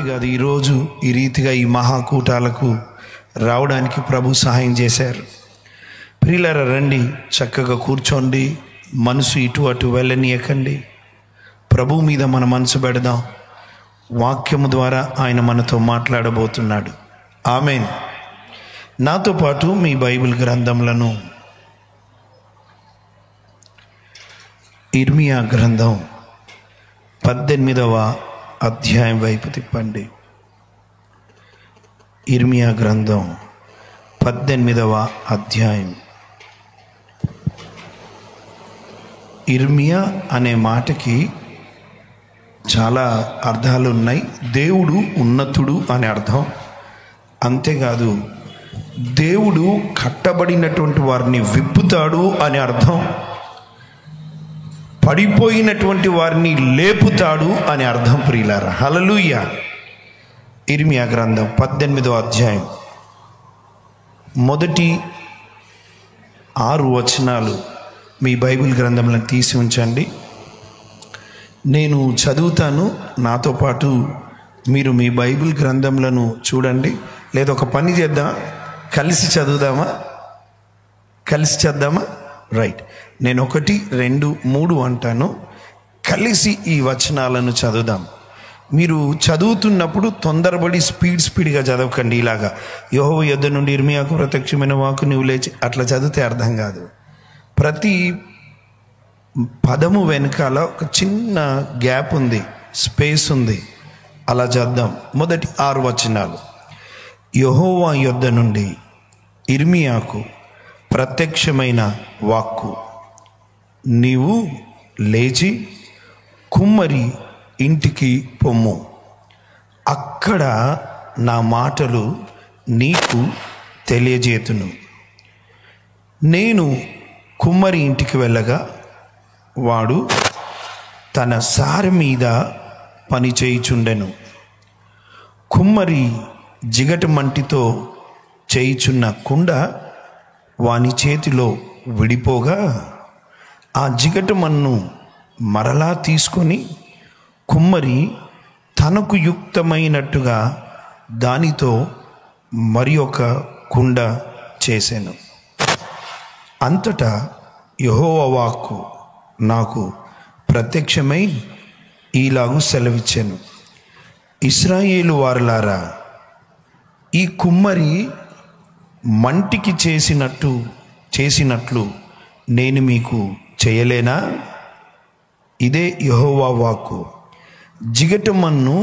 అంతేకాదు ఈరోజు ఈ రీతిగా ఈ మహాకూటాలకు రావడానికి ప్రభు సహాయం చేశారు. ప్రియులారా, రండి, చక్కగా కూర్చోండి, మనసు ఇటు అటు వెళ్ళనీయకండి. ప్రభు మీద మన మనసు పెడదాం. వాక్యము ద్వారా ఆయన మనతో మాట్లాడబోతున్నాడు. ఆమేన్. నాతో పాటు మీ బైబిల్ గ్రంథములను ఇర్మియా గ్రంథం 18వ అధ్యాయం వైపు తిప్పండి. ఇర్మియా గ్రంథం 18వ అధ్యాయం. ఇర్మియా అనే మాటకి చాలా అర్థాలు ఉన్నాయి. దేవుడు ఉన్నతుడు అనే అర్థం. అంతేకాదు, దేవుడు కట్టబడినటువంటి వారిని విప్పుతాడు అనే అర్థం. పడిపోయినటువంటి వారిని లేపుతాడు అనే అర్థం. ప్రియులారా, హల్లెలూయా. ఇర్మియా గ్రంథం 18వ అధ్యాయం మొదటి 6 వచనాలు మీ బైబిల్ గ్రంథంలో తీసి ఉంచండి. నేను చదువుతాను, నాతో పాటు మీరు మీ బైబిల్ గ్రంథంలను చూడండి. లేదా ఒక పని చేద్దాం, కలిసి చదువుదామా? కలిసి చేద్దామా? రైట్. నేను 1, 2, 3 అంటాను, కలిసి ఈ వచనాలను చదువుదాం. మీరు చదువుతున్నప్పుడు తొందరపడి స్పీడ్గా చదవకండి. ఇలాగా యెహోవా యొద్ద నుండి ఇర్మియాకు ప్రత్యక్షమైన వాక్కు నీవు లేచి అట్లా చదివితే అర్థం కాదు. ప్రతి పదము వెనకాల ఒక చిన్న గ్యాప్ ఉంది, స్పేస్ ఉంది. అలా చద్దాం. మొదటి 6 వచనాలు. యెహోవా యొద్ద నుండి ఇర్మియాకు ప్రత్యక్షమైన వాక్కు, నీవు లేచి కుమ్మరి ఇంటికి పొమ్ము, అక్కడ నా మాటలు నీకు తెలియజేతును. నేను కుమ్మరి ఇంటికి వెళ్ళగా వాడు తన సారె మీద పని చేయుచుండెను. కుమ్మరి జిగట మంటితో చేయుచున్న కుండ వాని చేతిలో విడిపోగా ఆ జిగట మన్ను మరలా తీసుకొని కుమ్మరి తనకు యుక్తమైనట్టుగా దానితో మరి ఒక కుండ చేసెను. అంతటా యెహోవా వాక్కు నాకు ప్రత్యక్షమై ఈలాగు సెలవిచ్చెను, ఇశ్రాయేలు వారలారా, ఈ కుమ్మరి మంటికి చేసినట్లు నేను మీకు చేయలేనా? ఇదే యెహోవా వాక్కు. జిగటమన్ను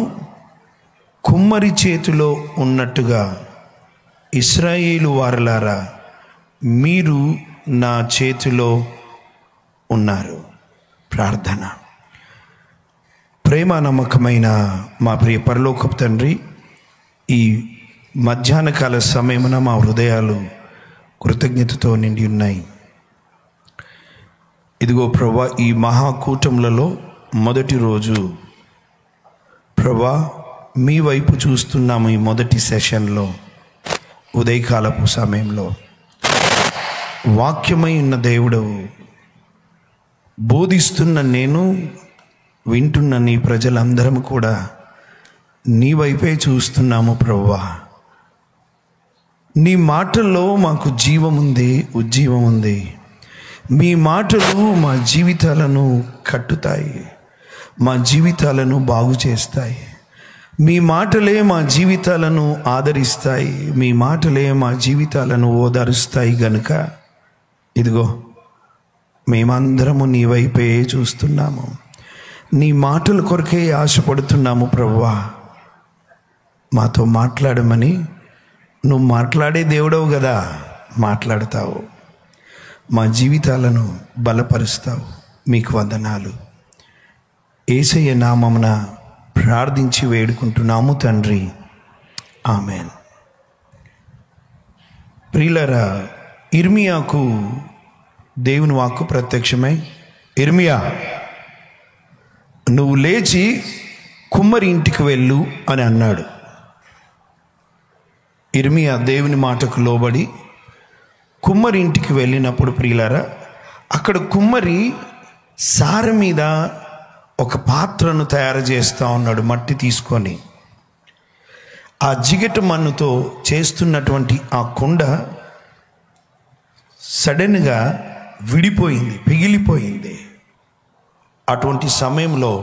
కుమ్మరి చేతిలో ఉన్నట్టుగా ఇశ్రాయేలు వారలారా, మీరు నా చేతిలో ఉన్నారు. ప్రార్థన. ప్రేమ నమ్మకమైన మా ప్రియ పరలోకపు తండ్రి, ఈ మధ్యాహ్న కాల సమయమున మా హృదయాలు కృతజ్ఞతతో నిండి ఉన్నాయి. ఇదిగో ప్రభా, ఈ మహాకూటములలో మొదటి రోజు ప్రభా మీ వైపు చూస్తున్నాము. ఈ మొదటి సెషన్లో ఉదయకాలపు సమయంలో వాక్యమై ఉన్న దేవుడవు, బోధిస్తున్న నేను, వింటున్న నీ ప్రజలందరం కూడా నీ వైపే చూస్తున్నాము ప్రభువా. నీ మాటల్లో మాకు జీవం ఉంది, ఉజ్జీవం ఉంది. మీ మాటలు మా జీవితాలను కట్టుతాయి, మా జీవితాలను బాగు చేస్తాయి. మీ మాటలే మా జీవితాలను ఆదరిస్తాయి, మీ మాటలే మా జీవితాలను ఓదారుస్తాయి. గనుక ఇదిగో మేమందరము నీ వైపే చూస్తున్నాము, నీ మాటల కొరకే ఆశపడుతున్నాము ప్రభువా. మాతో మాట్లాడమని, నువ్వు మాట్లాడే దేవుడవు కదా, మాట్లాడతావు, మా జీవితాలను బలపరుస్తావు. మీకు వందనాలు. యేసయ్య నామమున ప్రార్థించి వేడుకుంటున్నాము తండ్రి, ఆమెన్. ప్రియులారా, ఇర్మియాకు దేవుని వాక్కు ప్రత్యక్షమై, ఇర్మియా నువ్వు లేచి కుమ్మరి ఇంటికి వెళ్ళు అని అన్నాడు. ఇర్మియా దేవుని మాటకు లోబడి కుమ్మరి ఇంటికి వెళ్ళినప్పుడు ప్రియులారా, అక్కడ కుమ్మరి సారె మీద ఒక పాత్రను తయారు చేస్తూ ఉన్నాడు, మట్టి తీసుకొని. ఆ జిగట మన్నుతో చేస్తున్నటువంటి ఆ కుండ సడన్గా విడిపోయింది, పిగిలిపోయింది. అటువంటి సమయంలో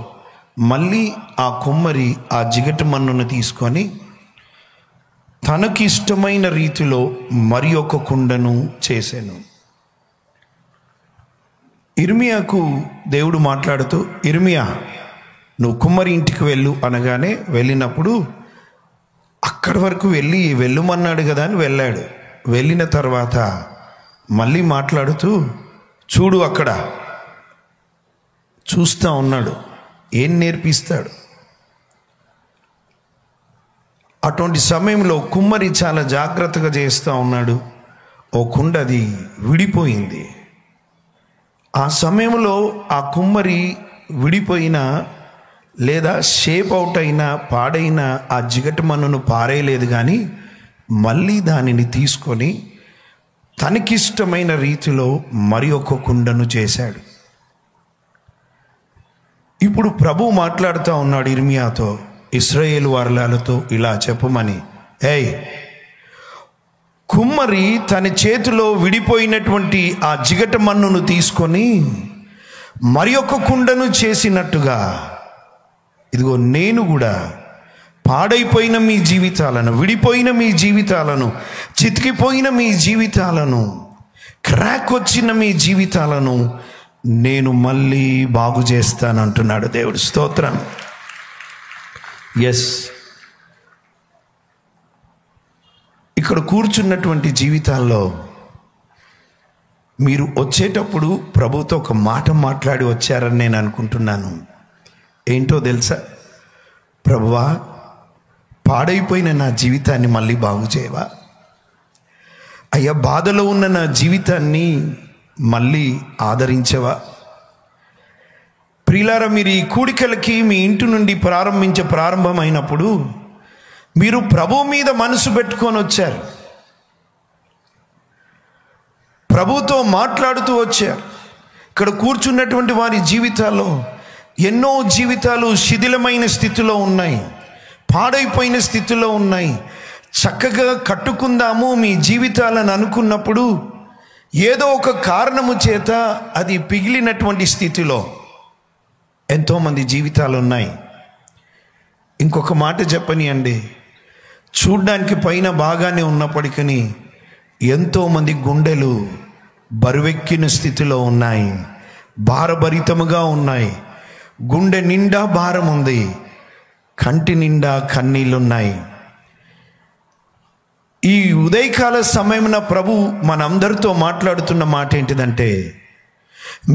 మళ్ళీ ఆ కుమ్మరి ఆ జిగట మన్నును తీసుకొని తనకి ఇష్టమైన రీతిలో మరి ఒక కుండను చేశాను. ఇర్మియాకు దేవుడు మాట్లాడుతూ, ఇర్మియా నువ్వు కుమ్మరి ఇంటికి వెళ్ళు అనగానే వెళ్ళినప్పుడు అక్కడి వరకు వెళ్ళమన్నాడు కదా అని వెళ్ళాడు. వెళ్ళిన తర్వాత మళ్ళీ మాట్లాడుతూ, చూడు అక్కడ చూస్తూ ఉన్నాడు, ఏం నేర్పిస్తాడు. అటువంటి సమయంలో కుమ్మరి చాలా జాగ్రత్తగా చేస్తూ ఉన్నాడు. ఓ కుండ అది విడిపోయింది. ఆ సమయంలో ఆ కుమ్మరి విడిపోయిన లేదా షేప్ అవుట్ అయిన పాడైన ఆ జిగట మన్నును పారేయలేదు, కానీ మళ్ళీ దానిని తీసుకొని తనకిష్టమైన రీతిలో మరి ఒక కుండను చేశాడు. ఇప్పుడు ప్రభు మాట్లాడుతూ ఉన్నాడు ఇర్మియాతో, ఇశ్రాయేలు వారలాలతో ఇలా చెప్పమని, ఏయ్ కుమ్మరి తన చేతిలో విడిపోయినటువంటి ఆ జిగట మన్నును తీసుకొని మరి ఒక కుండను చేసినట్టుగా ఇదిగో నేను కూడా పాడైపోయిన మీ జీవితాలను, విడిపోయిన మీ జీవితాలను, చితికిపోయిన మీ జీవితాలను, క్రాక్ వచ్చిన మీ జీవితాలను నేను మళ్ళీ బాగు చేస్తానంటున్నాడు దేవుడు. స్తోత్రం. ఎస్, ఇక్కడ కూర్చున్నటువంటి జీవితాల్లో మీరు వచ్చేటప్పుడు ప్రభుతో ఒక మాట మాట్లాడి వచ్చారని నేను అనుకుంటున్నాను. ఏంటో తెలుసా? ప్రభువా, పాడైపోయిన నా జీవితాన్ని మళ్ళీ బాగు చేయవా? అయ్యా, బాధలో ఉన్న నా జీవితాన్ని మళ్ళీ ఆదరించవా? ప్రియులారా, మీరు ఈ కూడికలకి మీ ఇంటి నుండి ప్రారంభమైనప్పుడు మీరు ప్రభు మీద మనసు పెట్టుకొని వచ్చారు, ప్రభుతో మాట్లాడుతూ వచ్చారు. ఇక్కడ కూర్చున్నటువంటి వారి జీవితాల్లో ఎన్నో జీవితాలు శిథిలమైన స్థితిలో ఉన్నాయి, పాడైపోయిన స్థితిలో ఉన్నాయి. చక్కగా కట్టుకుందాము మీ జీవితాలను అనుకున్నప్పుడు ఏదో ఒక కారణము చేత అది పిగిలినటువంటి స్థితిలో ఎంతోమంది జీవితాలు ఉన్నాయి. ఇంకొక మాట చెప్పనియండి, చూడ్డానికి పైన బాగానే ఉన్నప్పటికీ ఎంతోమంది గుండెలు బరువెక్కిన స్థితిలో ఉన్నాయి, భారభరితముగా ఉన్నాయి. గుండె నిండా భారం ఉంది, కంటి నిండా కన్నీళ్ళున్నాయి. ఈ ఉదయకాల సమయమున ప్రభు మనందరితో మాట్లాడుతున్న మాట ఏంటిదంటే,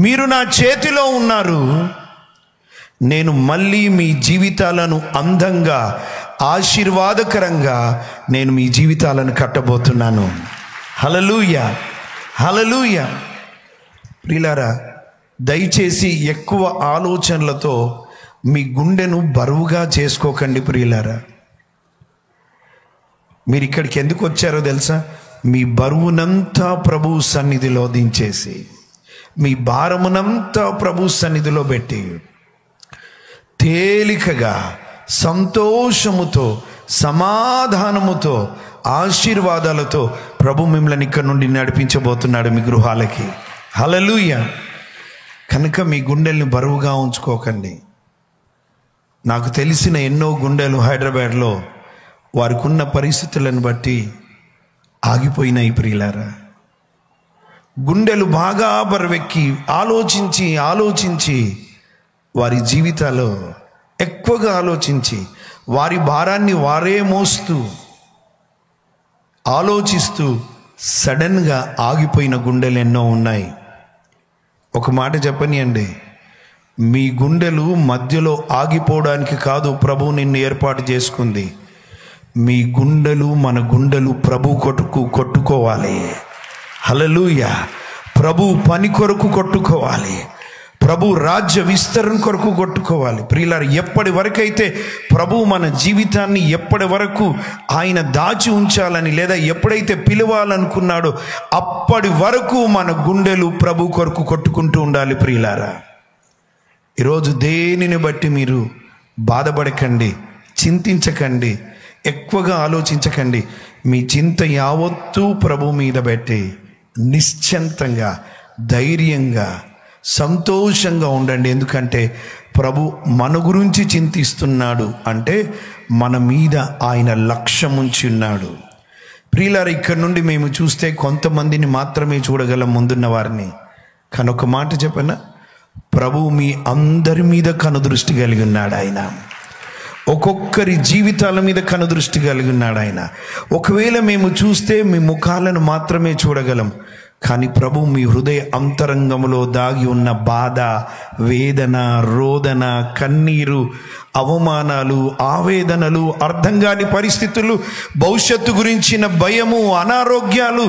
మీరు నా చేతిలో ఉన్నారు, నేను మళ్ళీ మీ జీవితాలను అందంగా, ఆశీర్వాదకరంగా నేను మీ జీవితాలను కట్టబోతున్నాను. హల్లెలూయా, హల్లెలూయా. ప్రియులారా, దయచేసి ఎక్కువ ఆలోచనలతో మీ గుండెను బరువుగా చేసుకోకండి. ప్రియులారా, మీరు ఇక్కడికి ఎందుకు వచ్చారో తెలుసా? మీ బరువునంతా ప్రభు సన్నిధిలో దించేసి, మీ భారమునంతా ప్రభు సన్నిధిలో పెట్టి తేలికగా, సంతోషముతో, సమాధానముతో, ఆశీర్వాదాలతో ప్రభు మిమ్మల్ని ఇక్కడ నుండి నడిపించబోతున్నాడు మీ గృహాలకి. హల్లెలూయా. కనుక మీ గుండెల్ని బరువుగా ఉంచుకోకండి. నాకు తెలిసిన ఎన్నో గుండెలు హైదరాబాద్లో వారికి ఉన్న పరిస్థితులను బట్టి ఆగిపోయినాయి. ప్రియులారా, గుండెలు బాగా బరువెక్కి ఆలోచించి వారి జీవితాల్లో ఎక్కువగా ఆలోచించి వారి భారాన్ని వారే మోస్తూ ఆలోచిస్తూ సడన్గా ఆగిపోయిన గుండెలు ఎన్నో ఉన్నాయి. ఒక మాట చెప్పనియండి, మీ గుండెలు మధ్యలో ఆగిపోవడానికి కాదు ప్రభు నిన్ను ఏర్పాటు చేసుకుంది. మీ గుండెలు, మన గుండెలు ప్రభు కొట్టుకోవాలి. హల్లెలూయా. ప్రభు పని కొరకు కొట్టుకోవాలి, ప్రభు రాజ్య విస్తరణ కొరకు కొట్టుకోవాలి. ప్రియులారా, ఎప్పటి వరకైతే ప్రభు మన జీవితాన్ని ఎప్పటి వరకు ఆయన దాచి ఉంచాలని లేదా ఎప్పుడైతే పిలవాలనుకున్నాడో అప్పటి వరకు మన గుండెలు ప్రభు కొరకు కొట్టుకుంటూ ఉండాలి. ప్రియులారా, ఈరోజు దేనిని బట్టి మీరు బాధపడకండి, చింతించకండి. ఎక్కువగా ఆలోచించకండి. మీ చింత యావత్తూ ప్రభు మీద పెట్టి నిశ్చింతంగా, ధైర్యంగా, సంతోషంగా ఉండండి. ఎందుకంటే ప్రభు మన గురించి చింతిస్తున్నాడు అంటే మన మీద ఆయన లక్ష్యం ఉంచి ఉన్నాడు. ప్రియులారా, ఇక్కడ నుండి మేము చూస్తే కొంతమందిని మాత్రమే చూడగలం, ముందున్న వారిని. కానీ ఒక మాట చెప్పనా, ప్రభు మీ అందరి మీద కనుదృష్టి కలిగి ఉన్నాడు. ఆయన ఒక్కొక్కరి జీవితాల మీద కనుదృష్టి కలిగి ఉన్నాడు ఆయన. ఒకవేళ మేము చూస్తే మీ ముఖాలను మాత్రమే చూడగలం, కానీ ప్రభు మీ హృదయ అంతరంగంలో దాగి ఉన్న బాధ, వేదన, రోదన, కన్నీరు, అవమానాలు, ఆవేదనలు, అర్థం కాని పరిస్థితులు, భవిష్యత్తు గురించిన భయము, అనారోగ్యాలు,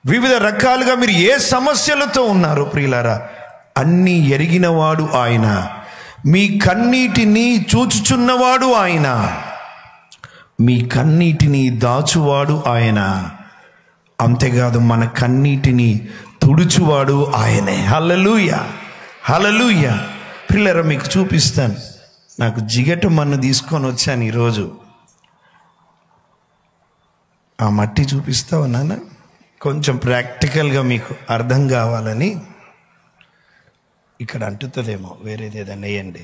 వివిధ రకాలుగా మీరు ఏ సమస్యలతో ఉన్నారో ప్రియులారా, అన్నీ ఎరిగినవాడు ఆయన. మీ కన్నీటిని చూచుచున్నవాడు ఆయన. మీ కన్నీటిని దాచువాడు ఆయన. అంతేకాదు, మన కన్నీటిని తుడుచువాడు ఆయనే. హల్లెలూయా, హల్లెలూయా. ప్రియులారా, మీకు చూపిస్తాను. నాకు జిగట మన్ను తీసుకొని వచ్చాను ఈరోజు. ఆ మట్టి చూపిస్తావా నాన్న? కొంచెం ప్రాక్టికల్గా మీకు అర్థం కావాలని. ఇక్కడ అంటుతుందేమో, వేరేది ఏదైనా వేయండి.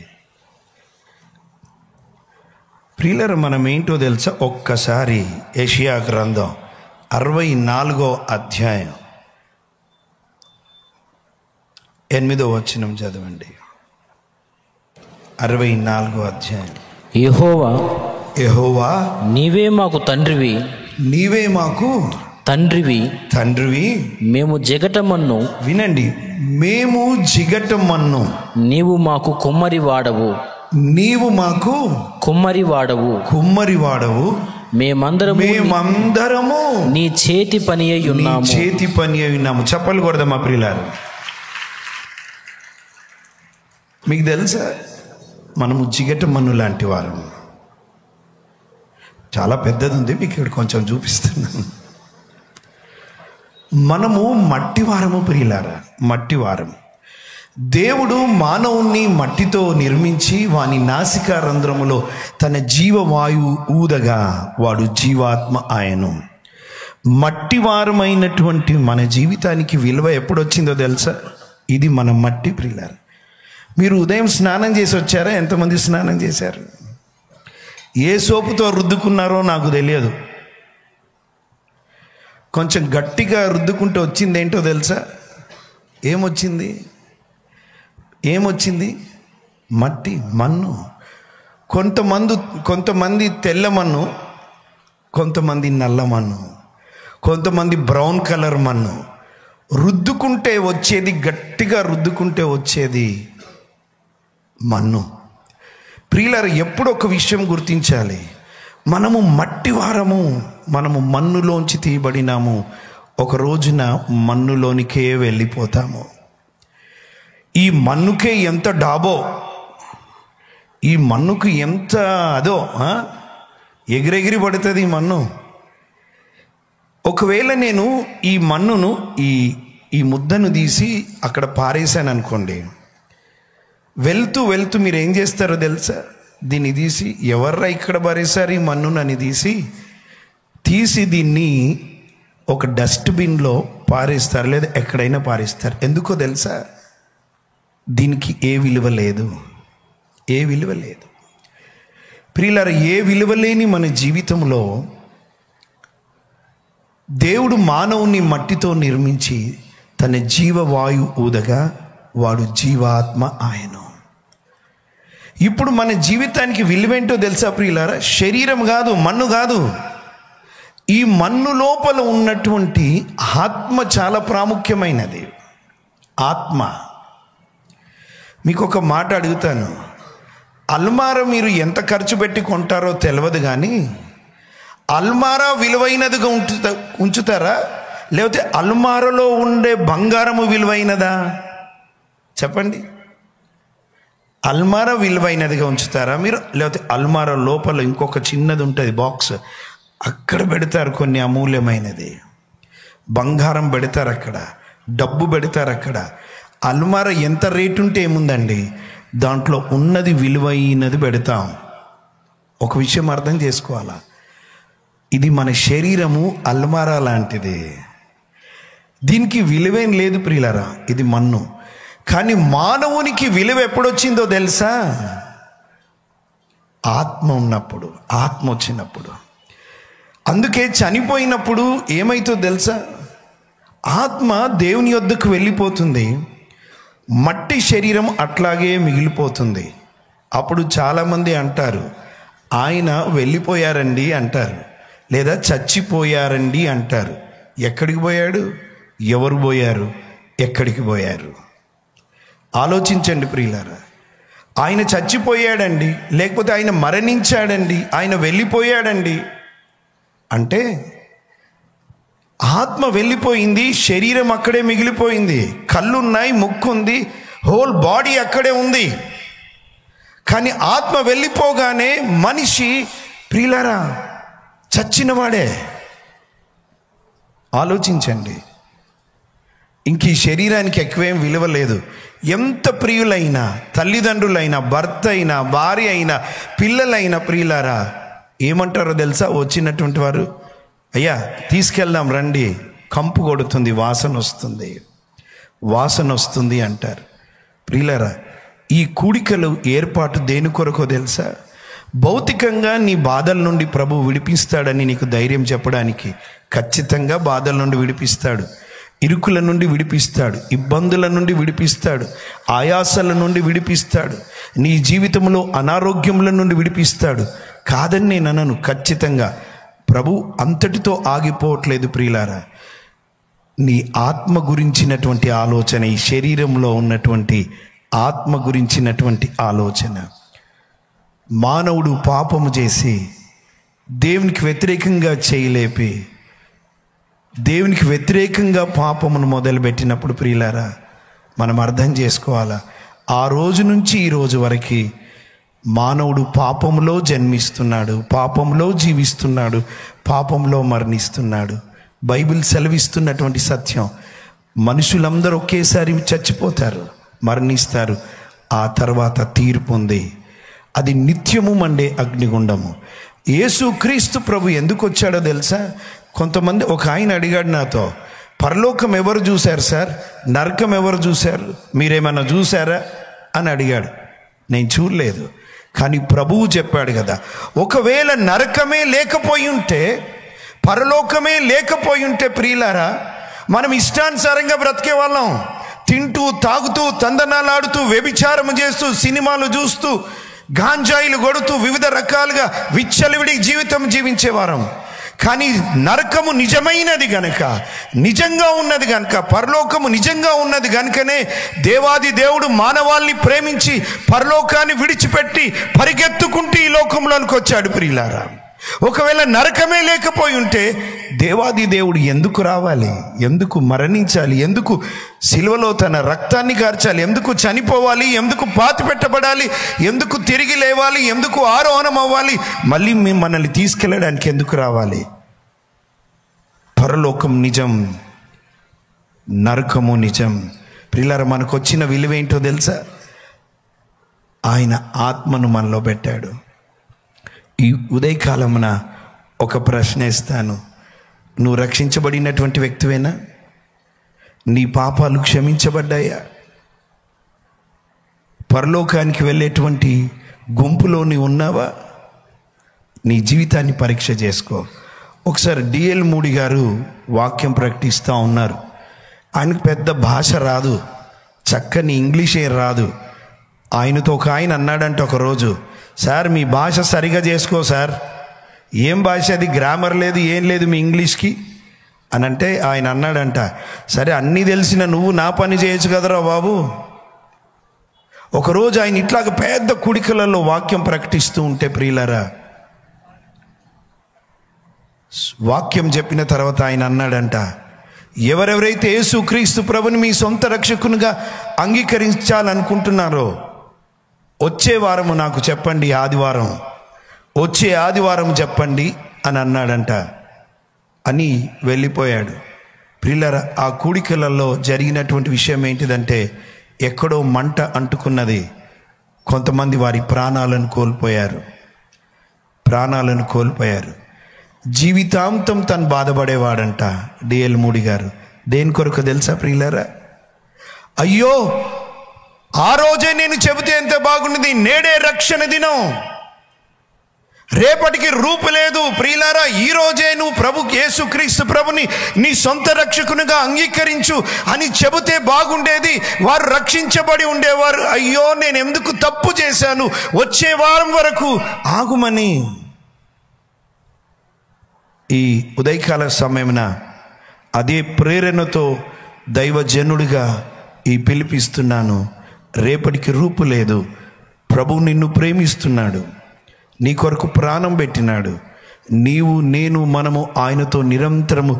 ప్రియులారా, మనం ఏంటో తెలుసా? ఒక్కసారి యెషయా గ్రంథం 64వ అధ్యాయం 8వ వచనం చదవండి. 64వ అధ్యాయం. యెహోవా నీవే మాకు తండ్రివి, నీవే మాకు తండ్రివి, మేము జిగటమన్ను. వినండి, మేము జిగటమన్ను, నీవు మాకు కుమ్మరివాడవు. నీవు మాకు కుమ్మరివాడవు. మేమందరము నీ చేతి పని అయి ఉన్నాము. చెప్పలు కొడదామా ప్రియులారు? మీకు తెలుసా, మనము జిగటమన్ను లాంటి వారు. చాలా పెద్దది ఉంది, మీకు ఇక్కడ కొంచెం చూపిస్తున్నాను. మనము మట్టివారము ప్రియులారా, మట్టివారం. దేవుడు మానవుణ్ణి మట్టితో నిర్మించి వాని నాసికా రంధ్రములో తన జీవవాయువు ఊదగా వాడు జీవాత్మ ఆయను. మట్టివారమైనటువంటి మన జీవితానికి విలువ ఎప్పుడొచ్చిందో తెలుసా? ఇది మన మట్టి ప్రియులారా. మీరు ఉదయం స్నానం చేసి వచ్చారా? ఎంతమంది స్నానం చేశారు? ఏ సోపుతో రుద్దుకున్నారో నాకు తెలియదు. కొంచెం గట్టిగా రుద్దుకుంటూ వచ్చింది ఏంటో తెలుసా? ఏమొచ్చింది? మట్టి, మన్ను. కొంతమంది తెల్ల మన్ను, కొంతమంది నల్ల మన్ను, కొంతమంది బ్రౌన్ కలర్ మన్ను. రుద్దుకుంటే వచ్చేది, గట్టిగా రుద్దుకుంటే వచ్చేది మన్ను. ప్రియులారా, ఎప్పుడు ఒక విషయం గుర్తించాలి, మనము మట్టి వారము, మనము మన్నులోంచి తీయబడినాము. ఒక రోజున మన్నులోనికే వెళ్ళిపోతాము. ఈ మన్నుకే ఎంత డాబో, ఈ మన్నుకు ఎంత అదో, ఎగిరెగిరి పడుతుంది ఈ మన్ను. ఒకవేళ నేను ఈ మన్నును, ఈ ముద్దను తీసి అక్కడ పారేశాను అనుకోండి, వెళ్తూ మీరు ఏం చేస్తారో తెలుసా? దీన్ని తీసి, ఎవర్రా ఇక్కడ పారేశారు ఈ మన్నును అని తీసి దీన్ని ఒక డస్ట్బిన్లో పారేస్తారు, లేదా ఎక్కడైనా పారేస్తారు. ఎందుకో తెలుసా? దీనికి ఏ విలువ లేదు. ప్రియులారా, ఏ విలువ లేని మన జీవితంలో దేవుడు మానవుని మట్టితో నిర్మించి తన జీవవాయు ఊదగా వాడు జీవాత్మ ఆయను. ఇప్పుడు మన జీవితానికి విలువేంటో తెలుసా ప్రియులారా? శరీరం కాదు, మన్ను కాదు. ఈ మన్ను లోపల ఉన్నటువంటి ఆత్మ చాలా ప్రాముఖ్యమైనది. ఆత్మ. మీకు ఒక మాట అడుగుతాను. అల్మారా మీరు ఎంత ఖర్చు పెట్టి కొంటారో తెలియదు, కానీ అల్మారా విలువైనదిగా ఉంచుతారా, లేకపోతే అల్మారాలో ఉండే బంగారము విలువైనదా? చెప్పండి. అల్మారా విలువైనదిగా ఉంచుతారా మీరు, లేకపోతే అల్మారా లోపల ఇంకొక చిన్నది ఉంటుంది బాక్స్, అక్కడ పెడతారు కొన్ని అమూల్యమైనది. బంగారం పెడతారు అక్కడ, డబ్బు పెడతారు అక్కడ. అల్మారా ఎంత రేటు ఉంటే ఏముందండి, దాంట్లో ఉన్నది విలువైనది పెడతాం. ఒక విషయం అర్థం చేసుకోవాలా, ఇది మన శరీరము అల్మారా లాంటిది, దీనికి విలువేం లేదు ప్రియులారా, ఇది మన్ను. కానీ మానవునికి విలువ ఎప్పుడొచ్చిందో తెలుసా? ఆత్మ ఉన్నప్పుడు, ఆత్మ వచ్చినప్పుడు. అందుకే చనిపోయినప్పుడు ఏమైతుందో తెలుసా? ఆత్మ దేవుని యొద్దకు వెళ్ళిపోతుంది, మట్టి శరీరం అట్లాగే మిగిలిపోతుంది. అప్పుడు చాలామంది అంటారు, ఆయన వెళ్ళిపోయారండి అంటారు, లేదా చచ్చిపోయారండి అంటారు. ఎక్కడికి పోయాడు? ఎవరు పోయారు? ఎక్కడికి పోయారు? ఆలోచించండి ప్రియులారా. ఆయన చచ్చిపోయాడండి, లేకపోతే ఆయన మరణించాడండి, ఆయన వెళ్ళిపోయాడండి అంటే ఆత్మ వెళ్ళిపోయింది, శరీరం అక్కడే మిగిలిపోయింది. కళ్ళున్నాయి, ముక్కు ఉంది, హోల్ బాడీ అక్కడే ఉంది. కానీ ఆత్మ వెళ్ళిపోగానే మనిషి ప్రియులారా చచ్చినవాడే. ఆలోచించండి. ఇంక ఈ శరీరానికి ఎక్కువేం విలువ లేదు. ఎంత ప్రియులైనా, తల్లిదండ్రులైనా, భర్త అయినా, భార్య అయినా, పిల్లలైనా ప్రియులారా ఏమంటారో తెలుసా? వచ్చినటువంటి వారు, అయ్యా తీసుకెళ్దాం రండి, కంపు కొడుతుంది, వాసన వస్తుంది, వాసన వస్తుంది అంటారు. ప్రియులారా, ఈ కూడికలు ఏర్పాటు దేని కొరకో తెలుసా? భౌతికంగా నీ బాధల నుండి ప్రభు విడిపిస్తాడని నీకు ధైర్యం చెప్పడానికి. ఖచ్చితంగా బాధల నుండి విడిపిస్తాడు, ఇరుకుల నుండి విడిపిస్తాడు, ఇబ్బందుల నుండి విడిపిస్తాడు, ఆయాసాల నుండి విడిపిస్తాడు, నీ జీవితంలో అనారోగ్యముల నుండి విడిపిస్తాడు. కాదని నేను అనను. ఖచ్చితంగా ప్రభు అంతటితో ఆగిపోవట్లేదు ప్రియులారా. నీ ఆత్మ గురించినటువంటి ఆలోచన, ఈ శరీరంలో ఉన్నటువంటి ఆత్మ గురించినటువంటి ఆలోచన. మానవుడు పాపము చేసి దేవునికి వ్యతిరేకంగా చేయలేపి దేవునికి వ్యతిరేకంగా పాపమును మొదలుపెట్టినప్పుడు ప్రియులారా మనం అర్థం చేసుకోవాలా, ఆ రోజు నుంచి ఈ రోజు వరకు మానవుడు పాపంలో జన్మిస్తున్నాడు, పాపంలో జీవిస్తున్నాడు, పాపంలో మరణిస్తున్నాడు. బైబిల్ సెలవిస్తున్నటువంటి సత్యం, మనుషులందరూ ఒకేసారి చచ్చిపోతారు, మరణిస్తారు. ఆ తర్వాత తీర్పు ఉంది, అది నిత్యము మండే అగ్నిగుండము. యేసుక్రీస్తు ప్రభు ఎందుకు వచ్చాడో తెలుసా? కొంతమంది, ఒక ఆయన అడిగాడు నాతో, పరలోకం ఎవరు చూశారు సార్, నరకం ఎవరు చూశారు, మీరేమన్నా చూశారా అని అడిగాడు. నేను చూడలేదు, కానీ ప్రభువు చెప్పాడు కదా, ఒకవేళ నరకమే లేకపోయి ఉంటే, పరలోకమే లేకపోయి ఉంటే ప్రియులారా మనం ఇష్టానుసారంగా బ్రతికే వాళ్ళం. తింటూ తాగుతూ తందనాలాడుతూ వ్యభిచారం చేస్తూ సినిమాలు చూస్తూ గాంజాయిలు కొడుతూ వివిధ రకాలుగా విచ్చలవిడి జీవితం జీవించేవారం. కానీ నరకము నిజమైనది గనక, నిజంగా ఉన్నది గనక, పరలోకము నిజంగా ఉన్నది గనుకనే దేవాది దేవుడు మానవాల్ని ప్రేమించి పరలోకాన్ని విడిచిపెట్టి పరిగెత్తుకుంటూ ఈ లోకంలోనికి వచ్చాడు ప్రియులారా. ఒకవేళ నరకమే లేకపోయి ఉంటే దేవాది దేవుడు ఎందుకు రావాలి, ఎందుకు మరణించాలి, ఎందుకు సిలువలో తన రక్తాన్ని కార్చాలి, ఎందుకు చనిపోవాలి, ఎందుకు పాతి పెట్టబడాలి, ఎందుకు తిరిగి లేవాలి, ఎందుకు ఆరోహణం అవ్వాలి, మళ్ళీ మనల్ని తీసుకెళ్ళడానికి ఎందుకు రావాలి? పరలోకం నిజం, నరకము నిజం. ప్రియులారా, మనకు వచ్చిన విలువేంటో తెలుసా? ఆయన ఆత్మను మనలో పెట్టాడు. ఈ ఉదయకాలమున ఒక ప్రశ్న ఇస్తాను, నువ్వు రక్షించబడినటువంటి వ్యక్తివేనా? నీ పాపాలు క్షమించబడ్డాయా? పరలోకానికి వెళ్ళేటువంటి గుంపులో నీవు ఉన్నావా? నీ జీవితాన్ని పరీక్ష చేసుకో. ఒకసారి డిఎల్ మూడి గారు వాక్యం ప్రకటిస్తూ ఉన్నారు. ఆయనకు పెద్ద భాష రాదు, చక్కని ఇంగ్లీషే రాదు. ఆయనతో ఒక ఆయన అన్నాడంటే ఒకరోజు, సార్ మీ భాష సరిగా చేసుకో సార్, ఏం భాష అది, గ్రామర్ లేదు, ఏం లేదు మీ ఇంగ్లీష్కి అని అంటే ఆయన అన్నాడంట, సరే అన్నీ తెలిసిన నువ్వు నా పని చేయొచ్చు కదరా బాబు. ఒకరోజు ఆయన ఇట్లాగ పెద్ద కుడికలలో వాక్యం ప్రకటిస్తూ ఉంటే ప్రియులారా, వాక్యం చెప్పిన తర్వాత ఆయన అన్నాడంట, ఎవరెవరైతే యేసుక్రీస్తు ప్రభుని మీ సొంత రక్షకునిగా అంగీకరించాలనుకుంటున్నారో వచ్చే వారము నాకు చెప్పండి, ఆదివారం, వచ్చే ఆదివారం చెప్పండి అని అన్నాడంట. అని వెళ్ళిపోయాడు. ప్రియులారా, ఆ కూడికలలో జరిగినటువంటి విషయం ఏంటిదంటే, ఎక్కడో మంట అంటుకున్నది. కొంతమంది వారి ప్రాణాలను కోల్పోయారు. జీవితాంతం తను బాధపడేవాడంట డిఎల్ మూడి గారు. దేని కొరకు తెలుసా ప్రియులారా? అయ్యో ఆ రోజే నేను చెబితే ఎంత బాగుండేది, నేడే రక్షణ దినం, రేపటికి రూపు లేదు. ప్రియులారా, ఈ రోజే నువ్వు ప్రభు యేసుక్రీస్తు ప్రభుని నీ సొంత రక్షకునిగా అంగీకరించు అని చెబితే బాగుండేది, వారు రక్షించబడి ఉండేవారు. అయ్యో నేను ఎందుకు తప్పు చేశాను, వచ్చే వారం వరకు ఆగుమని ఈ ఉదయకాల సమయమున అదే ప్రేరణతో దైవజనుడిగా ఈ పిలిపిస్తున్నాను. రేపటికి రూపు లేదు. ప్రభువు నిన్ను ప్రేమిస్తున్నాడు, నీ కొరకు ప్రాణం పెట్టినాడు. నీవు నేను మనము ఆయనతో నిరంతరము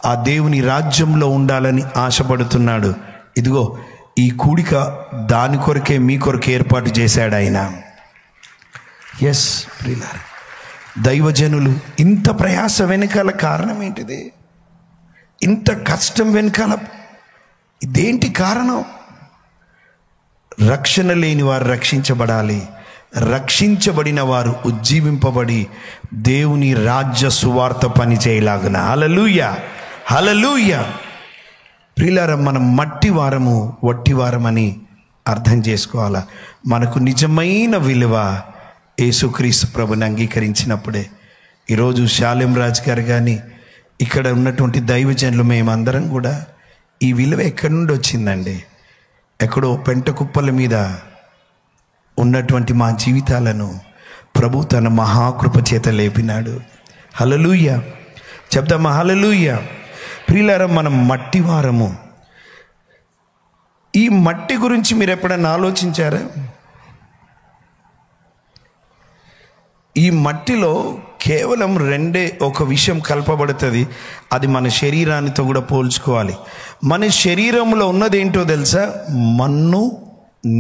ఆ దేవుని రాజ్యంలో ఉండాలని ఆశపడుతున్నాడు. ఇదిగో ఈ కూడిక దాని కొరకే, మీ కొరకు ఏర్పాటు చేశాడు ఆయన. ఎస్ ప్రియులారా, దైవజనులు ఇంత ప్రయాస వెనకాల కారణం ఏంటిది? ఇంత కష్టం వెనకాల ఇదేంటి కారణం? రక్షణ లేని వారు రక్షించబడాలి, రక్షించబడిన వారు ఉజ్జీవింపబడి దేవుని రాజ్య సువార్త పని చేయలాగున. హల్లెలూయా, హల్లెలూయా. ప్రియులారా, మనం మట్టి వారము, వట్టి వారమని అర్థం చేసుకోవాలా. మనకు నిజమైన విలువ యేసుక్రీస్తు ప్రభుని అంగీకరించినప్పుడే. ఈరోజు శాలెం రాజు గారు కానీ ఇక్కడ ఉన్నటువంటి దైవజనులు మేమందరం కూడా ఈ విలువ ఎక్కడి నుండి వచ్చిందండి? ఎక్కడో పెంట కుప్పల మీద ఉన్నటువంటి మా జీవితాలను ప్రభు తన మహాకృప చేత లేపినాడు. హల్లెలూయా, చెప్తామా హల్లెలూయా. ప్రియులారా, మనం మట్టి వారము. ఈ మట్టి గురించి మీరు ఎప్పుడైనా ఆలోచించారా? ఈ మట్టిలో కేవలం రెండే ఒక విషయం కలపబడుతుంది, అది మన శరీరానితో కూడా పోల్చుకోవాలి. మన శరీరంలో ఉన్నది ఏంటో తెలుసా? మన్ను,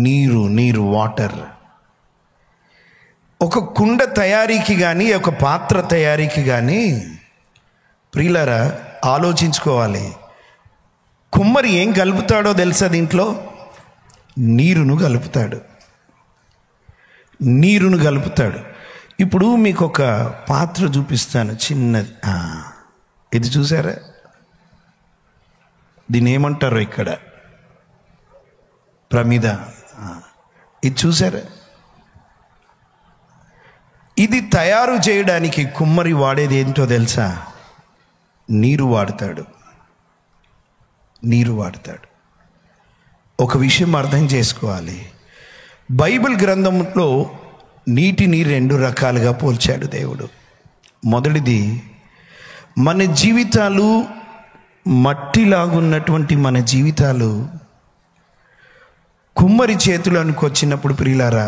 నీరు, వాటర్. ఒక కుండ తయారీకి కానీ, ఒక పాత్ర తయారీకి కానీ ప్రియులారా ఆలోచించుకోవాలి. కుమ్మరి ఏం కలుపుతాడో తెలుసా? దీంట్లో నీరును కలుపుతాడు. ఇప్పుడు మీకు ఒక పాత్ర చూపిస్తాను, చిన్నది. ఇది చూసారా? దీన్ని ఏమంటారో ఇక్కడ ప్రమిద. ఇది చూసారా? ఇది తయారు చేయడానికి కుమ్మరి వాడేది ఏంటో తెలుసా? నీరు వాడతాడు. ఒక విషయం అర్థం చేసుకోవాలి. బైబిల్ గ్రంథంలో నీటిని రెండు రకాలుగా పోల్చాడు దేవుడు. మొదటిది, మన జీవితాలు మట్టిలాగున్నటువంటి మన జీవితాలు కుమ్మరి చేతులకు వచ్చినప్పుడు ప్రియులారా,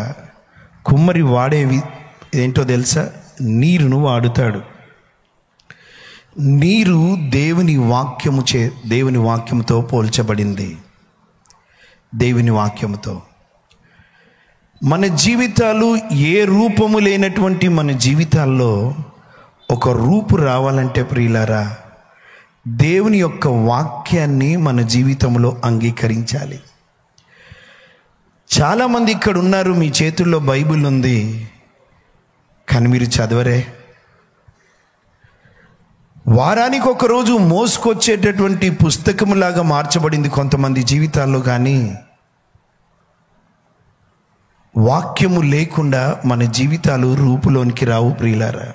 కుమ్మరి వాడేవి ఏంటో తెలుసా? నీరును వాడుతాడు. నీరు దేవుని వాక్యముతో పోల్చబడింది. దేవుని వాక్యముతో మన జీవితాలు ఏ రూపము లేనటువంటి మన జీవితాల్లో ఒక రూపు రావాలంటే ప్రియులారా, దేవుని యొక్క వాక్యాన్ని మన జీవితంలో అంగీకరించాలి. చాలామంది ఇక్కడ ఉన్నారు, మీ చేతుల్లో బైబిల్ ఉంది, కానీ మీరు చదవరే. వారానికి ఒక రోజు మోసుకొచ్చేటటువంటి పుస్తకంలాగా మార్చబడింది కొంతమంది జీవితాల్లో, కానీ వాక్యము లేకుండా మన జీవితాలు రూపులోనికి రావు ప్రియులారా.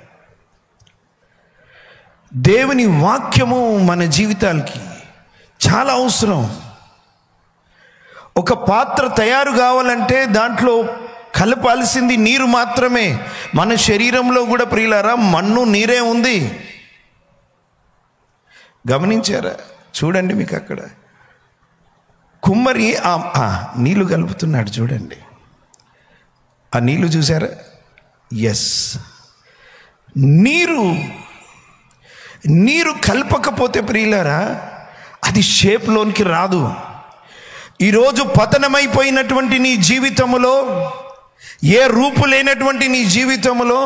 దేవుని వాక్యము మన జీవితాలకి చాలా అవసరం. ఒక పాత్ర తయారు కావాలంటే దాంట్లో కలపాల్సింది నీరు మాత్రమే. మన శరీరంలో కూడా ప్రియులారా మన్ను, నీరే ఉంది. గమనించారా? చూడండి, మీకు అక్కడ కుమ్మరి నీళ్లు కలుపుతున్నాడు, చూడండి. ఆ నీళ్లు చూసారా? ఎస్, నీరు కలపకపోతే ప్రియులారా అది షేప్లోనికి రాదు. ఈరోజు పతనమైపోయినటువంటి నీ జీవితంలో, ఏ రూపు లేనటువంటి నీ జీవితంలో,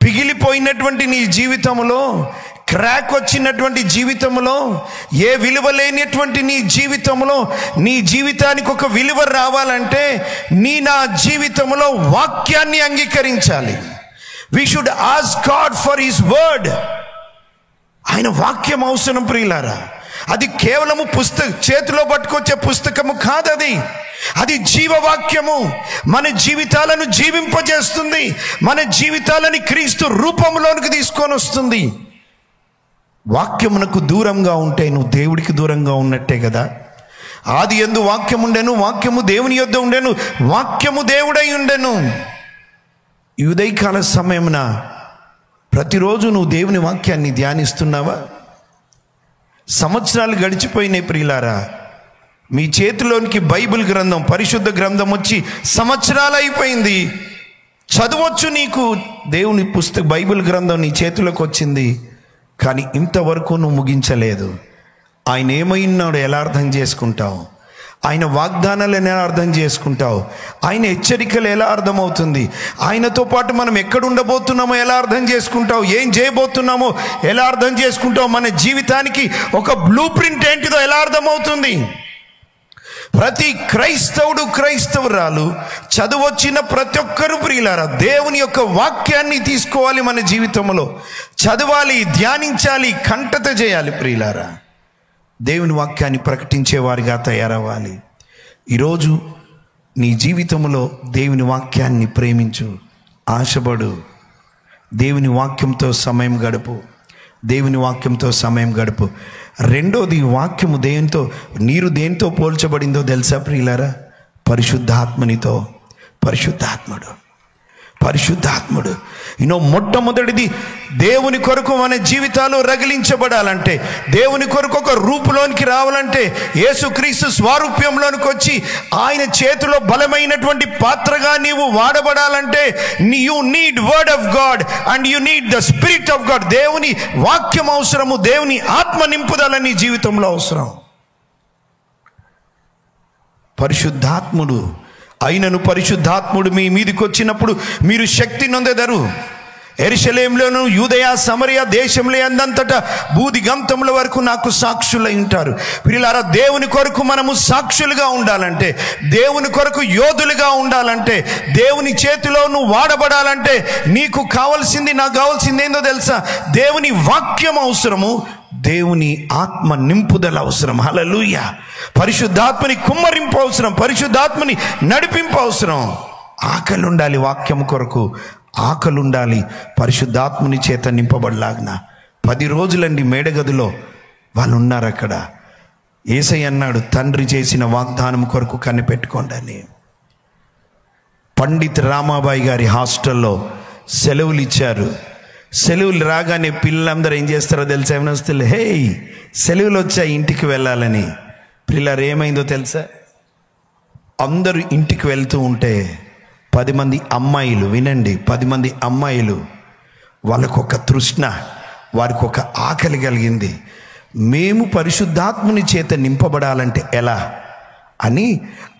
పిగిలిపోయినటువంటి నీ జీవితంలో, క్రాక్ వచ్చినటువంటి జీవితంలో, ఏ విలువ లేనటువంటి నీ జీవితంలో, నీ జీవితానికి ఒక విలువ రావాలంటే నా జీవితంలో వాక్యాన్ని అంగీకరించాలి. We should ask God for His word. ఆయన వాక్యం అవసరం ప్రియులారా. అది కేవలము చేతిలో పట్టుకొచ్చే పుస్తకము కాదు, అది జీవవాక్యము. మన జీవితాలను జీవింపజేస్తుంది, మన జీవితాలని క్రీస్తు రూపంలోనికి తీసుకొని వస్తుంది. వాక్యమునకు దూరంగా ఉంటే నువ్వు దేవుడికి దూరంగా ఉన్నట్టే కదా. ఆది యందు వాక్యం ఉండెను, వాక్యము దేవుని యొద్ద ఉండెను, వాక్యము దేవుడై ఉండెను. ఈ ఉదయకాల సమయమున ప్రతిరోజు నువ్వు దేవుని వాక్యాన్ని ధ్యానిస్తున్నావా? సంవత్సరాలు గడిచిపోయినాయి ప్రియులారా. మీ చేతిలోనికి బైబిల్ గ్రంథం, పరిశుద్ధ గ్రంథం వచ్చి సంవత్సరాలు అయిపోయింది. చదవచ్చు, నీకు దేవుని బైబిల్ గ్రంథం నీ చేతిలోకి వచ్చింది, కానీ ఇంతవరకు నువ్వు ముగించలేదు. ఆయన ఏమైనాడో ఎలా అర్థం చేసుకుంటావు? ఆయన వాగ్దానాలు ఎలా అర్థం చేసుకుంటావు? ఆయన హెచ్చరికలు ఎలా అర్థమవుతుంది? ఆయనతో పాటు మనం ఎక్కడ ఉండబోతున్నామో ఎలా అర్థం చేసుకుంటావు? ఏం చేయబోతున్నామో ఎలా అర్థం చేసుకుంటావు? మన జీవితానికి ఒక బ్లూ ప్రింట్ ఏంటిదో ఎలా అర్థమవుతుంది? ప్రతి క్రైస్తవుడు, క్రైస్తవురాలు, చదువొచ్చిన ప్రతి ఒక్కరు ప్రియులారా దేవుని యొక్క వాక్యాన్ని తీసుకోవాలి, మన జీవితంలో చదవాలి, ధ్యానించాలి, కంఠత చేయాలి ప్రియులారా. దేవుని వాక్యాన్ని ప్రకటించేవారిగా తయారవ్వాలి. ఈరోజు నీ జీవితంలో దేవుని వాక్యాన్ని ప్రేమించు, ఆశపడు, దేవుని వాక్యంతో సమయం గడుపు, దేవుని వాక్యంతో సమయం గడుపు. రెండోది, వాక్యము నీరు దేనితో పోల్చబడిందో తెలుసా ప్రియులారా? పరిశుద్ధాత్మనితో. పరిశుద్ధాత్ముడు మొట్టమొదటిది దేవుని కొరకు మన జీవితాలు రగిలించబడాలంటే, దేవుని కొరకు ఒక రూపులోనికి రావాలంటే, యేసుక్రీస్తు స్వారూప్యంలోనికి వచ్చి ఆయన చేతిలో బలమైనటువంటి పాత్రగా నీవు వాడబడాలంటే you need word of God and you need the spirit of God. దేవుని వాక్యం అవసరము, దేవుని ఆత్మ నింపుదల నీ జీవితంలో అవసరం. పరిశుద్ధాత్ముడు అయినను పరిశుద్ధాత్ముడు మీ మీదికి వచ్చినప్పుడు మీరు శక్తి నొందెదరు. యెరూషలేములోను, యూదయ, సమరయ దేశంలో అందంతటా భూదిగంతముల వరకు నాకు సాక్షులై ఉంటారు. ప్రియులారా, దేవుని కొరకు మనము సాక్షులుగా ఉండాలంటే, దేవుని కొరకు యోధులుగా ఉండాలంటే, దేవుని చేతిలో నువ్వు వాడబడాలంటే నీకు కావాల్సింది, నాకు కావాల్సింది ఏందో తెలుసా? దేవుని వాక్యం అవసరము, దేవుని ఆత్మ నింపుదల అవసరం. హల్లెలూయా. పరిశుద్ధాత్మని కుమ్మరింపు అవసరం, పరిశుద్ధాత్మని నడిపింపు అవసరం. ఆకలి ఉండాలి, వాక్యం కొరకు ఆకలి ఉండాలి. పరిశుద్ధాత్మని చేత నింపబడలాగిన 10 రోజులండి మేడగదిలో వాళ్ళు ఉన్నారు. అక్కడ యేసయ్య అన్నాడు, తండ్రి చేసిన వాగ్దానం కొరకు కనిపెట్టుకోండి అని. పండిత్ రామాబాయి గారి హాస్టల్లో సెలవులు ఇచ్చారు. సెలవులు రాగానే పిల్లలందరూ ఏం చేస్తారో తెలుసా? ఏమైనా వస్తే హే సెలవులు వచ్చాయి ఇంటికి వెళ్ళాలని. పిల్లలు ఏమైందో తెలుసా? అందరూ ఇంటికి వెళ్తూ ఉంటే 10 మంది అమ్మాయిలు, వినండి, 10 మంది అమ్మాయిలు, వాళ్ళకొక తృష్ణ, వారికి ఒక ఆకలి కలిగింది. మేము పరిశుద్ధాత్ముని చేత నింపబడాలంటే ఎలా అని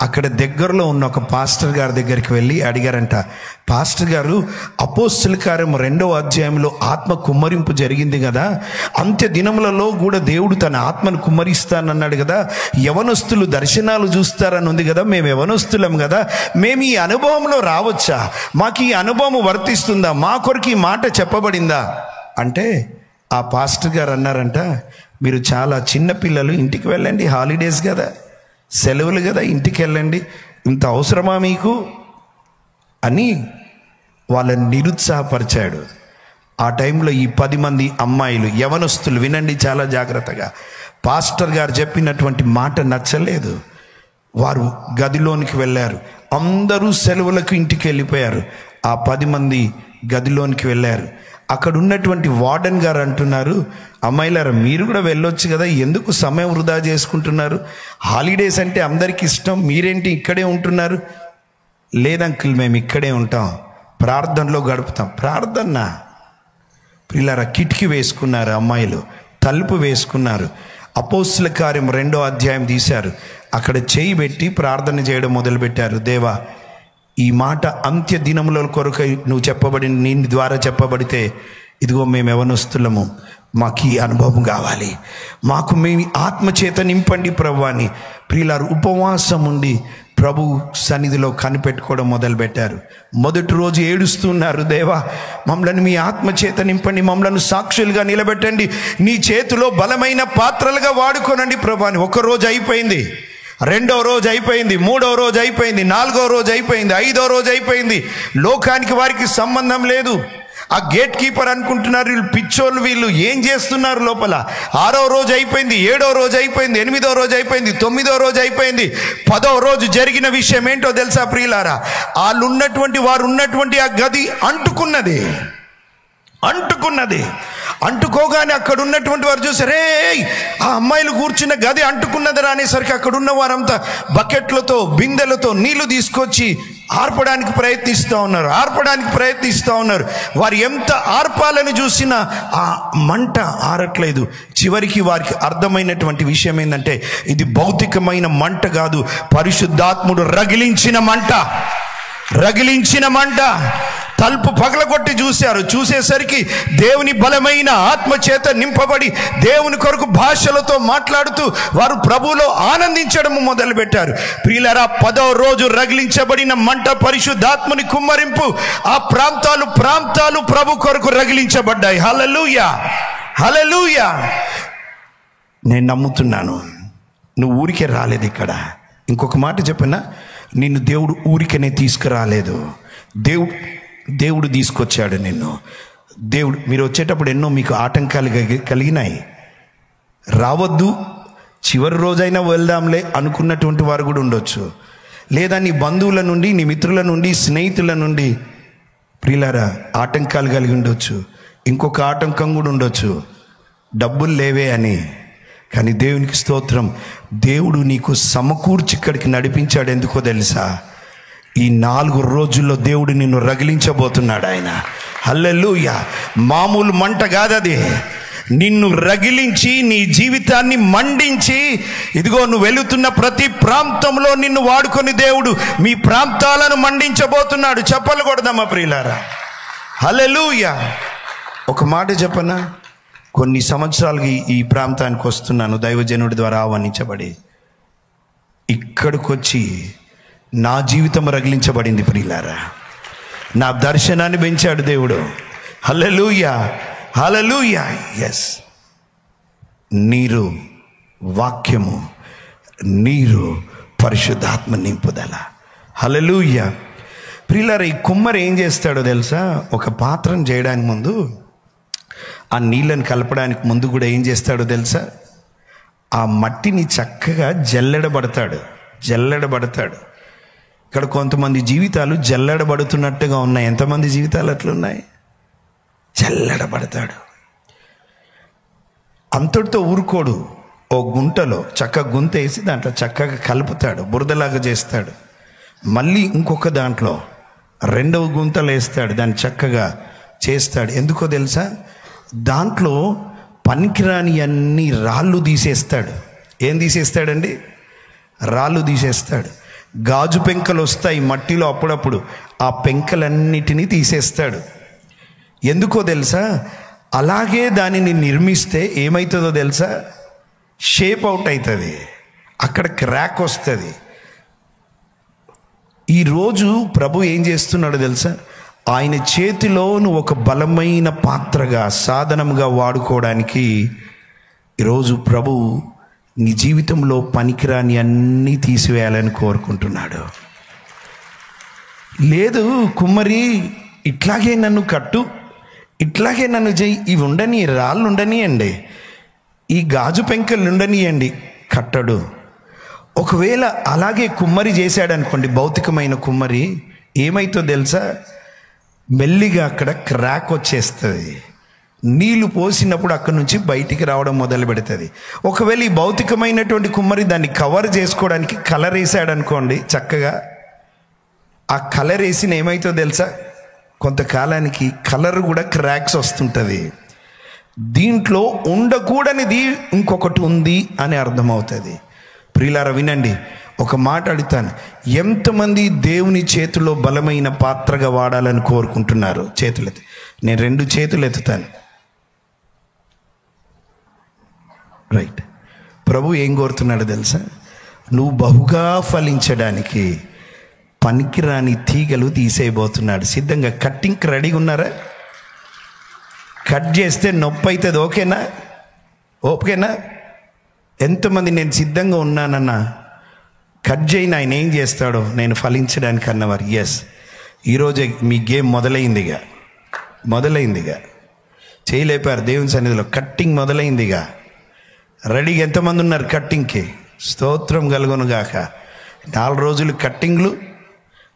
అక్కడ దగ్గరలో ఉన్న ఒక పాస్టర్ గారి దగ్గరికి వెళ్ళి అడిగారంట. పాస్టర్ గారు, అపోస్తలుల కార్యం 2వ అధ్యాయంలో ఆత్మ కుమ్మరింపు జరిగింది కదా, అంత్య దినములలో కూడా దేవుడు తన ఆత్మను కుమ్మరిస్తానన్నాడు కదా, యవనస్తులు దర్శనాలు చూస్తారని ఉంది కదా, మేము యవనస్తులం కదా, మేము ఈ అనుభవంలో రావచ్చా? మాకు ఈ అనుభవం వర్తిస్తుందా? మా కొరకు ఈ మాట చెప్పబడిందా అంటే ఆ పాస్టర్ గారు అన్నారంట, మీరు చాలా చిన్నపిల్లలు, ఇంటికి వెళ్ళండి, హాలిడేస్ కదా, సెలవులు కదా, ఇంటికి వెళ్ళండి, ఇంత అవసరమా మీకు అని వాళ్ళని నిరుత్సాహపరిచాడు. ఆ టైంలో ఈ 10 మంది అమ్మాయిలు, యవనస్తులు, వినండి చాలా జాగ్రత్తగా, పాస్టర్ గారు చెప్పినటువంటి మాట నచ్చలేదు. వారు గదిలోనికి వెళ్ళారు. అందరూ సెలవులకు ఇంటికి వెళ్ళిపోయారు. ఆ 10 మంది గదిలోనికి వెళ్ళారు. అక్కడ ఉన్నటువంటి వార్డెన్ గారు అంటున్నారు, అమ్మాయిలారా మీరు కూడా వెళ్ళొచ్చు కదా, ఎందుకు సమయం వృధా చేసుకుంటున్నారు? హాలిడేస్ అంటే అందరికీ ఇష్టం, మీరేంటి ఇక్కడే ఉంటున్నారు? లేదంకుల్, మేము ఇక్కడే ఉంటాం, ప్రార్థనలో గడుపుతాం. ప్రార్థన పిల్లరా, కిటికీ వేసుకున్నారు అమ్మాయిలు, తలుపు వేసుకున్నారు. అపోస్తలుల కార్యం 2వ అధ్యాయం తీశారు. అక్కడ చేయి పెట్టి ప్రార్థన చేయడం మొదలుపెట్టారు. దేవా, ఈ మాట అంత్య దినముల కొరకు నువ్వు చెప్పబడిన నీ ద్వారా చెప్పబడితే, ఇదిగో మేము యవనస్తులము, మాకు ఈ అనుభవం కావాలి, మాకు మేము ఆత్మచేత నింపండి ప్రభువా అని ప్రియులారు ఉపవాసం ఉండి ప్రభు సన్నిధిలో కనిపెట్టుకోవడం మొదలుపెట్టారు. మొదటి రోజు ఏడుస్తున్నారు, దేవా మమ్మల్ని మీ ఆత్మ చేత నింపండి, మమ్మల్ని సాక్షులుగా నిలబెట్టండి, నీ చేతిలో బలమైన పాత్రలుగా వాడుకోనండి ప్రభు అని. ఒక రోజు అయిపోయింది, రెండో రోజు అయిపోయింది, మూడో రోజు అయిపోయింది, నాలుగో రోజు అయిపోయింది, ఐదో రోజు అయిపోయింది. లోకానికి వారికి సంబంధం లేదు. ఆ గేట్ కీపర్ అనుకుంటున్నారు వీళ్ళు పిచ్చోళ్ళు, వీళ్ళు ఏం చేస్తున్నారు లోపల. ఆరో రోజు అయిపోయింది, ఏడో రోజు అయిపోయింది, ఎనిమిదో రోజు అయిపోయింది, తొమ్మిదో రోజు అయిపోయింది. 10వ రోజు జరిగిన విషయం ఏంటో తెలుసా ప్రియులారా? వారు ఉన్నటువంటి ఆ గది అంటుకున్నది. అంటుకోగానే అక్కడ ఉన్నటువంటి వారు చూసారే, ఆ అమ్మాయిలు కూర్చున్న గది అంటుకున్నదిరా అనేసరికి అక్కడ ఉన్న వారంతా బకెట్లతో బిందెలతో నీళ్లు తీసుకొచ్చి ఆర్పడానికి ప్రయత్నిస్తూ ఉన్నారు. వారు ఎంత ఆర్పాలని చూసినా ఆ మంట ఆరట్లేదు. చివరికి వారికి అర్థమైనటువంటి విషయం ఏంటంటే ఇది భౌతికమైన మంట కాదు, పరిశుద్ధాత్ముడు రగిలించిన మంట. తలుపు పగలగొట్టి చూసేసరికి దేవుని బలమైన ఆత్మ చేత నింపబడి దేవుని కొరకు భాషలతో మాట్లాడుతూ వారు ప్రభువులో ఆనందించడం మొదలుపెట్టారు. ప్రియులారా, 10వ రోజు రగిలించబడిన మంట, పరిశుద్ధాత్మని కుమ్మరింపు, ఆ ప్రాంతాలు ప్రభు కొరకు రగిలించబడ్డాయి. హల్లెలూయా, హల్లెలూయా. నేను నమ్ముతున్నాను నువ్వు ఊరికే రాలేదు ఇక్కడ. ఇంకొక మాట చెప్పనా, నిన్ను దేవుడు ఊరికనే తీసుకురాలేదు, దేవుడు తీసుకొచ్చాడు నిన్ను. మీరు వచ్చేటప్పుడు ఎన్నో మీకు ఆటంకాలు కలిగినాయి. రావద్దు, చివరి రోజైనా వెళ్దాంలే అనుకున్నటువంటి వారు కూడా ఉండొచ్చు. లేదా నీ బంధువుల నుండి, నీ మిత్రుల నుండి, స్నేహితుల నుండి ప్రియులారా ఆటంకాలు కలిగి ఉండొచ్చు. ఇంకొక ఆటంకం కూడా ఉండొచ్చు, డబ్బులు లేవే అని. కానీ దేవునికి స్తోత్రం, దేవుడు నీకు సమకూర్చి ఇక్కడికి నడిపించాడు. ఎందుకో తెలుసా? ఈ 4 రోజుల్లో దేవుడు నిన్ను రగిలించబోతున్నాడు ఆయన. హల్లెలూయా. మామూలు మంట కాదది, నిన్ను రగిలించి నీ జీవితాన్ని మండించి, ఇదిగో నువ్వు వెళుతున్న ప్రతి ప్రాంతంలో నిన్ను వాడుకొని దేవుడు మీ ప్రాంతాలను మండించబోతున్నాడు. చెప్పలు కొడదామా ప్రియులారా? హల్లెలూయా. ఒక మాట చెప్పనా, కొన్ని సంవత్సరాలకి ఈ ప్రాంతానికి వస్తున్నాను దైవజనుడి ద్వారా ఆహ్వానించబడి. ఇక్కడికి వచ్చి నా జీవితం రగిలించబడింది ప్రియులారా. నా దర్శనాన్ని పెంచాడు దేవుడు. హల్లెలూయా, హల్లెలూయా. ఎస్, నీరు వాక్యము, నీరు పరిశుద్ధాత్మ నింపుదల. హల్లెలూయా. ప్రియులారా, ఈ కుమ్మరి ఏం చేస్తాడో తెలుసా? ఒక పాత్రను చేయడానికి ముందు, ఆ నీళ్ళని కలపడానికి ముందు కూడా ఏం చేస్తాడో తెలుసా? ఆ మట్టిని చక్కగా జల్లెడబడతాడు. ఇక్కడ కొంతమంది జీవితాలు జల్లెడబడుతున్నట్టుగా ఉన్నాయి. ఎంతమంది జీవితాలు అట్లున్నాయి? జల్లెడబడతాడు. అంతటితో ఊరుకోడు. ఓ గుంటలో చక్కగా గుంత వేసి దాంట్లో చక్కగా కలుపుతాడు, బురదలాగా చేస్తాడు. మళ్ళీ ఇంకొక దాంట్లో 2వ గుంతలు వేస్తాడు, దాన్ని చక్కగా చేస్తాడు. ఎందుకో తెలుసా? దాంట్లో పనికిరాని అన్ని రాళ్ళు తీసేస్తాడు. ఏం తీసేస్తాడండి? రాళ్ళు తీసేస్తాడు. గాజు పెంకలు వస్తాయి మట్టిలో అప్పుడప్పుడు, ఆ పెంకలన్నిటినీ తీసేస్తాడు. ఎందుకో తెలుసా? అలాగే దానిని నిర్మిస్తే ఏమవుతుందో తెలుసా? షేప్ అవుట్ అవుతుంది, అక్కడ క్రాక్ వస్తుంది. ఈరోజు ప్రభు ఏం చేస్తున్నాడో తెలుసా? ఆయన చేతిలో నువ్వు ఒక బలమైన పాత్రగా, సాధనముగా వాడుకోవడానికి ఈరోజు ప్రభు నీ జీవితంలో పనికిరాని అన్నీ తీసివేయాలని కోరుకుంటున్నాడు. లేదు కుమ్మరి, ఇట్లాగే నన్ను కట్టు, ఇట్లాగే నన్ను చేయి, ఇవి ఉండని, రాళ్ళు ఉండనియండి, ఈ గాజు పెంకలు ఉండనియండి, కట్టడు. ఒకవేళ అలాగే కుమ్మరి చేశాడనుకోండి, భౌతికమైన కుమ్మరి, ఏమైతో తెలుసా? మెల్లిగా అక్కడ క్రాక్ వచ్చేస్తుంది. నీళ్లు పోసినప్పుడు అక్కడి నుంచి బయటికి రావడం మొదలు పెడుతుంది. ఒకవేళ ఈ భౌతికమైనటువంటి కుమ్మరి దాన్ని కవర్ చేసుకోవడానికి కలర్ వేసాడనుకోండి, చక్కగా ఆ కలర్ వేసిన ఏమైతో తెలుసా? కొంతకాలానికి కలర్ కూడా క్రాక్స్ వస్తుంటుంది. దీంట్లో ఉండకూడనిది ఇంకొకటి ఉంది అని అర్థమవుతుంది. ప్రియులారా వినండి, ఒక మాట అడుగుతాను, ఎంతమంది దేవుని చేతిలో బలమైన పాత్రగా వాడాలని కోరుకుంటున్నారు? చేతులెత్తి. నేను 2 చేతులు ఎత్తుతాను. రైట్. ప్రభు ఏం కోరుతున్నాడో తెలుసా? నువ్వు బహుగా ఫలించడానికి పనికిరాని తీగలు తీసేయబోతున్నాడు. సిద్ధంగా కట్టింగ్కి రెడీగా ఉన్నారా? కట్ చేస్తే నొప్పి అవుతుంది. ఓకేనా? ఎంతమంది నేను సిద్ధంగా ఉన్నానన్నా కట్ చేయని ఆయన ఏం చేస్తాడో నేను ఫలించడానికి అన్నవారు. ఎస్, ఈరోజే మీ గేమ్ మొదలైందిగా చేయలేపారు దేవుని సన్నిధిలో. కట్టింగ్ మొదలైందిగా. రెడీగా ఎంతమంది ఉన్నారు కట్టింగ్కి? స్తోత్రం కలుగును గాక. 4 రోజులు కట్టింగ్లు,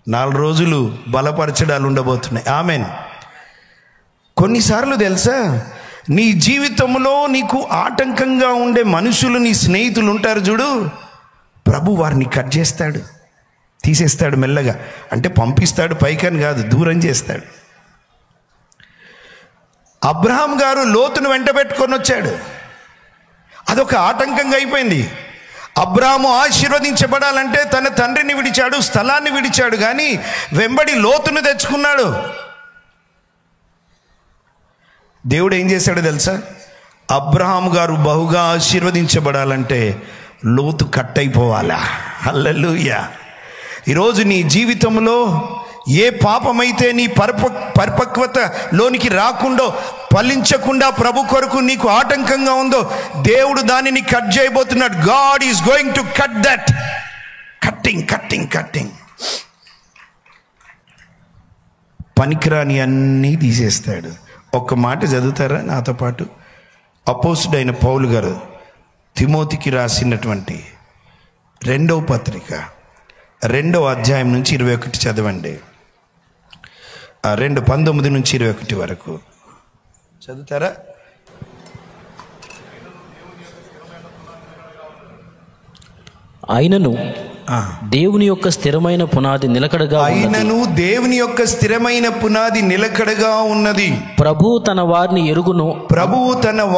4 రోజులు బలపరచడాలు ఉండబోతున్నాయి. ఆమెన్. కొన్నిసార్లు తెలుసా, నీ జీవితంలో నీకు ఆటంకంగా ఉండే మనుషులు, నీ స్నేహితులు ఉంటారు చూడు, ప్రభు వారిని కట్ చేస్తాడు, తీసేస్తాడు మెల్లగా. అంటే పంపిస్తాడు పైకని కాదు, దూరం చేస్తాడు. అబ్రహాం గారు లోతును వెంట పెట్టుకొని వచ్చాడు. అదొక ఆటంకంగా అయిపోయింది. అబ్రాహాము ఆశీర్వదించబడాలంటే తన తండ్రిని విడిచాడు, స్థలాన్ని విడిచాడు, కానీ వెంబడి లోతును తెచ్చుకున్నాడు. దేవుడు ఏం చేశాడో తెలుసా? అబ్రహాం గారు బహుగా ఆశీర్వదించబడాలంటే లోతు కట్ అయిపోవాలా? హల్లెలూయా. ఈరోజు నీ జీవితంలో ఏ పాపమైతే నీ పరిపక్వతలోనికి రాకుండా, ఫలించకుండా ప్రభు కొరకు నీకు ఆటంకంగా ఉందో, దేవుడు దానిని కట్ చేయబోతున్నాడు. God is going to cut that. Cutting. పనికిరాని అన్నీ తీసేస్తాడు. ఒక్క మాట చదువుతారా నాతో పాటు? అపోస్తుడైన పౌలు గారు తిమోతికి రాసినటువంటి 2వ పత్రిక 2వ అధ్యాయం నుంచి 21 చదవండి. 2:19 నుంచి 21 వరకు చదువుతారా? అయినను దేవుని యొక్క స్థిరమైన పునాది నిలకడగా ఉన్నది. ప్రభువు తన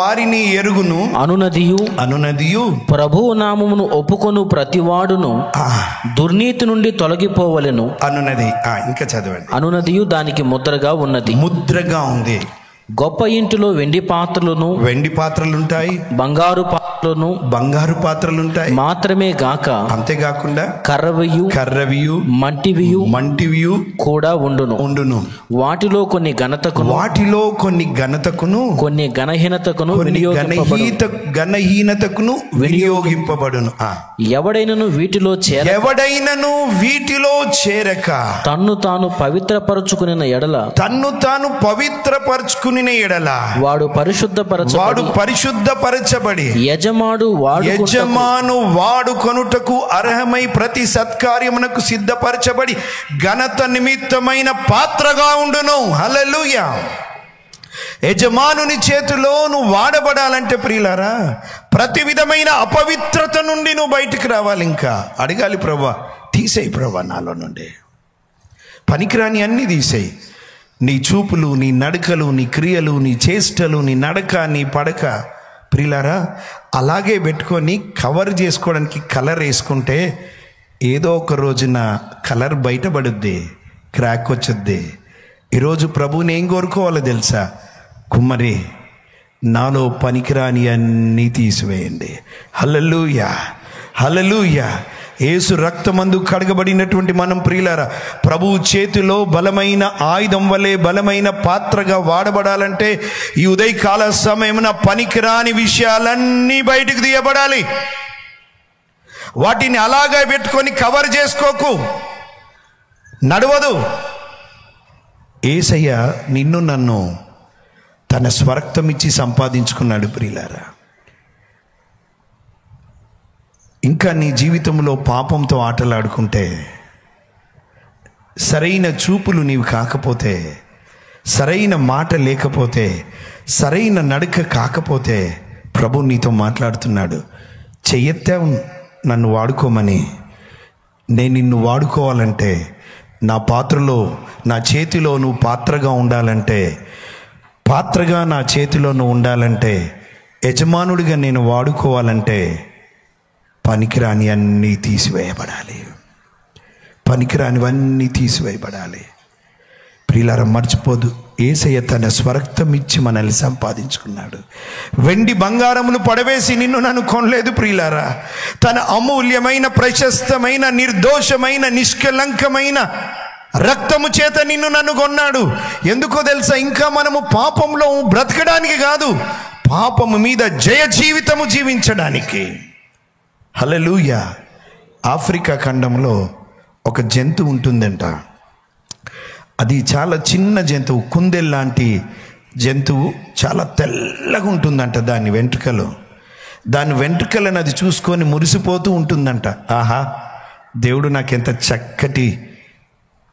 వారిని ఎరుగును అనునదియు ప్రభువు నామమును ఒప్పుకొను ప్రతివాడును దుర్నీతి నుండి తొలగిపోవలెను అనునది. ఇంకా చదవండి. అనునదియు దానికి ముద్రగా ఉంది. గొప్ప ఇంటిలో వెండి పాత్రలుంటాయి, బంగారు పాత్రలుంటాయి. మాత్రమే గాక అంతేకాకుండా కర్రవియు మంటివియు కూడా ఉండును. వాటిలో కొన్ని ఘనతకును కొన్ని ఘనహీనతకును వినియోగింపబడును. ఎవడైనను వీటిలో చేరక తన్ను తాను పవిత్రపరచుకుని ఎడల వాడు పరిశుద్ధపరచబడి యజమాను వాడుకొనుటకు అర్హమై ప్రతి సత్కార్యమునకు సిద్ధపరచబడి ఘనత నిమిత్తమైన పాత్రగా ఉండును. హల్లెలూయా. యజమానుని చేతిలో నువ్వు వాడబడాలంటే ప్రియులారా, ప్రతి విధమైన అపవిత్రత నుండి నువ్వు బయటికి రావాలి. ఇంకా అడగాలి, ప్రభువా తీసేయి, ప్రభువా నాలో నుండి పనికిరాని అన్నీ తీసేయి. నీ చూపులు, నీ నడకలు, నీ క్రియలు, నీ చేష్టలు, నీ నడక, నీ పడక ప్రియులారా అలాగే పెట్టుకొని కవర్ చేసుకోవడానికి కలర్ వేసుకుంటే ఏదో ఒక రోజున కలర్ బయటపడుద్ది, క్రాక్ వచ్చుద్ది. ఈరోజు ప్రభువుని ఏం కోరుకోవాలో తెలుసా? కుమ్మరి, నాలో పనికిరాని అన్నీ తీసివేయండి. హల్లెలూయా, హల్లెలూయా. యేసు రక్తమందు కడగబడినటువంటి మనం ప్రియులారా ప్రభువు చేతిలో బలమైన ఆయుధం వలె బలమైన పాత్రగా వాడబడాలంటే ఈ ఉదయకాల సమయమున పనికిరాని విషయాలన్నీ బయటకు తీయబడాలి. వాటిని అలాగే పెట్టుకొని కవర్ చేసుకోకు, నడవదు. యేసయ్య నిన్ను నన్ను తన స్వరక్తం ఇచ్చి సంపాదించుకున్నాడు ప్రియులారా. ఇంకా నీ జీవితంలో పాపంతో ఆటలాడుకుంటే, సరైన చూపులు నీవు కాకపోతే, సరైన మాట లేకపోతే, సరైన నడక కాకపోతే ప్రభు నీతో మాట్లాడుతున్నాడు. చెయ్యెత్తావు నన్ను వాడుకోమని. నేను నిన్ను వాడుకోవాలంటే, నా పాత్రలో, నా చేతిలో నువ్వు పాత్రగా ఉండాలంటే, పాత్రగా నా చేతిలో నువ్వు ఉండాలంటే, యజమానుడిగా నేను వాడుకోవాలంటే పనికిరాని అన్నీ తీసివేయబడాలి. పనికిరానివన్నీ తీసివేయబడాలి. ప్రియులారా, మర్చిపోదు, యేసయ్య తన స్వరక్తం ఇచ్చి మనల్ని సంపాదించుకున్నాడు. వెండి బంగారములు పడవేసి నిన్ను నన్ను కొనలేదు ప్రియులారా. తన అమూల్యమైన, ప్రశస్తమైన, నిర్దోషమైన, నిష్కలంకమైన రక్తము చేత నిన్ను నన్ను కొన్నాడు. ఎందుకో తెలుసా? ఇంకా మనము పాపంలో బ్రతకడానికి కాదు, పాపము మీద జయ జీవితము జీవించడానికి. హల్లెలూయా. ఆఫ్రికా ఖండంలో ఒక జంతువు ఉంటుందంట. అది చాలా చిన్న జంతువు, కుందేలు జంతువు, చాలా తెల్లగా ఉంటుందంట. దాని వెంట్రుకలను అది చూసుకొని మురిసిపోతూ ఉంటుందంట. ఆహా, దేవుడు నాకెంత చక్కటి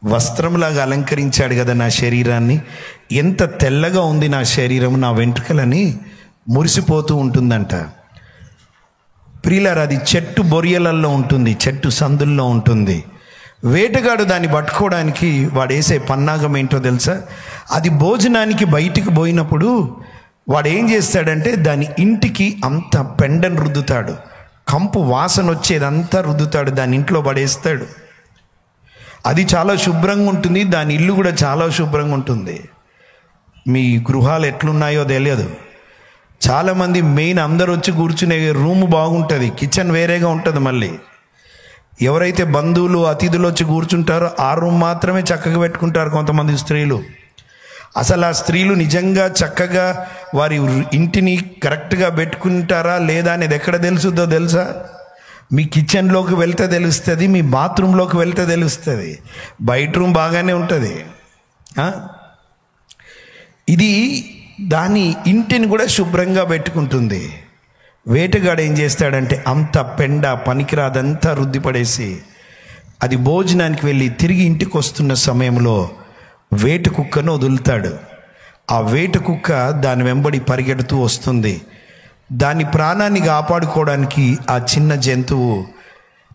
వస్త్రంలాగా అలంకరించాడు కదా నా శరీరాన్ని, ఎంత తెల్లగా ఉంది నా శరీరం, నా వెంట్రుకలని మురిసిపోతూ ఉంటుందంట. ప్రియులారా, అది చెట్టు బొరియలల్లో ఉంటుంది, చెట్టు సందుల్లో ఉంటుంది. వేటగాడు దాన్ని పట్టుకోవడానికి వాడు వేసే పన్నాగం ఏంటో తెలుసా? అది భోజనానికి బయటికి పోయినప్పుడు వాడు ఏం చేస్తాడంటే దాని ఇంటికి అంత పెండను రుద్దుతాడు, కంపు వాసన వచ్చేదంతా రుద్దుతాడు, దాని ఇంట్లో పడేస్తాడు. అది చాలా శుభ్రంగా ఉంటుంది, దాని ఇల్లు కూడా చాలా శుభ్రంగా ఉంటుంది. మీ గృహాలు ఎట్లున్నాయో తెలియదు. చాలామంది మెయిన్ అందరు వచ్చి కూర్చునే రూము బాగుంటుంది, కిచెన్ వేరేగా ఉంటుంది. మళ్ళీ ఎవరైతే బంధువులు అతిథులు వచ్చి కూర్చుంటారో ఆ రూమ్ మాత్రమే చక్కగా పెట్టుకుంటారు కొంతమంది స్త్రీలు. అసలు ఆ స్త్రీలు నిజంగా చక్కగా వారి ఇంటిని కరెక్ట్గా పెట్టుకుంటారా లేదా అనేది ఎక్కడ తెలుస్తుందో తెలుసా? మీ కిచెన్లోకి వెళ్తే తెలుస్తుంది, మీ బాత్రూంలోకి వెళ్తే తెలుస్తుంది. బయట రూమ్ బాగానే ఉంటుంది. ఇది దాని ఇంటిని కూడా శుభ్రంగా పెట్టుకుంటుంది. వేటగాడు ఏం చేస్తాడంటే అంత పెండ పనికిరాదంతా రుద్దిపడేసి అది భోజనానికి వెళ్ళి తిరిగి ఇంటికి వస్తున్న సమయంలో వేట కుక్కను వదులుతాడు. ఆ వేట కుక్క దాని వెంబడి పరిగెడుతూ వస్తుంది. దాని ప్రాణాన్ని కాపాడుకోవడానికి ఆ చిన్న జంతువు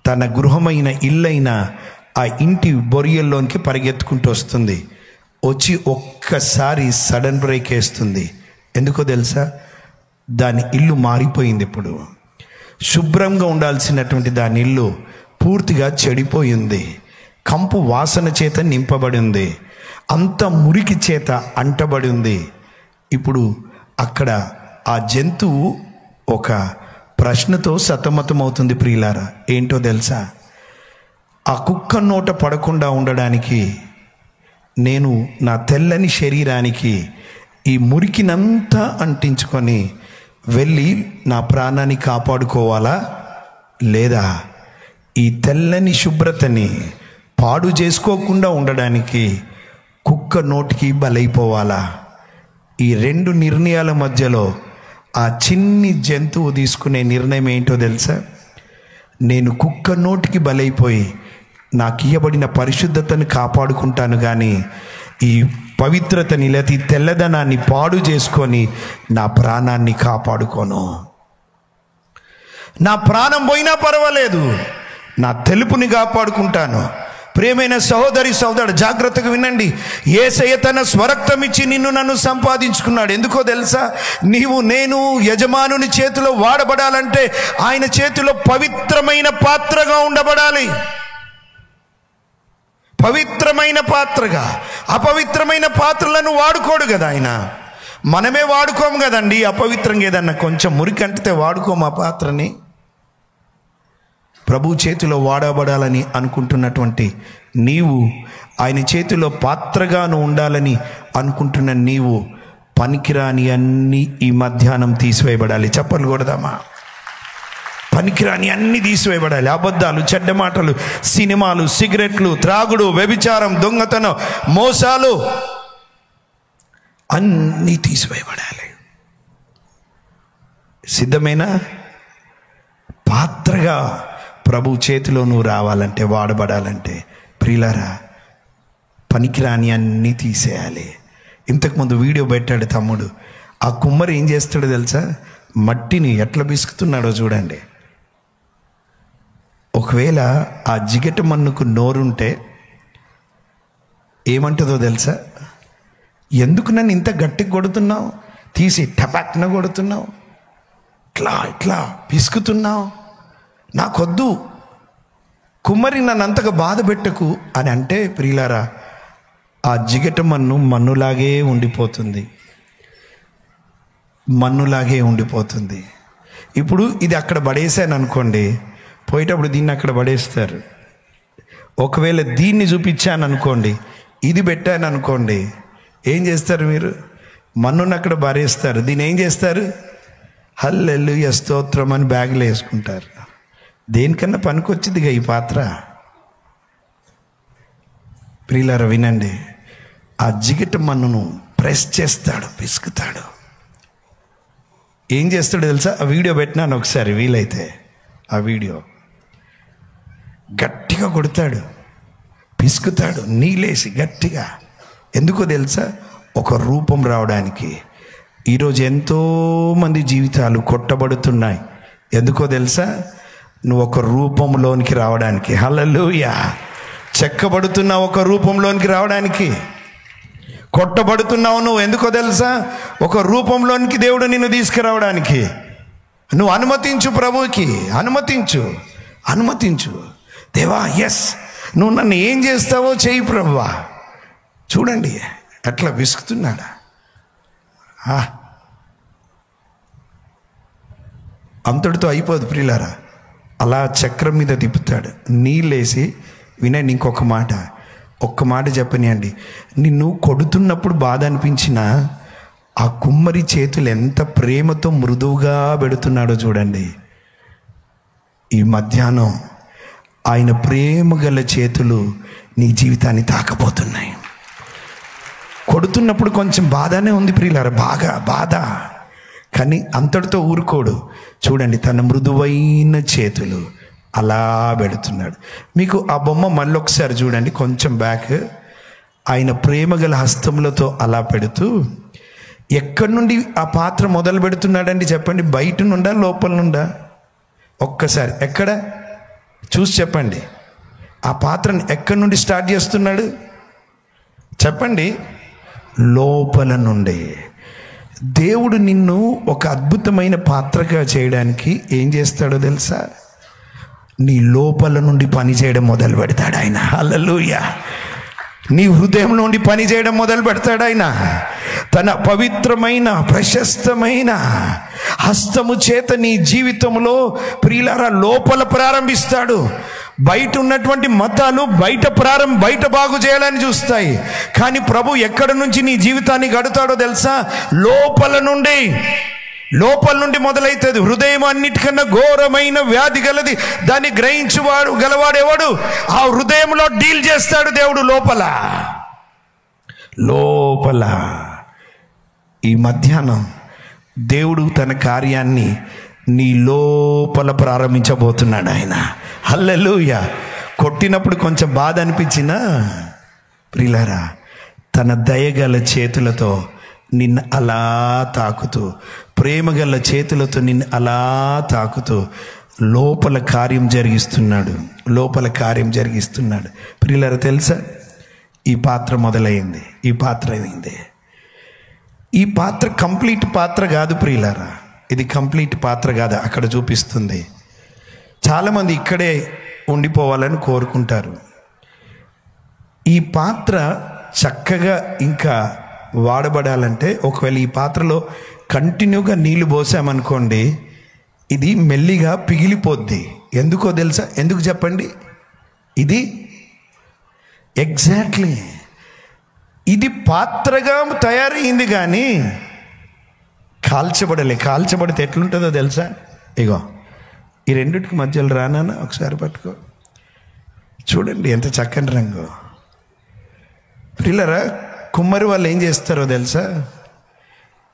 తన గృహమైన ఇల్లైన ఆ ఇంటి బొరియల్లోనికి పరిగెత్తుకుంటూ వస్తుంది. వచ్చి ఒక్కసారి సడన్ బ్రేక్ వేస్తుంది. ఎందుకో తెలుసా? దాని ఇల్లు మారిపోయింది. ఇప్పుడు శుభ్రంగా ఉండాల్సినటువంటి దాని ఇల్లు పూర్తిగా చెడిపోయింది. కంపు వాసన చేత నింపబడి ఉంది, అంత మురికి చేత అంటబడి ఉంది. ఇప్పుడు అక్కడ ఆ జంతువు ఒక ప్రశ్నతో సతమతమవుతుంది. ప్రియులారా, ఏంటో తెలుసా? ఆ కుక్క నోట పడకుండా ఉండడానికి నేను నా తెల్లని శరీరానికి ఈ మురికినంతా అంటించుకొని వెళ్ళి నా ప్రాణాన్ని కాపాడుకోవాలా, లేదా ఈ తెల్లని శుభ్రతని పాడు చేసుకోకుండా ఉండడానికి కుక్క నోటికి బలైపోవాలా? ఈ రెండు నిర్ణయాల మధ్యలో ఆ చిన్ని జంతువు తీసుకునే నిర్ణయం ఏంటో తెలుసా? నేను కుక్క నోటికి బలైపోయి నాకు ఇవ్వబడిన పరిశుద్ధతను కాపాడుకుంటాను, కానీ ఈ పవిత్రతని లేకపోతే ఈ తెల్లదనాన్ని పాడు చేసుకొని నా ప్రాణాన్ని కాపాడుకోను. నా ప్రాణం పోయినా పర్వాలేదు, నా తెలుపుని కాపాడుకుంటాను. ప్రియమైన సహోదరి సహోదరుడు, జాగ్రత్తగా వినండి. యేసయ్య తన స్వరక్తం ఇచ్చి నిన్ను నన్ను సంపాదించుకున్నాడు. ఎందుకో తెలుసా? నీవు నేను యజమానుని చేతిలో వాడబడాలంటే ఆయన చేతిలో పవిత్రమైన పాత్రగా ఉండబడాలి. పవిత్రమైన పాత్రగా. అపవిత్రమైన పాత్రలను వాడుకోడు కదా ఆయన. మనమే వాడుకోము కదండి. అపవిత్రంగా ఏదన్నా కొంచెం మురికి అంటితే వాడుకోము ఆ పాత్రని. ప్రభు చేతిలో వాడబడాలని అనుకుంటున్నటువంటి నీవు, ఆయన చేతిలో పాత్రగాను ఉండాలని అనుకుంటున్న నీవు, పనికిరాని అన్నీ ఈ మధ్యాహ్నం తీసివేయబడాలి. చప్పట్లు కొడదామా? పనికిరాని అన్నీ తీసివేయబడాలి. అబద్ధాలు, చెడ్డ మాటలు, సినిమాలు, సిగరెట్లు, త్రాగుడు, వ్యభిచారం, దొంగతనం, మోసాలు అన్నీ తీసివేయబడాలి. సిద్ధమేనా? పాత్రగా ప్రభు చేతిలో నువ్వు రావాలంటే, వాడబడాలంటే ప్రియులారా, పనికిరాని అన్నీ తీసేయాలి. ఇంతకుముందు వీడియో పెట్టాడు తమ్ముడు. ఆ కుమ్మరి ఏం చేస్తాడో తెలుసా? మట్టిని ఎట్లా బిసుకుతున్నాడో చూడండి. ఒకవేళ ఆ జిగట మన్నుకు నోరుంటే ఏమంటుందో తెలుసా? ఎందుకు నన్ను ఇంత గట్టిగా కొడుతున్నావు, తీసి టపాక్న కొడుతున్నావు, ఇట్లా పిసుకుతున్నావు, నాకొద్దు, కుమ్మరి నన్ను అంతగా బాధ పెట్టకు అని అంటే, ప్రియులారా, ఆ జిగట మన్ను మన్నులాగే ఉండిపోతుంది, మన్నులాగే ఉండిపోతుంది. ఇప్పుడు ఇది అక్కడ పడేసాను అనుకోండి, పోయేటప్పుడు దీన్ని అక్కడ పడేస్తారు. ఒకవేళ దీన్ని చూపించాను అనుకోండి, ఇది పెట్టాను అనుకోండి, ఏం చేస్తారు మీరు? మన్నును అక్కడ బారేస్తారు. దీన్ని ఏం చేస్తారు? హల్లెలూయా స్తోత్రం అని బ్యాగులో వేసుకుంటారు. దేనికన్నా పనికొచ్చిందిగా ఈ పాత్ర. ప్రియులారా వినండి, ఆ జిగట మన్నును ప్రెస్ చేస్తాడు, పిసుకుతాడు. ఏం చేస్తాడు తెలుసా? ఆ వీడియో పెట్టినాను ఒకసారి, వీలైతే ఆ వీడియో. గట్టిగా కొడతాడు, పిసుకుతాడు, నీళ్ళేసి గట్టిగా. ఎందుకో తెలుసా? ఒక రూపం రావడానికి. ఈరోజు ఎంతోమంది జీవితాలు కొట్టబడుతున్నాయి. ఎందుకో తెలుసా? నువ్వు ఒక రూపంలోనికి రావడానికి. హల్లెలూయా. చెక్కబడుతున్న ఒక రూపంలోనికి రావడానికి కొట్టబడుతున్నావు నువ్వు. ఎందుకో తెలుసా? ఒక రూపంలోనికి దేవుడు నిన్ను తీసుకురావడానికి. నువ్వు అనుమతించు, ప్రభువుకి అనుమతించు. దేవా, ఎస్, నువ్వు నన్ను ఏం చేస్తావో చెయ్యి ప్రభువా. చూడండి ఎట్లా విసుకుతున్నాడా. అంతటితో అయిపోదు ప్రియులారా. అలా చక్రం మీద తిప్పుతాడు, నీళ్ళేసి. వినండి, ఇంకొక మాట, ఒక్క మాట చెప్పనియండి. నిన్ను కొడుతున్నప్పుడు బాధ అనిపించినా ఆ కుమ్మరి చేతులు ఎంత ప్రేమతో మృదువుగా పెడుతున్నాడో చూడండి. ఈ మధ్యాహ్నం ఆయన ప్రేమ గల చేతులు నీ జీవితాన్ని తాకబోతున్నాయి. కొడుతున్నప్పుడు కొంచెం బాధనే ఉంది ప్రియులారా, బాగా బాధ, కానీ అంతటితో ఊరుకోడు. చూడండి, తన మృదువైన చేతులు అలా పెడుతున్నాడు. మీకు ఆ బొమ్మ మళ్ళీ ఒకసారి చూడండి, కొంచెం బ్యాక్. ఆయన ప్రేమగల హస్తములతో అలా పెడుతూ ఎక్కడి నుండి ఆ పాత్ర మొదలు పెడుతున్నాడండి చెప్పండి? బయట నుండా, లోపల నుండా? ఒక్కసారి ఎక్కడ చూసి చెప్పండి. ఆ పాత్రను ఎక్కడి నుండి స్టార్ట్ చేస్తున్నాడు చెప్పండి? లోపల నుండి. దేవుడు నిన్ను ఒక అద్భుతమైన పాత్రగా చేయడానికి ఏం చేస్తాడో తెలుసా? నీ లోపల నుండి పని చేయడం మొదలు పెడతాడు ఆయన. హల్లెలూయా. నీ హృదయం నుండి పని చేయడం మొదలు పెడతాడు ఆయన. తన పవిత్రమైన ప్రశస్తమైన హస్తము చేత నీ జీవితంలో ప్రియులారా లోపల ప్రారంభిస్తాడు. బయట ఉన్నటువంటి మతాలు బయట బాగు చేయాలని చూస్తాయి, కానీ ప్రభు ఎక్కడి నుంచి నీ జీవితాన్ని గడుతాడో తెలుసా? లోపల నుండి మొదలైతుంది. హృదయం అన్నిటికన్నా ఘోరమైన వ్యాధి గలది, దాన్ని గ్రహించువాడు గలవాడెవడు? ఆ హృదయంలో డీల్ చేస్తాడు దేవుడు. లోపల ఈ మధ్యాహ్నం దేవుడు తన కార్యాన్ని నీ లోపల ప్రారంభించబోతున్నాడు ఆయన. హల్లెలూయా. కొట్టినప్పుడు కొంచెం బాధ అనిపించినా ప్రియులారా, తన దయగల చేతులతో నిన్ను అలా తాకుతూ, ప్రేమగల చేతులతో నిన్ను అలా తాకుతూ లోపల కార్యం జరిగిస్తున్నాడు. ప్రియులారా తెలుసా, ఈ పాత్ర మొదలైంది, ఈ పాత్ర అయింది. ఈ పాత్ర కంప్లీట్ పాత్ర కాదు ప్రియులారా, ఇది కంప్లీట్ పాత్ర కాదు. అక్కడ చూపిస్తుంది. చాలామంది ఇక్కడే ఉండిపోవాలని కోరుకుంటారు. ఈ పాత్ర చక్కగా ఇంకా వాడబడాలంటే, ఒకవేళ ఈ పాత్రలో కంటిన్యూగా నీళ్లు పోసామనుకోండి, ఇది మెల్లిగా పిగిలిపోద్ది. ఎందుకో తెలుసా? ఎందుకు చెప్పండి? ఇది ఎగ్జాక్ట్లీ ఇది పాత్రగా తయారైంది, కానీ కాల్చబడితే ఎట్లుంటుందో తెలుసా? ఇగో ఈ రెండిటికి మధ్యలో రానా, ఒకసారి పట్టుకో. చూడండి ఎంత చక్కని రంగు. ప్రియులారా, కుమ్మరి వాళ్ళు ఏం చేస్తారో తెలుసా?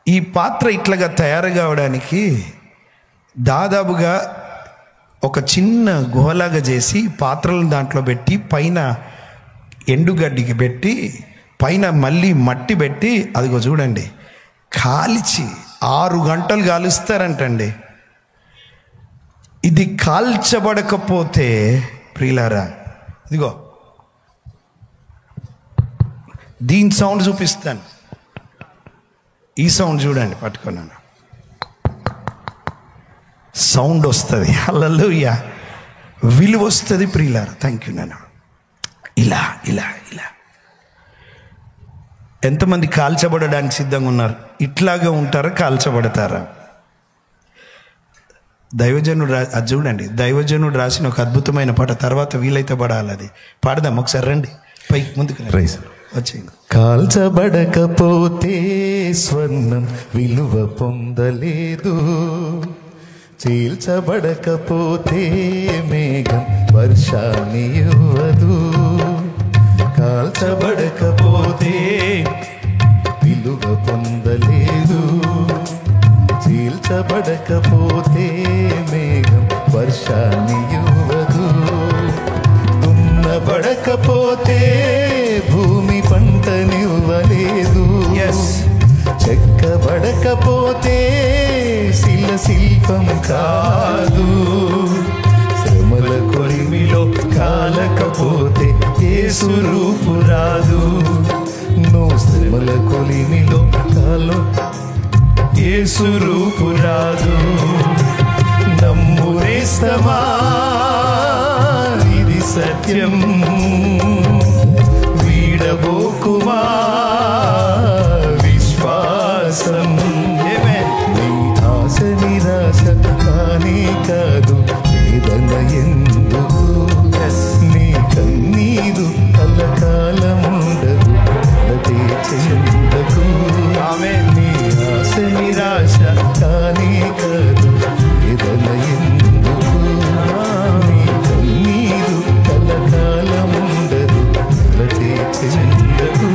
ఈ పాత్ర ఇట్లాగా తయారు కావడానికి దాదాపుగా ఒక చిన్న గుహలాగా చేసి పాత్రలను దాంట్లో పెట్టి, పైన ఎండుగడ్డికి పెట్టి, పైన మళ్ళీ మట్టి పెట్టి, అదిగో చూడండి కాల్చి 6 గంటలు కాలుస్తారంటండి. ఇది కాల్చబడకపోతే ప్రియులారా, ఇదిగో దీని సౌండ్ చూపిస్తాను. ఈ సౌండ్ చూడండి, పట్టుకున్నాను. సౌండ్ వస్తుంది. హల్లెలూయా. విలువ వస్తుంది ప్రియులారా. థ్యాంక్ యూ నాన్న. ఇలా ఇలా ఇలా ఎంతమంది కాల్చబడడానికి సిద్ధంగా ఉన్నారు? ఇట్లాగా ఉంటారా, కాల్చబడతారా? దైవజనుడు అది చూడండి, దైవజనుడు రాసిన ఒక అద్భుతమైన పాట, తర్వాత వీలైతే పడాలి, అది పాడదాం ఒకసారి. రండి పైకి ముందుకు వచ్చేయండి. కాల్చబడకపోతే స్వర్ణం విలువ పొందలేదు, చీల్చబడకపోతే మేఘం వర్షాన్ని ఇవ్వదు. కాల్చబడకపోతే విలువ పొందలేదు, చీల్చబడకపోతే మేఘం వర్షాన్ని ఇవ్వదు. దున్నబడకపోతే భూమి పంటనివ్వలేదు, చెక్కబడకపోతే శిల్పం కాదు. శ్రమల కొలిమిలో కాలకపోతే యేసు రూపు రాదు. నువ్వు శ్రమల కొలిమిలో యేసు రూపు రాదు. నమ్మురేస్తమా ఇది సత్యం, వీడబోకుమా విశ్వాసం. నీ ఆశ నిరాశ కానీ కాదు, వేదన ఎందుకు? నీ కన్నీరు కలకాలముండదు, ప్రతి చెందకు. నీ ఆశ నిరాశ కానీ కాదు, వేదన ఎందుకు? నీ కన్నీరు కలకాలముండదు, ప్రతి చెందకు.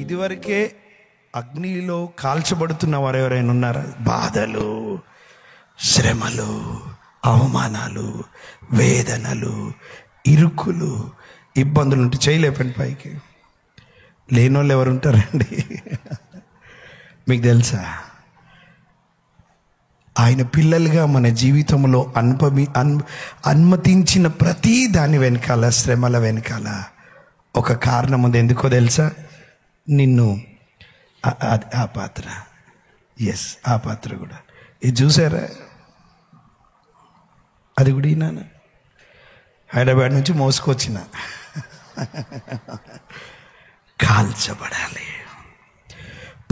ఇదివరకే అగ్నిలో కాల్చబడుతున్న వారు ఎవరైనా ఉన్నారా? బాధలు, శ్రమలు, అవమానాలు, వేదనలు, ఇరుకులు, ఇబ్బందులు ఉంటే చేయలేపండి పైకి. లేనోళ్ళు ఎవరు ఉంటారండి? మీకు తెలుసా, ఆయన పిల్లలుగా మన జీవితంలో అనుమతించిన ప్రతి దాని వెనకాల, శ్రమల వెనకాల ఒక కారణం ఉంది. ఎందుకో తెలుసా? నిన్ను ఆ పాత్ర, ఆ పాత్ర కూడా ఇది చూసారా? అది కూడా ఈయన హైదరాబాద్ నుంచి మోసుకొచ్చిన. కాల్చబడాలి,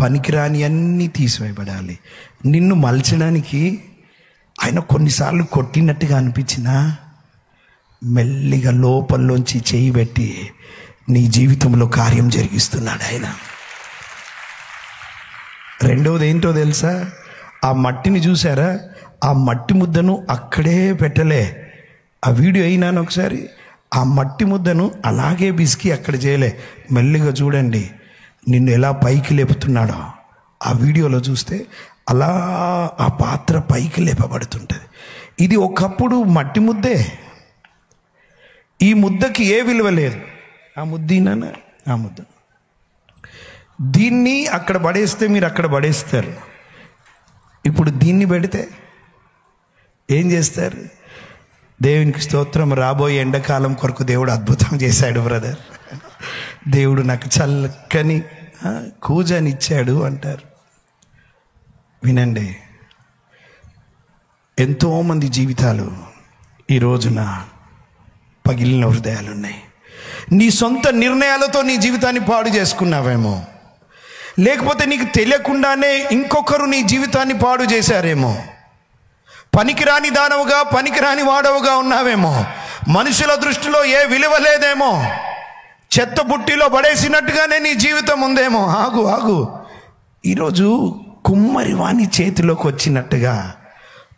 పనికిరాని అన్నీ తీసివేయబడాలి. నిన్ను మలచడానికి ఆయన కొన్నిసార్లు కొట్టినట్టుగా అనిపించినా మెల్లిగా లోపల్లోంచి చేయి పెట్టి నీ జీవితంలో కార్యం జరిగిస్తున్నాడు ఆయన. రెండవది ఏంటో తెలుసా? ఆ మట్టిని చూసారా? ఆ మట్టి ముద్దను అక్కడే పెట్టలే. ఆ వీడియో అయినాను ఒకసారి. ఆ మట్టి ముద్దను అలాగే బిసికి అక్కడ చేయలే. మెల్లిగా చూడండి నిన్ను ఎలా పైకి లేపుతున్నాడో. ఆ వీడియోలో చూస్తే అలా ఆ పాత్ర పైకి లేపబడుతుంటుంది. ఇది ఒకప్పుడు మట్టి ముద్దే. ఈ ముద్దకి ఏ విలువ లేదు. ఆ ముద్దీనా? ఆ ముద్ద. దీన్ని అక్కడ పడేస్తే మీరు అక్కడ పడేస్తారు. ఇప్పుడు దీన్ని పెడితే ఏం చేస్తారు? దేవునికి స్తోత్రం. రాబోయే ఎండాకాలం కొరకు దేవుడు అద్భుతం చేశాడు బ్రదర్. దేవుడు నాకు చల్లకని కూజనిచ్చాడు అంటారు. వినండి, ఎంతోమంది జీవితాలు ఈ రోజున పగిలిన హృదయాలు ఉన్నాయి. నీ సొంత నిర్ణయాలతో నీ జీవితాన్ని పాడు చేసుకున్నావేమో, లేకపోతే నీకు తెలియకుండానే ఇంకొకరు నీ జీవితాన్ని పాడు చేశారేమో. పనికిరాని దానవుగా, పనికిరాని వాడవుగా ఉన్నావేమో. మనుషుల దృష్టిలో ఏ విలువ లేదేమో. చెత్త బుట్టిలో పడేసినట్టుగానే నీ జీవితం ఉందేమో. ఆగు. ఈరోజు కుమ్మరి వాణి చేతిలోకి వచ్చినట్టుగా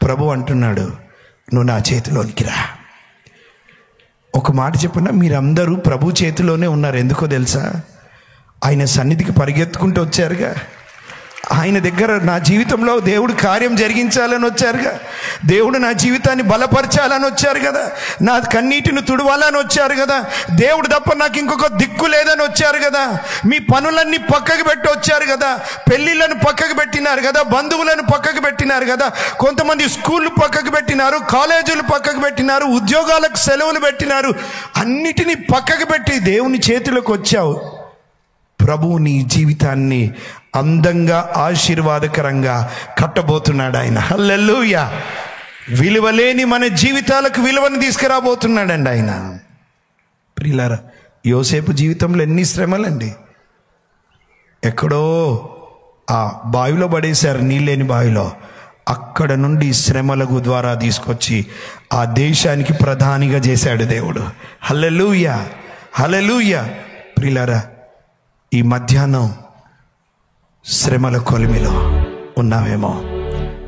ప్రభు అంటున్నాడు, నువ్వు నా చేతిలోనికి రా. ఒక మాట చెప్పిన, మీరందరూ ప్రభు చేతిలోనే ఉన్నారు. ఎందుకో తెలుసా? ఆయన సన్నిధికి పరిగెత్తుకుంటూ వచ్చారుగా. ఆయన దగ్గర నా జీవితంలో దేవుడు కార్యం జరిగించాలని వచ్చారుగా. దేవుడు నా జీవితాన్ని బలపరచాలని వచ్చారు కదా. నా కన్నీటిని తుడవాలని వచ్చారు కదా. దేవుడు తప్ప నాకు ఇంకొక దిక్కు లేదని వచ్చారు కదా. మీ పనులన్నీ పక్కకు పెట్టి వచ్చారు కదా. పెళ్ళిళ్ళను పక్కకు పెట్టినారు కదా. బంధువులను పక్కకు పెట్టినారు కదా. కొంతమంది స్కూళ్ళు పక్కకు పెట్టినారు, కాలేజీలు పక్కకు పెట్టినారు, ఉద్యోగాలకు సెలవులు పెట్టినారు. అన్నిటినీ పక్కకు పెట్టి దేవుని చేతిలోకి వచ్చావు. ప్రభువు నీ జీవితాన్ని అందంగా, ఆశీర్వాదకరంగా కట్టబోతున్నాడు ఆయన. హల్లెలూయా. విలువలేని మన జీవితాలకు విలువను తీసుకురాబోతున్నాడండి ఆయన. ప్రియులారా, యోసేపు జీవితంలో ఎన్ని శ్రమలండి. ఎక్కడో ఆ బావిలో పడేశారు, నీళ్ళేని బావిలో. అక్కడ నుండి శ్రమలకు ద్వారా తీసుకొచ్చి ఆ దేశానికి ప్రధానిగా చేశాడు దేవుడు. హల్లెలూయా, హల్లెలూయా. ప్రియులారా, ఈ మధ్యాహ్నం శ్రమల కొలిమిలో ఉన్నావేమో,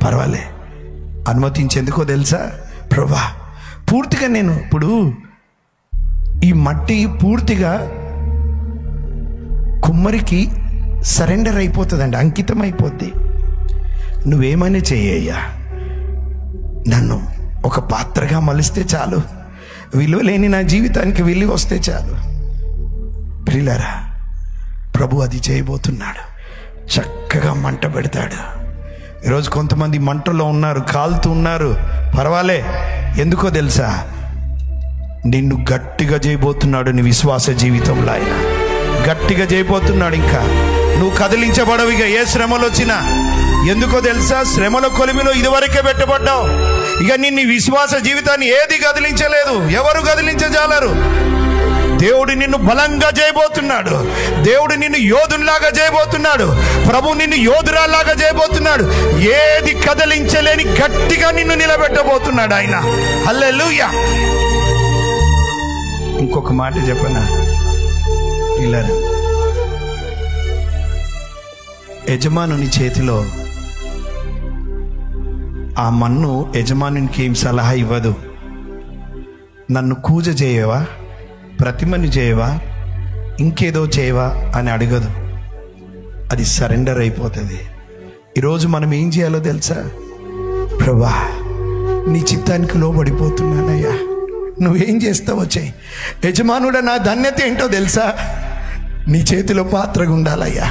పర్వాలే, అనుమతించేందుకో తెలుసా? ప్రభువా, పూర్తిగా నేను ఇప్పుడు ఈ మట్టి పూర్తిగా కుమ్మరికి సరెండర్ అయిపోతుందండి, అంకితం అయిపోద్ది. నువ్వేమైనా చెయ్యయ్యా, నన్ను ఒక పాత్రగా మలిస్తే చాలు, విలువ లేని నా జీవితానికి విలువ వస్తే చాలు. ప్రియులారా, ప్రభు అది చేయబోతున్నాడు. చక్కగా మంట పెడతాడు. ఈరోజు కొంతమంది మంటలో ఉన్నారు, కాలుతూ ఉన్నారు. పర్వాలే, ఎందుకో తెలుసా? నిన్ను గట్టిగా చేయబోతున్నాడు. నీ విశ్వాస జీవితంలో ఆయన గట్టిగా చేయబోతున్నాడు. ఇంకా నువ్వు కదిలించబడవిగా ఏ శ్రమలు వచ్చినా. ఎందుకో తెలుసా? శ్రమల కొలిమిలో ఇదివరకే పెట్టబడ్డావు. ఇక నిన్ను విశ్వాస జీవితాన్ని ఏది కదిలించలేదు, ఎవరు కదిలించజాలరు. దేవుడు నిన్ను బలంగా చేయబోతున్నాడు. దేవుడు నిన్ను యోధునిలాగా చేయబోతున్నాడు. ప్రభు నిన్ను యోధురాల్లాగా చేయబోతున్నాడు. ఏది కదిలించలేని గట్టిగా నిన్ను నిలబెట్టబోతున్నాడు ఆయన. హల్లెలూయా. ఇంకొక మాట చెప్పనా? ఇలా యజమానుని చేతిలో ఆ మన్ను యజమానునికి ఏం సలహా ఇవ్వదు. నన్ను పూజ చేయవా, ప్రతిమని చేయవా, ఇంకేదో చేయవా అని అడగదు. అది సరెండర్ అయిపోతుంది. ఈరోజు మనం ఏం చేయాలో తెలుసా? ప్రభువా, నీ చిత్తానికి లోబడిపోతున్నానయ్యా, నువ్వేం చేస్తావో చెయ్యి. యజమానుడా, నా ధన్యత ఏంటో తెలుసా? నీ చేతిలో పాత్రగా ఉండాలయ్యా,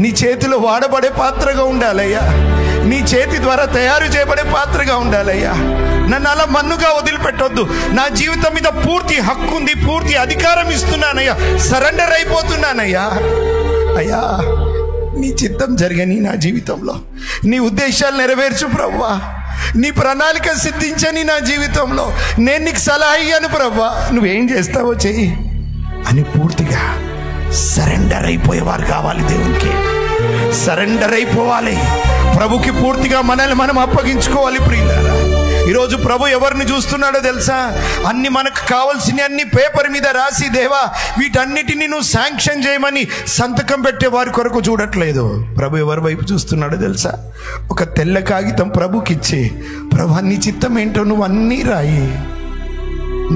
నీ చేతిలో వాడబడే పాత్రగా ఉండాలయ్యా, నీ చేతి ద్వారా తయారు చేయబడే పాత్రగా ఉండాలయ్యా. నన్ను అలా మన్నుగా వదిలిపెట్టొద్దు. నా జీవితం మీద పూర్తి హక్కు ఉంది, పూర్తి అధికారం ఇస్తున్నానయ్యా, సరెండర్ అయిపోతున్నానయ్యా. అయ్యా, నీ చిత్తం జరగని నా జీవితంలో, నీ ఉద్దేశాలు నెరవేర్చు ప్రభువా, నీ ప్రణాళిక సిద్ధించని నా జీవితంలో. నేను నీకు సలహా ఇయ్యాను ప్రభువా, నువ్వేం చేస్తావో చెయ్యి అని పూర్తిగా సరెండర్ అయిపోయేవారు కావాలి. దేవునికి సరెండర్ అయిపోవాలి. ప్రభుకి పూర్తిగా మనల్ని మనం అప్పగించుకోవాలి. ప్రియులారా, ఈరోజు ప్రభు ఎవరిని చూస్తున్నాడో తెలుసా? అన్ని మనకు కావాల్సిన అన్ని పేపర్ మీద రాసి, దేవా వీటన్నిటిని నువ్వు శాంక్షన్ చేయమని సంతకం పెట్టే వారి కొరకు చూడట్లేదు. ప్రభు ఎవరి వైపు చూస్తున్నాడో తెలుసా? ఒక తెల్ల కాగితం ప్రభుకి ఇచ్చి, ప్రభు నీ చిత్తం ఏంటో నువ్వు అన్నీ రాయి,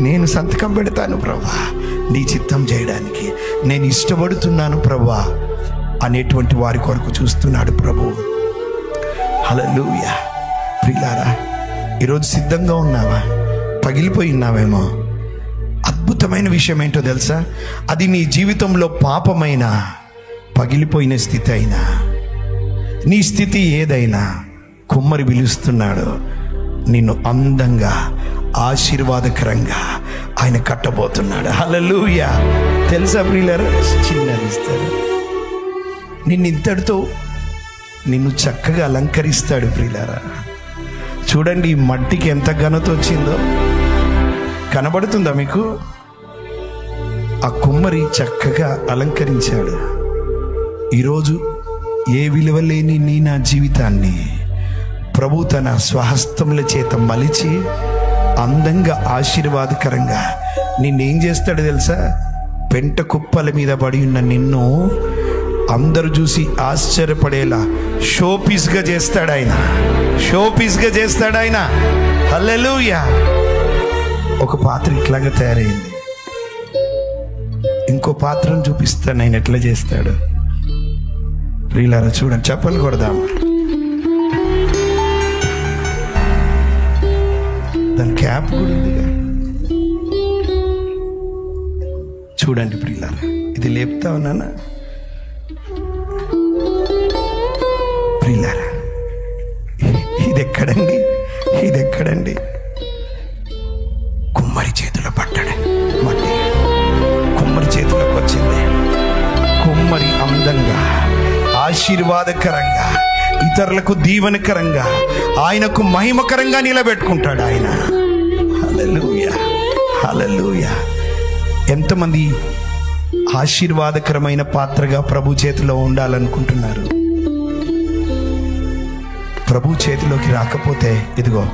నేను సంతకం పెడతాను ప్రభువా, నీ చిత్తం చేయడానికి నేను ఇష్టపడుతున్నాను ప్రభువా అనేటువంటి వారి కొరకు చూస్తున్నాడు ప్రభు. హల్లెలూయా. ప్రియులారా, ఈరోజు సిద్ధంగా ఉన్నావా? పగిలిపోయి ఉన్నావేమో. అద్భుతమైన విషయం ఏంటో తెలుసా? అది నీ జీవితంలో పాపమైన, పగిలిపోయిన స్థితి అయినా, నీ స్థితి ఏదైనా, కుమ్మరి పిలుస్తున్నాడు నిన్ను అందంగా, ఆశీర్వాదకరంగా ఆయన కట్టబోతున్నాడు. హల్లెలూయా. తెలుసా ప్రియులారా? చిన్నది ఇస్తాడు, నిన్ను ఇంతటితో నిన్ను చక్కగా అలంకరిస్తాడు. ప్రియులారా, చూడండి ఈ మట్టికి ఎంత ఘనత వచ్చిందో. కనబడుతుందా మీకు? ఆ కుమ్మరి చక్కగా అలంకరించాడు. ఈరోజు ఏ విలువ లేని నీ నా జీవితాన్ని ప్రభు తన స్వహస్తముల చేత మలిచి అందంగా, ఆశీర్వాదకరంగా నిన్నేం చేస్తాడు తెలుసా? పెంట కుప్పల మీద పడి ఉన్న నిన్ను అందరూ చూసి ఆశ్చర్యపడేలా షోపీస్గా చేస్తాడు ఆయన. షోపీస్గా చేస్తాడు ఆయన. హల్లెలూయా. ఒక పాత్ర ఇట్లాగా తయారైంది, ఇంకో పాత్రను చూపిస్తాను ఆయన ఎట్లా చేస్తాడు. ప్రియులారా చూడండి, చెప్పలు కొడదాం. దాని క్యాప్ కూడా ఉందిగా. చూడండి ప్రియులారా, ఇది లేపుతా ఉన్నానా? ప్రియులారా, ఇది ఎక్కడండి? ఇది ఎక్కడండి? కుమ్మరి చేతిలో పట్టాడు మట్టి. కుమ్మరి చేతిలోకి వచ్చింది. కుమ్మరి అందంగా, ఆశీర్వాదకరంగా ఇతరులకు దీవెనకరంగా, ఆయనకు మహిమకరంగా నిలబెట్టుకుంటాడు ఆయన. హల్లెలూయా, హల్లెలూయా. ఎంతమంది ఆశీర్వాదకరమైన పాత్రగా ప్రభు చేతిలో ఉండాలనుకుంటున్నారు? ప్రభు చేతిలోకి రాకపోతే ఇదిగో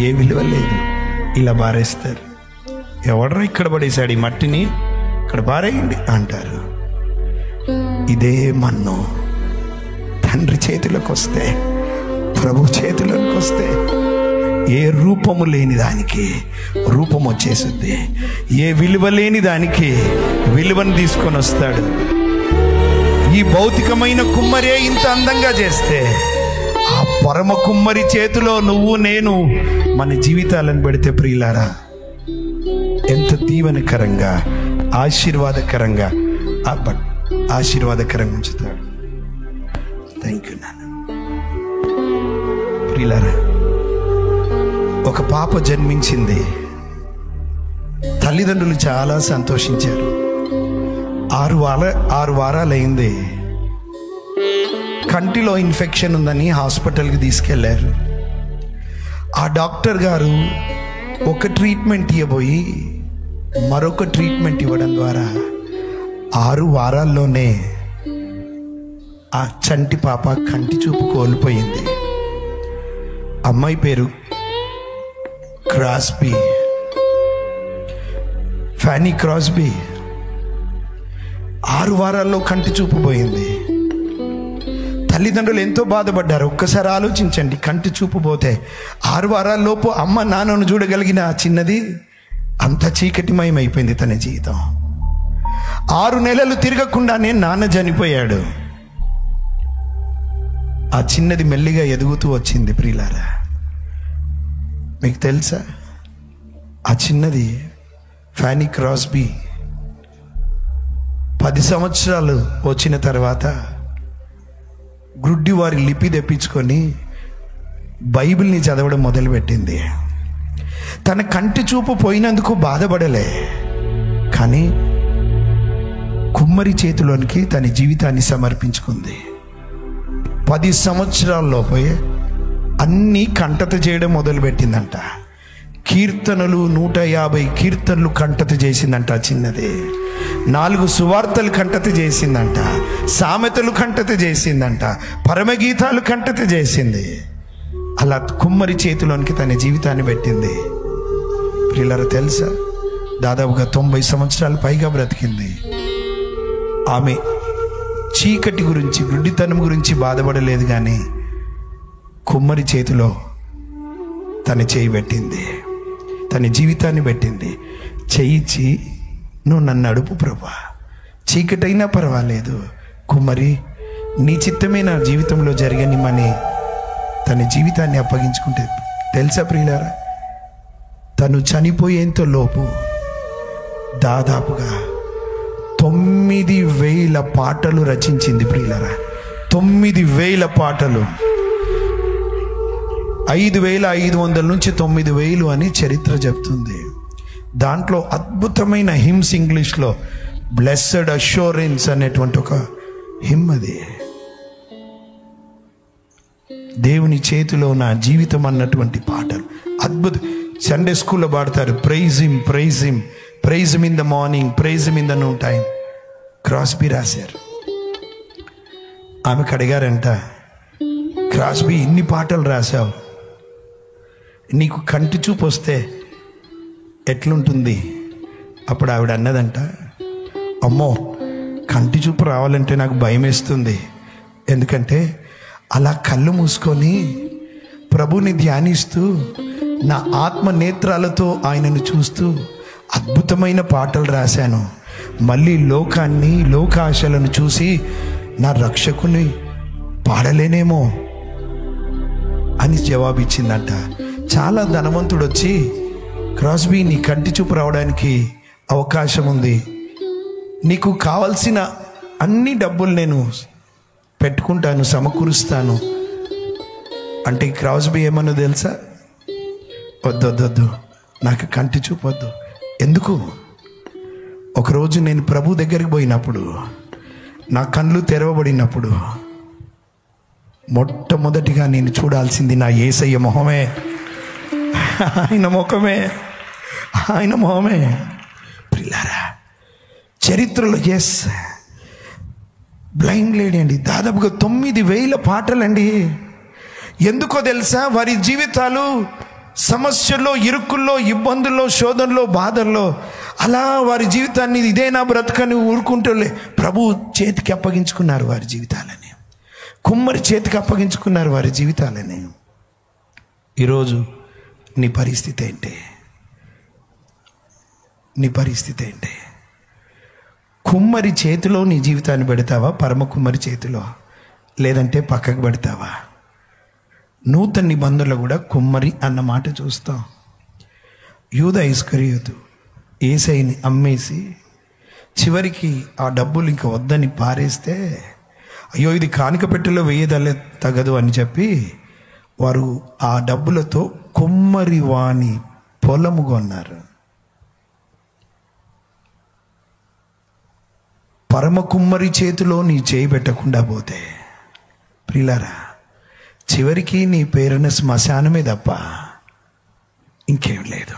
ఏ విలువ లేదు, ఇలా బారేస్తారు. ఎవడరా ఇక్కడ పడేశాడు ఈ మట్టిని, ఇక్కడ బారేయండి అంటారు. ఇదే మన్ను తండ్రి చేతిలోకి వస్తే, ప్రభు చేతిలోకి వస్తే ఏ రూపము లేని దానికి రూపం వచ్చేస్తుంది, ఏ విలువ లేని దానికి విలువను తీసుకొని వస్తాడు. ఈ భౌతికమైన కుమ్మరే ఇంత అందంగా చేస్తే, ఆ పరమ కుమ్మరి చేతిలో నువ్వు నేను మన జీవితాలను పెడితే ప్రియులారా, ఎంత దీవెనకరంగా, ఆశీర్వాదకరంగా ఆశీర్వాదకరంగా ఉంచుతాడు. థ్యాంక్ యూ నాన్న. ప్రియులారా, ఒక పాప జన్మించింది. తల్లిదండ్రులు చాలా సంతోషించారు. 6 వారాలైంది. కంటిలో ఇన్ఫెక్షన్ ఉందని హాస్పిటల్కి తీసుకెళ్లారు. ఆ డాక్టర్ గారు ఒక ట్రీట్మెంట్ ఇవ్వబోయి మరొక ట్రీట్మెంట్ ఇవ్వడం ద్వారా 6 వారాల్లోనే ఆ చంటి పాప కంటి చూపు కోల్పోయింది. అమ్మాయి పేరు క్రాస్బీ, ఫ్యానీ క్రాస్బీ. 6 వారాల్లో కంటి చూపు పోయింది. తల్లిదండ్రులు ఎంతో బాధపడ్డారు. ఒక్కసారి ఆలోచించండి, కంటి చూపు పోతే 6 వారాల్లోపు అమ్మ నాన్నను చూడగలిగిన ఆ చిన్నది అంత చీకటిమయం అయిపోయింది తన జీవితం. 6 నెలలు తిరగకుండానే నాన్న చనిపోయాడు. ఆ చిన్నది మెల్లిగా ఎదుగుతూ వచ్చింది. ప్రియులారా, మీకు తెలుసా, ఆ చిన్నది ఫ్యానీ క్రాస్బీ 10 సంవత్సరాలు వచ్చిన తర్వాత గ్రుడ్డివారి లిపి తెప్పించుకొని బైబిల్ని చదవడం మొదలుపెట్టింది. తన కంటి చూపు పోయినందుకు బాధపడలే, కానీ కుమ్మరి చేతిలోనికి తన జీవితాన్ని సమర్పించుకుంది. 10 సంవత్సరాల్లోపే అన్నీ కంటత చేయడం మొదలుపెట్టిందంట. కీర్తనలు 150 కీర్తనలు కంటత చేసిందంట చిన్నది. 4 సువార్తలు కంటత చేసిందంట. సామెతలు కంటత చేసిందంట. పరమగీతాలు కంటత చేసింది. అలా కుమ్మరి చేతిలోనికి తన జీవితాన్ని పెట్టింది. ప్రియులారా, తెలుసా, దాదాపుగా 90 సంవత్సరాలు పైగా బ్రతికింది. ఆమె చీకటి గురించి, గుడ్డితనం గురించి బాధపడలేదు, కానీ కుమ్మరి చేతిలో తన చేయి పెట్టింది, తన జీవితాన్ని పెట్టింది. చేయిచ్చి, నువ్వు నన్ను అడుపు ప్రభా, చీకటైనా పర్వాలేదు, కుమ్మరి నీ చిత్తమే నా జీవితంలో జరగనిమని తన జీవితాన్ని అప్పగించుకుంటే, తెలుసా ప్రియులారా, తను చనిపోయేంత లోపు దాదాపుగా 9,000 పాటలు రచించింది. ప్రియులారా, 9,000 పాటలు. 5,500 నుంచి 9,000 అని చరిత్ర చెప్తుంది. దాంట్లో అద్భుతమైన హిమ్స్, ఇంగ్లీష్లో బ్లెస్సడ్ అష్యూరెన్స్ అనేటువంటి ఒక హిమ్. అది దేవుని చేతిలో నా జీవితం అన్నటువంటి పాటలు అద్భుతం. సండే స్కూల్లో పాడతారు, praise him, praise him, praise him in the morning, praise him in the noon time. Crosby రాశారు. ఆమెకు అడిగారంట, క్రాస్బీ ఇన్ని పాటలు రాశావు, నీకు కంటి చూపు వస్తే ఎట్లుంటుంది? అప్పుడు ఆవిడ అన్నదంట, అమ్మో, కంటి చూపు రావాలంటే నాకు భయం వేస్తుంది. ఎందుకంటే అలా కళ్ళు మూసుకొని ప్రభుని ధ్యానిస్తూ నా ఆత్మ నేత్రాలతో ఆయనను చూస్తూ అద్భుతమైన పాటలు రాశాను. మళ్ళీ లోకాన్ని, లోకాశలను చూసి నా రక్షకుని పాడలేనేమో అని జవాబిచ్చిందంట. చాలా ధనవంతుడు వచ్చి, క్రాస్బీ నీ కంటి చూపు రావడానికి అవకాశం ఉంది, నీకు కావలసిన అన్ని డబ్బులు నేను పెట్టుకుంటాను, సమకూరుస్తాను అంటే క్రాస్బీ ఏమన్నా తెలుసా? వద్దొద్దొద్దు, నాకు కంటి చూపు వద్దు. ఎందుకు? ఒకరోజు నేను ప్రభు దగ్గరికి పోయినప్పుడు, నా కళ్ళు తెరవబడినప్పుడు మొట్టమొదటిగా నేను చూడాల్సింది నా యేసయ్య మొహమే, ఆయన ముఖమే, ఆయన మొహమే. ప్రియులారా, చరిత్రలో ఎస్ బ్లైండ్ లేడీ అండి, దాదాపుగా 9,000 పాటలండి. ఎందుకో తెలుసా? వారి జీవితాలు సమస్యల్లో, ఇరుకుల్లో, ఇబ్బందుల్లో, శోధనలో, బాధల్లో అలా వారి జీవితాన్ని ఇదే నా బ్రతకని ఊరుకుంటూలే ప్రభు చేతికి అప్పగించుకున్నారు వారి జీవితాలని. కుమ్మరి చేతికి అప్పగించుకున్నారు వారి జీవితాలని. ఈరోజు నీ పరిస్థితి ఏంటి? నీ పరిస్థితి ఏంటి? కుమ్మరి చేతిలో నీ జీవితాన్ని పెడతావా, పరమ కుమ్మరి చేతిలో? లేదంటే పక్కకు పెడతావా? నూతన నిబంధనలో కూడా కుమ్మరి అన్న మాట చూస్తాం. యూదా ఇస్కరియోతు యేసయ్యని అమ్మేసి చివరికి ఆ డబ్బులు ఇంకా వద్దని పారేస్తే, అయ్యో ఇది కానుక పెట్టెలో వేయదలే తగదు అని చెప్పి వారు ఆ డబ్బులతో కుమ్మరి వాణి పొలము కొన్నారు. పరమ కుమ్మరి చేతిలో నీ చేయి పెట్టకుండా పోతే ప్రియులారా, చివరికి నీ పేరున శ్మశానమే తప్ప ఇంకేం లేదు.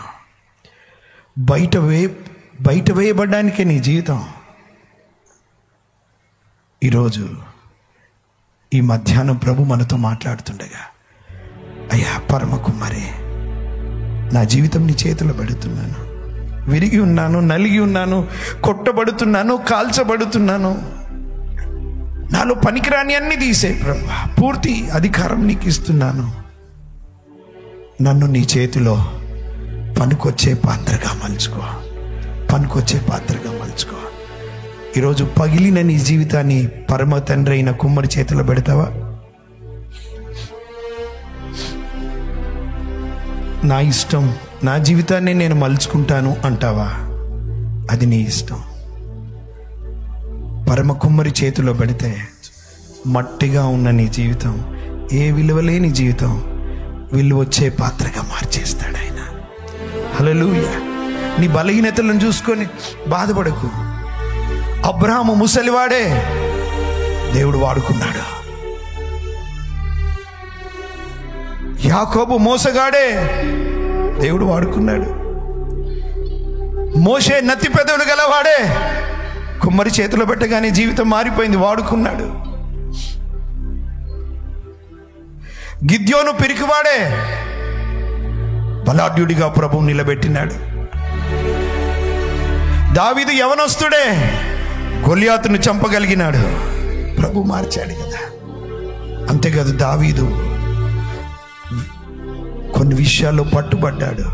బయట వేయబడ్డానికే నీ జీవితం. ఈరోజు ఈ మధ్యాహ్నం ప్రభు మనతో మాట్లాడుతుండగా, అయ్యా పరమ కుమ్మరి, నా జీవితం నీ చేతిలో పెడుతున్నాను. విరిగి ఉన్నాను, నలిగి ఉన్నాను, కొట్టబడుతున్నాను, కాల్చబడుతున్నాను. నాలో పనికిరాని అన్ని తీసే ప్రభు, పూర్తి అధికారం నీకు ఇస్తున్నాను. నన్ను నీ చేతిలో పనికొచ్చే పాత్రగా మలుచుకో, పనికొచ్చే పాత్రగా మలుచుకో. ఈరోజు పగిలిన నీ జీవితాన్ని పరమ తండ్రి అయిన కుమ్మరి చేతిలో పెడతావా? నా ఇష్టం, నా జీవితాన్ని నేను మలుచుకుంటాను అంటావా? అది నీ ఇష్టం. పరమ కుమ్మరి చేతిలో పెడితే మట్టిగా ఉన్న నీ జీవితం, ఏ విలువలేని జీవితం విలువ వచ్చే పాత్రగా మార్చేస్తాడు ఆయన. హల్లెలూయా. నీ బలహీనతలను చూసుకొని బాధపడకు. అబ్రహాము ముసలివాడే, దేవుడు వాడుకున్నాడు. యాకోబు మోసగాడే, దేవుడు వాడుకున్నాడు. మోషే నత్తి పెదవులు గలవాడే, కుమ్మరి చేతిలో పెట్టగానే జీవితం మారిపోయింది, వాడుకున్నాడు. గిద్యోను పిరికివాడే, బలాఢ్యుడిగా ప్రభువు నిలబెట్టినాడు. దావీదు యవనస్తుడే, గొల్యాతును చంపగలిగినాడు, ప్రభు మార్చాడు కదా. అంతేకాదు, దావీదు కొన్ని విషయాల్లో పట్టుబడ్డాడు,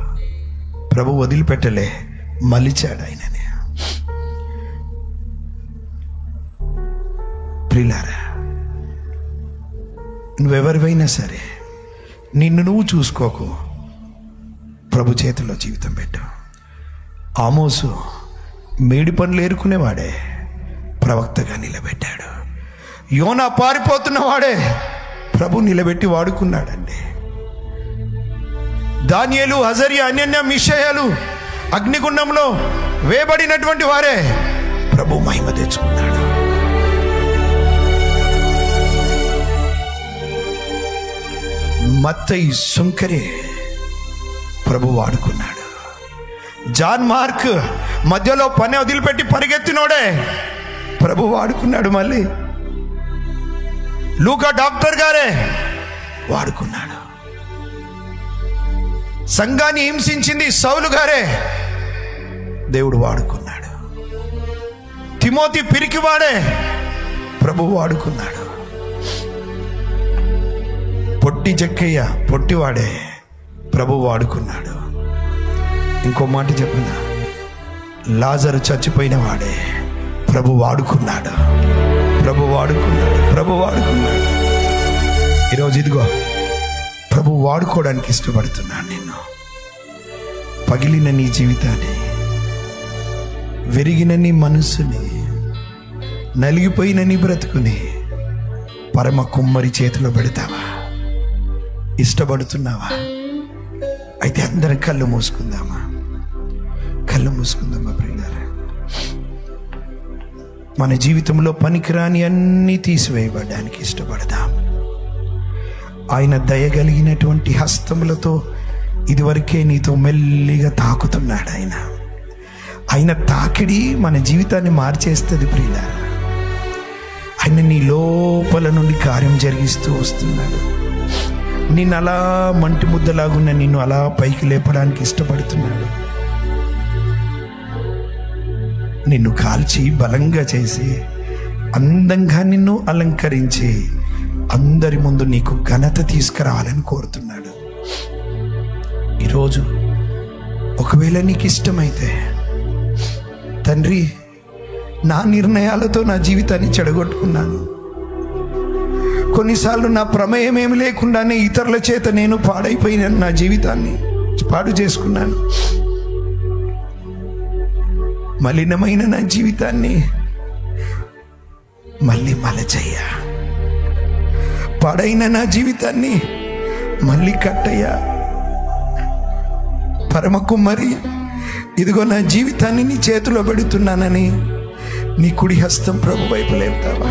ప్రభు వదిలిపెట్టలే, మలిచాడు ఆయనని. ప్రియులారా, నువ్వెవరివైనా సరే నిన్ను నువ్వు చూసుకోకు, ప్రభు చేతిలో జీవితం పెట్టు. ఆమోసు మేడి పనులు ఏరుకునేవాడే, ప్రవక్తగా నిలబెట్టాడు. యోనా పారిపోతున్నవాడే, ప్రభు నిలబెట్టి వాడుకున్నాడండి. దానియేలు, హజరియా, అనన్య, మిషాయేలు అగ్నిగుండంలో వేయబడినటువంటి వారే ప్రభు మహిమ తెచ్చుకున్నాడు. మత్తయి సుంకరే ప్రభు వాడుకున్నాడు. జాన్ మార్క్ మధ్యలో పని వదిలిపెట్టి పరిగెత్తినోడే ప్రభు వాడుకున్నాడు. మళ్ళీ లూకా డాక్టర్ గారే వాడుకున్నాడు. సంఘాన్ని హింసించింది సౌలు గారే, దేవుడు వాడుకున్నాడు. తిమోతి పిరికివాడే, ప్రభు వాడుకున్నాడు. పొట్టి చెక్కయ్య పొట్టివాడే, ప్రభు వాడుకున్నాడు. ఇంకో మాట చెప్పిన, లాజరు చచ్చిపోయిన వాడే, ప్రభు వాడుకున్నాడు. ప్రభు వాడుకున్నాడు. ప్రభు వాడుకున్నాడు. ఈరోజు ఇదిగో ప్రభు వాడుకోవడానికి ఇష్టపడుతున్నాను నిన్ను. పగిలిన నీ జీవితాన్ని, విరిగిన నీ మనస్సుని, నలిగిపోయిన నీ బ్రతుకుని పరమ కుమ్మరి చేతిలో పెడతావా? ఇష్టపడుతున్నావా? అయితే అందరం కళ్ళు మూసుకుందామా? కళ్ళు మూసుకుందామా ప్రియులారా? మన జీవితంలో పనికిరాని అన్నీ తీసివేయబడడానికి ఇష్టపడదాం. ఆయన దయగలిగినటువంటి హస్తములతో ఇదివరకే నీతో మెల్లిగా తాకుతున్నాడు. ఆయన తాకిడి మన జీవితాన్ని మార్చేస్తుంది ప్రియులారా. ఆయన నీ లోపల నుండి కార్యం జరిగిస్తూ వస్తున్నాడు. నిన్ను అలా మంటి ముద్దలాగున్న నిన్ను అలా పైకి లేపడానికి ఇష్టపడుతున్నాడు. నిన్ను కాల్చి బలంగా చేసి అందంగా నిన్ను అలంకరించి అందరి ముందు నీకు ఘనత తీసుకురావాలని కోరుతున్నాడు. ఈరోజు ఒకవేళ నీకు ఇష్టమైతే, తండ్రి నా నిర్ణయాలతో నా జీవితాన్ని చెడగొట్టుకున్నాను, కొన్నిసార్లు నా ప్రమేయం ఏమి లేకుండానే ఇతరుల చేత నేను పాడైపోయిన నా జీవితాన్ని పాడు చేసుకున్నాను, మలినమైన నా జీవితాన్ని మళ్ళీ మలచయ్యా, పాడైన నా జీవితాన్ని మళ్ళీ కట్టయ్యా. పరమ కుమ్మరి, ఇదిగో నా జీవితాన్ని నీ చేతిలో పెడుతున్నానని నీ కుడి హస్తం ప్రభు వైపు లేపుతావా?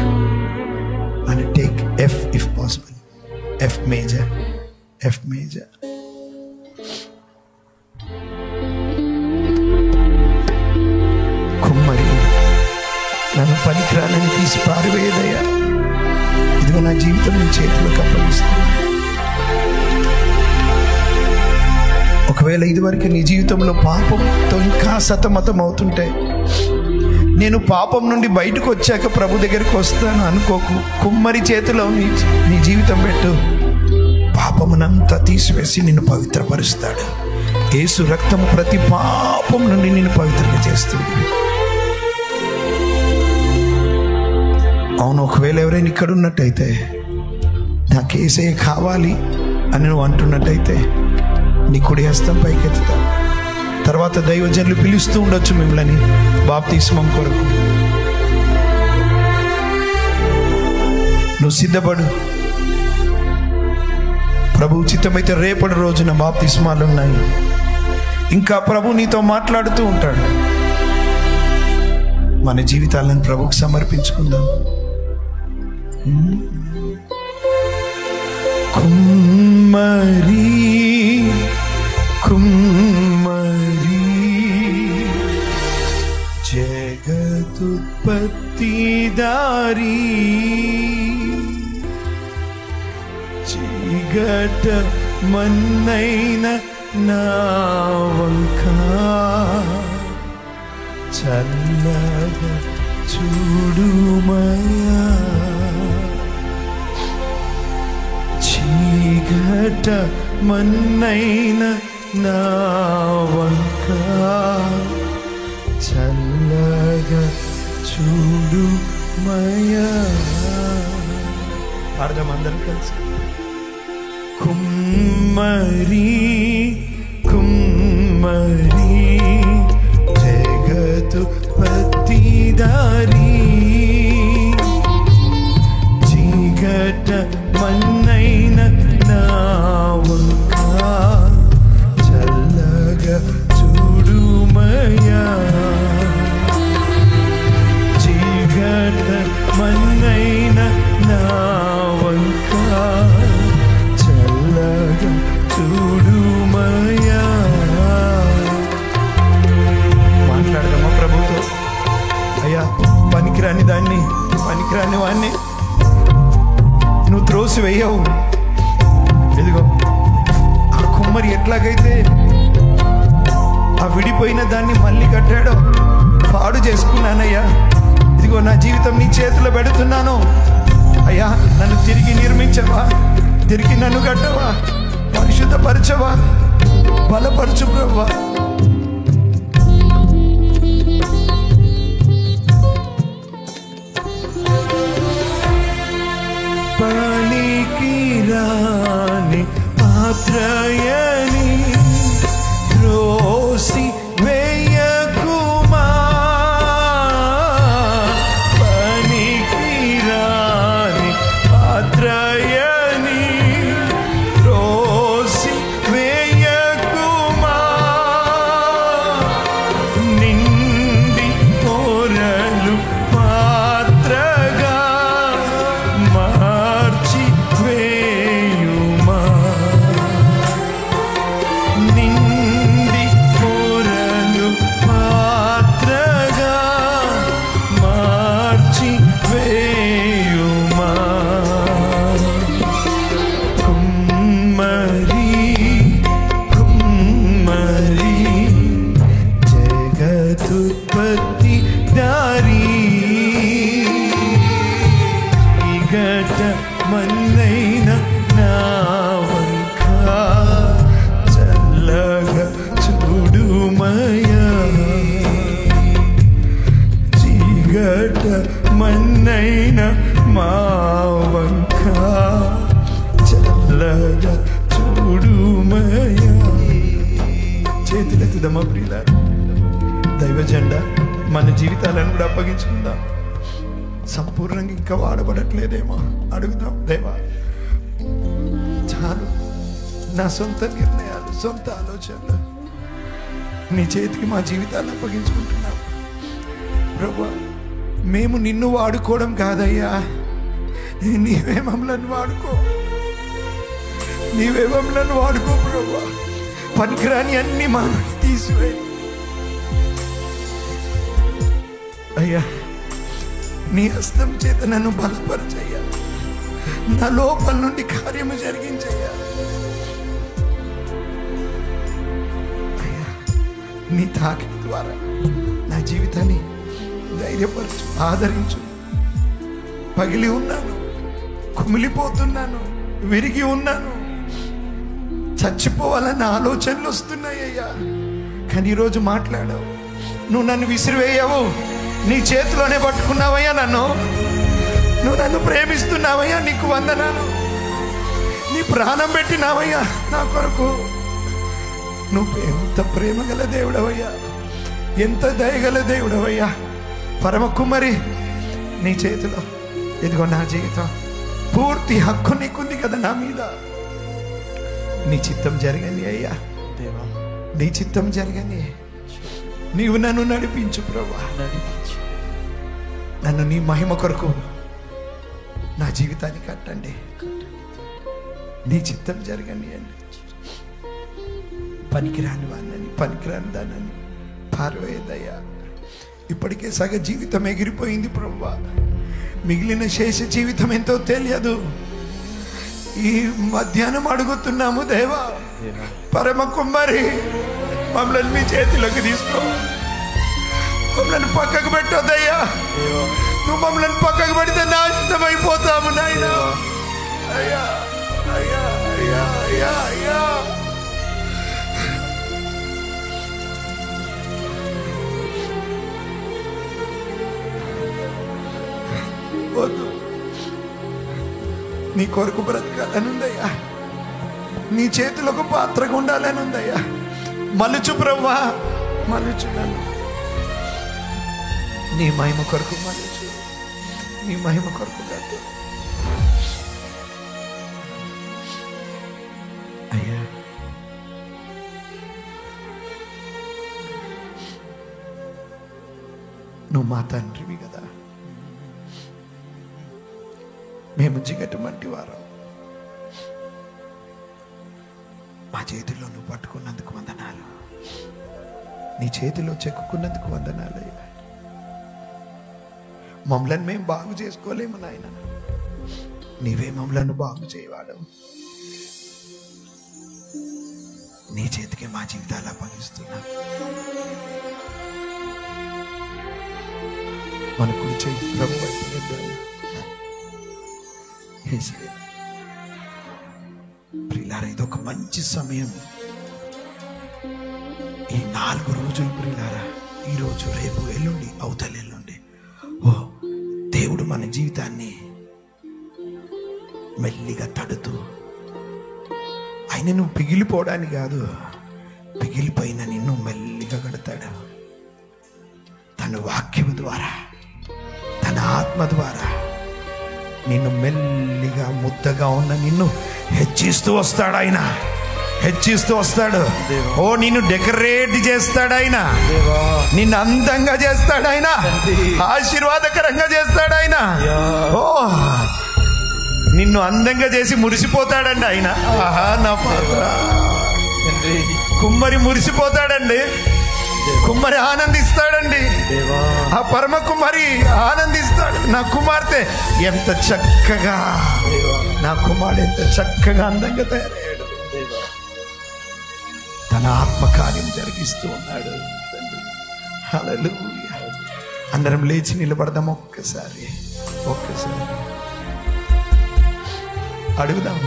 అని take F if possible, F major, F major. కుమ్మరి, నన్ను పనికిరాలని తీసి పారివేయదయ్యా, ఇదిగో నా జీవితం నీ చేతిలోకి అప్పగిస్తున్నా. ఒకవేళ ఇదివరకు నీ జీవితంలో పాపంతో ఇంకా సతమతం అవుతుంటే, నేను పాపం నుండి బయటకు వచ్చాక ప్రభు దగ్గరికి వస్తాను అనుకోకు. కుమ్మరి చేతిలో నీ జీవితం పెట్టు. పాపమునంతా తీసివేసి నిన్ను పవిత్రపరుస్తాడు. యేసు రక్తము ప్రతి పాపం నుండి నిన్ను పవిత్రంగా చేస్తుంది. అవును, ఒకవేళ ఎవరైనా ఇక్కడ ఉన్నట్టయితే, నాకు యేసయ్య కావాలి అని నువ్వు అంటున్నట్టయితే నీ కుడి హస్తం పైకెత్తుతా. తర్వాత దైవజనులు పిలుస్తూ ఉండొచ్చు మిమ్మల్ని బాప్తిస్మం కొరకు. నువ్వు సిద్ధపడు. ప్రభు ఉచితమైతే రేపటి రోజున బాప్తిస్మాలు ఉన్నాయి. ఇంకా ప్రభు నీతో మాట్లాడుతూ ఉంటాడు. మన జీవితాలను ప్రభుకు సమర్పించుకుందాం. కుమ్మరి కుమ్మరి జగదుత్పత్తిదారి, చీకట మన్నైన నా వంక చల్లగా చూడుమయా, చీకట మన్నైన నా వంక చల్లగా చూడుమయా. పాడదాం అందరం కలిసి. కుమ్మరి కుమ్మరి జగదుత్పత్తిదారి, చీకట మన్నైన నా వంక చల్లగా చూడుమయా, చీకట మన్నైన నా వంక చల్లగా చూడుమయా. మాట్లాడదామా ప్రభుతో? అయ్యా, పనికిరాని దాన్ని, పనికిరాని వాణ్ణి నువ్వు త్రోసి వేయవు. ఇదిగో ఆ కుమ్మరి ఎట్లాగైతే ఆ విడిపోయిన దాన్ని మళ్ళీ కట్టాడో, పాడు చేసుకున్నానయ్యా. ఇదిగో నా జీవితం నీ చేతిలో పెడుతున్నాను అయ్యా. నన్ను తిరిగి నిర్మించవా, తిరిగి నన్ను కట్టవా, పరిశుద్ధపరచవా, బలపరచు ప్రభువా. పనికిరాని పాత్రయని త్రోసి వేయకుమా, పనికిరాని పాత్రయని త్రోసి వేయకుమా, నిండి పొరలు పాత్రగా మార్చి వేయుమా. మన్నైన నా వంక చల్లగా చూడుమయ్యా. చీకట మన్నైన మా వంక చల్లగా చూడుమయ్యా. చేతులెత్తుదమ్మా ప్రియులారా, దైవ జెండా మన జీవితాలను కూడా అప్పగించుకుందాం. సంపూర్ణంగా ఇంకా వాడబడట్లేదేమో అడుగుదాం. దేవా, చాలు నా సొంత నిర్ణయాలు, సొంత ఆలోచనలు నీ చేతికి మా జీవితాలను అప్పగించుకుంటున్నాం. ప్రభువా, మేము నిన్ను వాడుకోవడం కాదయ్యా, నీవే మమ్మలను వాడుకో, నీవే మమ్మలను వాడుకో ప్రభువా. పనికిరాని అన్ని మా నుండి తీసివేయి అయ్యా. నీ హస్తం చేత నన్ను బలపరచయ్యా, నా లోపల నుండి కార్యము జరిగించయ్యా. అయ్యా, నీ తాకిడి ద్వారా నా జీవితాన్ని ధైర్యపరచు, ఆదరించు. పగిలి ఉన్నాను, కుమిలిపోతున్నాను, విరిగి ఉన్నాను, చచ్చిపోవాలన్న ఆలోచనలు వస్తున్నాయ్యా. కానీ ఈరోజు మాట్లాడావు, నువ్వు నన్ను విసిరివేయవు, నీ చేతిలోనే పట్టుకున్నావయ్యా. నువ్వు నన్ను ప్రేమిస్తున్నావయ్యా, నీకు వందనాలు. నీ ప్రాణం పెట్టినావయ్యా నా కొరకు. నువ్వు ఎంత ప్రేమ గల దేవుడవయ్యా, ఎంత దయగల దేవుడవయ్యా. పరమ కుమారి, నీ చేతిలో ఇదిగో నా జీవితం, పూర్తి హక్కు నీకుంది కదా నా మీద. నీ చిత్తం జరగని అయ్యా, నీ చిత్తం జరగని. నీవు నన్ను నడిపించు ప్రభువా, నన్ను నీ మహిమ కొరకు నా జీవితాన్ని కట్టండి. నీ చిత్తం జరగని అండి. పనికిరాని వాడిని, పనికిరాని దానని పారవేయదయ్యా. ఇప్పటికే సగ జీవితం ఎగిరిపోయింది ప్రభువా, మిగిలిన శేష జీవితం ఎంతో తెలియదు. ఈ మధ్యాహ్నం అడుగుతున్నాము దేవా, పరమ కుమారి, మమ్మల్ని మీ చేతిలోకి తీసుకో. మమ్మల్ని పక్కకు పెట్టొద్దయ్యా. నువ్వు మమ్మల్ని పక్కకు పెడితే నాశనమైపోతాము నాయనా. అయ్యా అయ్యా అయ్యా అయ్యా అయ్యా, వద్దు. నీ కొరకు బ్రతకాలని ఉందయ్యా, నీ చేతిలో ఒక పాత్రగా ఉండాలని ఉందయ్యా. మలుచు ప్రభువా, మలుచు నన్ను నీ మహిమ కొరకు మలుచు, నీ మహిమ కొరకు కాదు అయ్యా. నువ్వు మా తండ్రివి కదా, మేము జిగటమంటి వారం. మా చేతిలో నువ్వు పట్టుకున్నందుకు వందనాలు, నీ చేతిలో చెక్కుకున్నందుకు వందనాలు అయ్యా. మమ్మల్ని మేము బాగు చేసుకోలేము నాయన, నీవే మమ్మలను బాగు చేయవాడు. నీ చేతికి మా జీవితాలు అప్పగిస్తున్నా. మన కుడి చేయి ప్రభు వైపు ప్రియులారా, ఇదొక మంచి సమయం. ఈ 4 రోజులు ప్రియులారా, ఈరోజు, రేపు, ఎల్లుండి, అవతల ఎల్లుండి, ఓ దేవుడు మన జీవితాన్ని మెల్లిగా తడుతూ, ఆయన నువ్వు పిగిలిపోవడానికి కాదు, పిగిలిపోయిన నిన్ను మెల్లిగా కడతాడు. తన వాక్యము ద్వారా, తన ఆత్మ ద్వారా నిన్ను మెల్లిగా, ముద్దగా ఉన్న నిన్ను హెచ్చిస్తూ వస్తాడు ఆయన, హెచ్చిస్తూ వస్తాడు. ఓ నిన్ను డెకరేట్ చేస్తాడు ఆయన, నిన్ను అందంగా చేస్తాడు ఆయన, ఆశీర్వాదకరంగా చేస్తాడు ఆయన. ఓ నిన్ను అందంగా చేసి మురిసిపోతాడండి ఆయన. ఆహా, నా పాత్ర. కుమ్మరి మురిసిపోతాడండి, కుమ్మరి ఆనందిస్తాడండి, ఆ పరమ కుమారి ఆనందిస్తాడు. నా కుమార్తె ఎంత చక్కగా, నా కుమారుడు ఎంత చక్కగా అందంగా తయారయ్యాడు. తన ఆత్మకార్యం జరిగిస్తూ ఉన్నాడు తండ్రి. హల్లెలూయా. అందరం లేచి నిలబడదాం ఒక్కసారి, ఒక్కసారి. అడుగుదాం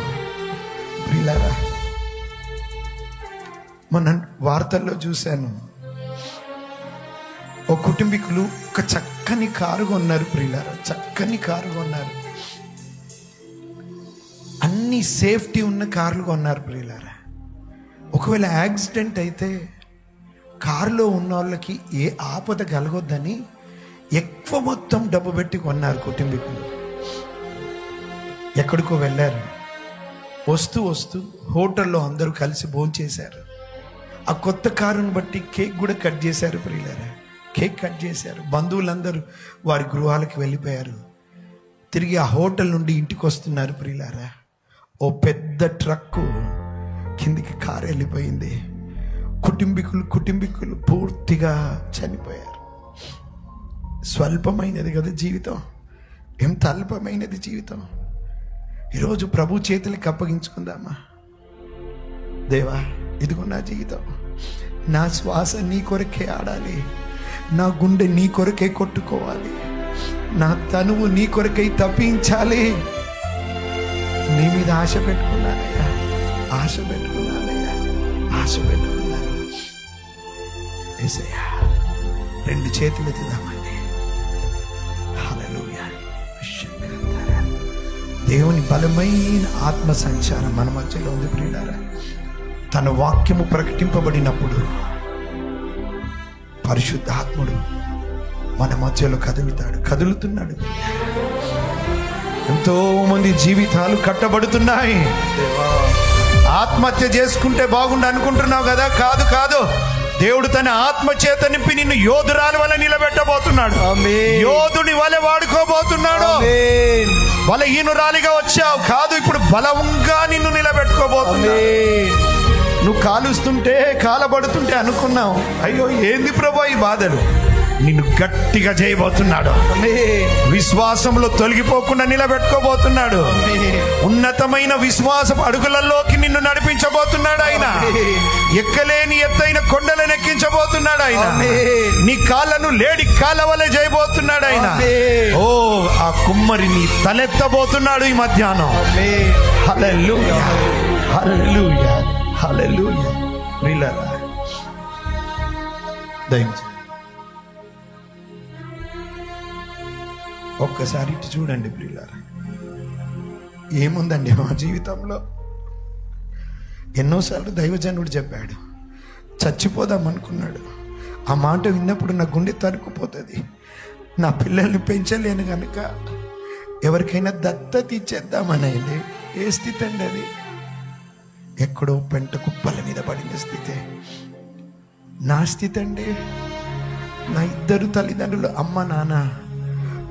ప్రియులారా. మొన్న వార్తల్లో చూశాను, ఓ కుటుంబీకులు ఒక చక్కని కారు కొన్నారు ప్రియులారా, చక్కని కారు కొన్నారు. అన్ని సేఫ్టీ ఉన్న కార్లు కొన్నారు ప్రియులారా. ఒకవేళ యాక్సిడెంట్ అయితే కారులో ఉన్న వాళ్ళకి ఏ ఆపద కలగొద్దని ఎక్కువ మొత్తం డబ్బు పెట్టి కొన్నారు కుటుంబీకులు. ఎక్కడికో వెళ్ళారు, వస్తూ వస్తూ హోటల్లో అందరూ కలిసి భోంచేశారు. ఆ కొత్త కారుని బట్టి కేక్ కూడా కట్ చేశారు ప్రియులారా, కేక్ కట్ చేశారు. బంధువులందరూ వారి గృహాలకు వెళ్ళిపోయారు. తిరిగి ఆ హోటల్ నుండి ఇంటికి వస్తున్నారు ప్రియులారా. ఓ పెద్ద ట్రక్కు కిందికి కారు వెళ్ళిపోయింది. కుటుంబీకులు పూర్తిగా చనిపోయారు. స్వల్పమైనది కదా జీవితం, ఎంత అల్పమైనది జీవితం. ఈరోజు ప్రభు చేతులకి అప్పగించుకుందామా? దేవా, ఇదిగో నా జీవితం, నా శ్వాస నీ కొరకే ఆడాలి, నా గుండె నీ కొరకే కొట్టుకోవాలి, నా తనువు నీ కొరకై తప్పించాలి. నీ మీద ఆశ పెట్టుకున్నానయ్యా, ఆశ పెట్టుకున్నానయ్యా, ఆశ పెట్టుకున్నాను. యేసయ్యా, రెండు చేతులు ఎత్తుదామండి. హల్లెలూయా. దేవుని బలమైన ఆత్మ సంచారం మన మధ్యలో ఉంది ప్రియులారా. తన వాక్యము ప్రకటింపబడినప్పుడు పరిశుద్ధాత్ముడు మన మధ్యలో కదులుతున్నాడు. ఎంతో మంది జీవితాలు కట్టబడుతున్నాయి. ఆత్మహత్య చేసుకుంటే బాగుండు అనుకుంటున్నావు కదా? కాదు కాదు, దేవుడు తన ఆత్మ చేత నింపి నిన్ను యోధురాల వల్ల నిలబెట్టబోతున్నాడు. యోధుని వల్ల వాడుకోబోతున్నాడు. బలహీనురాలిగా వచ్చావు కాదు, ఇప్పుడు బలంగా నిన్ను నిలబెట్టుకోబోతున్నాడు. నువ్వు కాలుస్తుంటే కాలబడుతుంటే అనుకున్నావు, అయ్యో ఏంది ప్రభు ఈ బాధలు, నిన్ను గట్టిగా చేయబోతున్నాడు. విశ్వాసంలో తొలగిపోకుండా నిలబెట్టుకోబోతున్నాడు. ఉన్నతమైన విశ్వాసపు అడుగులలోకి నిన్ను నడిపించబోతున్నాడు ఆయన. ఎక్కలేని ఎత్తైన కొండలను ఎక్కించబోతున్నాడు ఆయన. నీ కాళ్ళను లేడి కాళ్ళ వలె చేయబోతున్నాడు ఆయన. ఓ, ఆ కుమ్మరిని తలెత్తబోతున్నాడు ఈ మధ్యాహ్నం. హల్లెలూయా, హల్లెలూయా, హల్లెలూయా. ప్రియులారా, దయచేసి ఒక్కసారి ఇటు చూడండి ప్రియులారా. ఏముందండి మా జీవితంలో? ఎన్నోసార్లు దైవజనుడు చెప్పాడు, చచ్చిపోదాం అనుకున్నాడు. ఆ మాట విన్నప్పుడు నా గుండె తరుక్కుపోతుంది. నా పిల్లల్ని పెంచలేను కనుక ఎవరికైనా దత్తత ఇచ్చేద్దామనేది. ఏ స్థితి అండి అది? ఎక్కడో పెంట కుప్పల మీద పడిన స్థితి నా స్థితి అండి. నా ఇద్దరు తల్లిదండ్రులు, అమ్మ నాన్న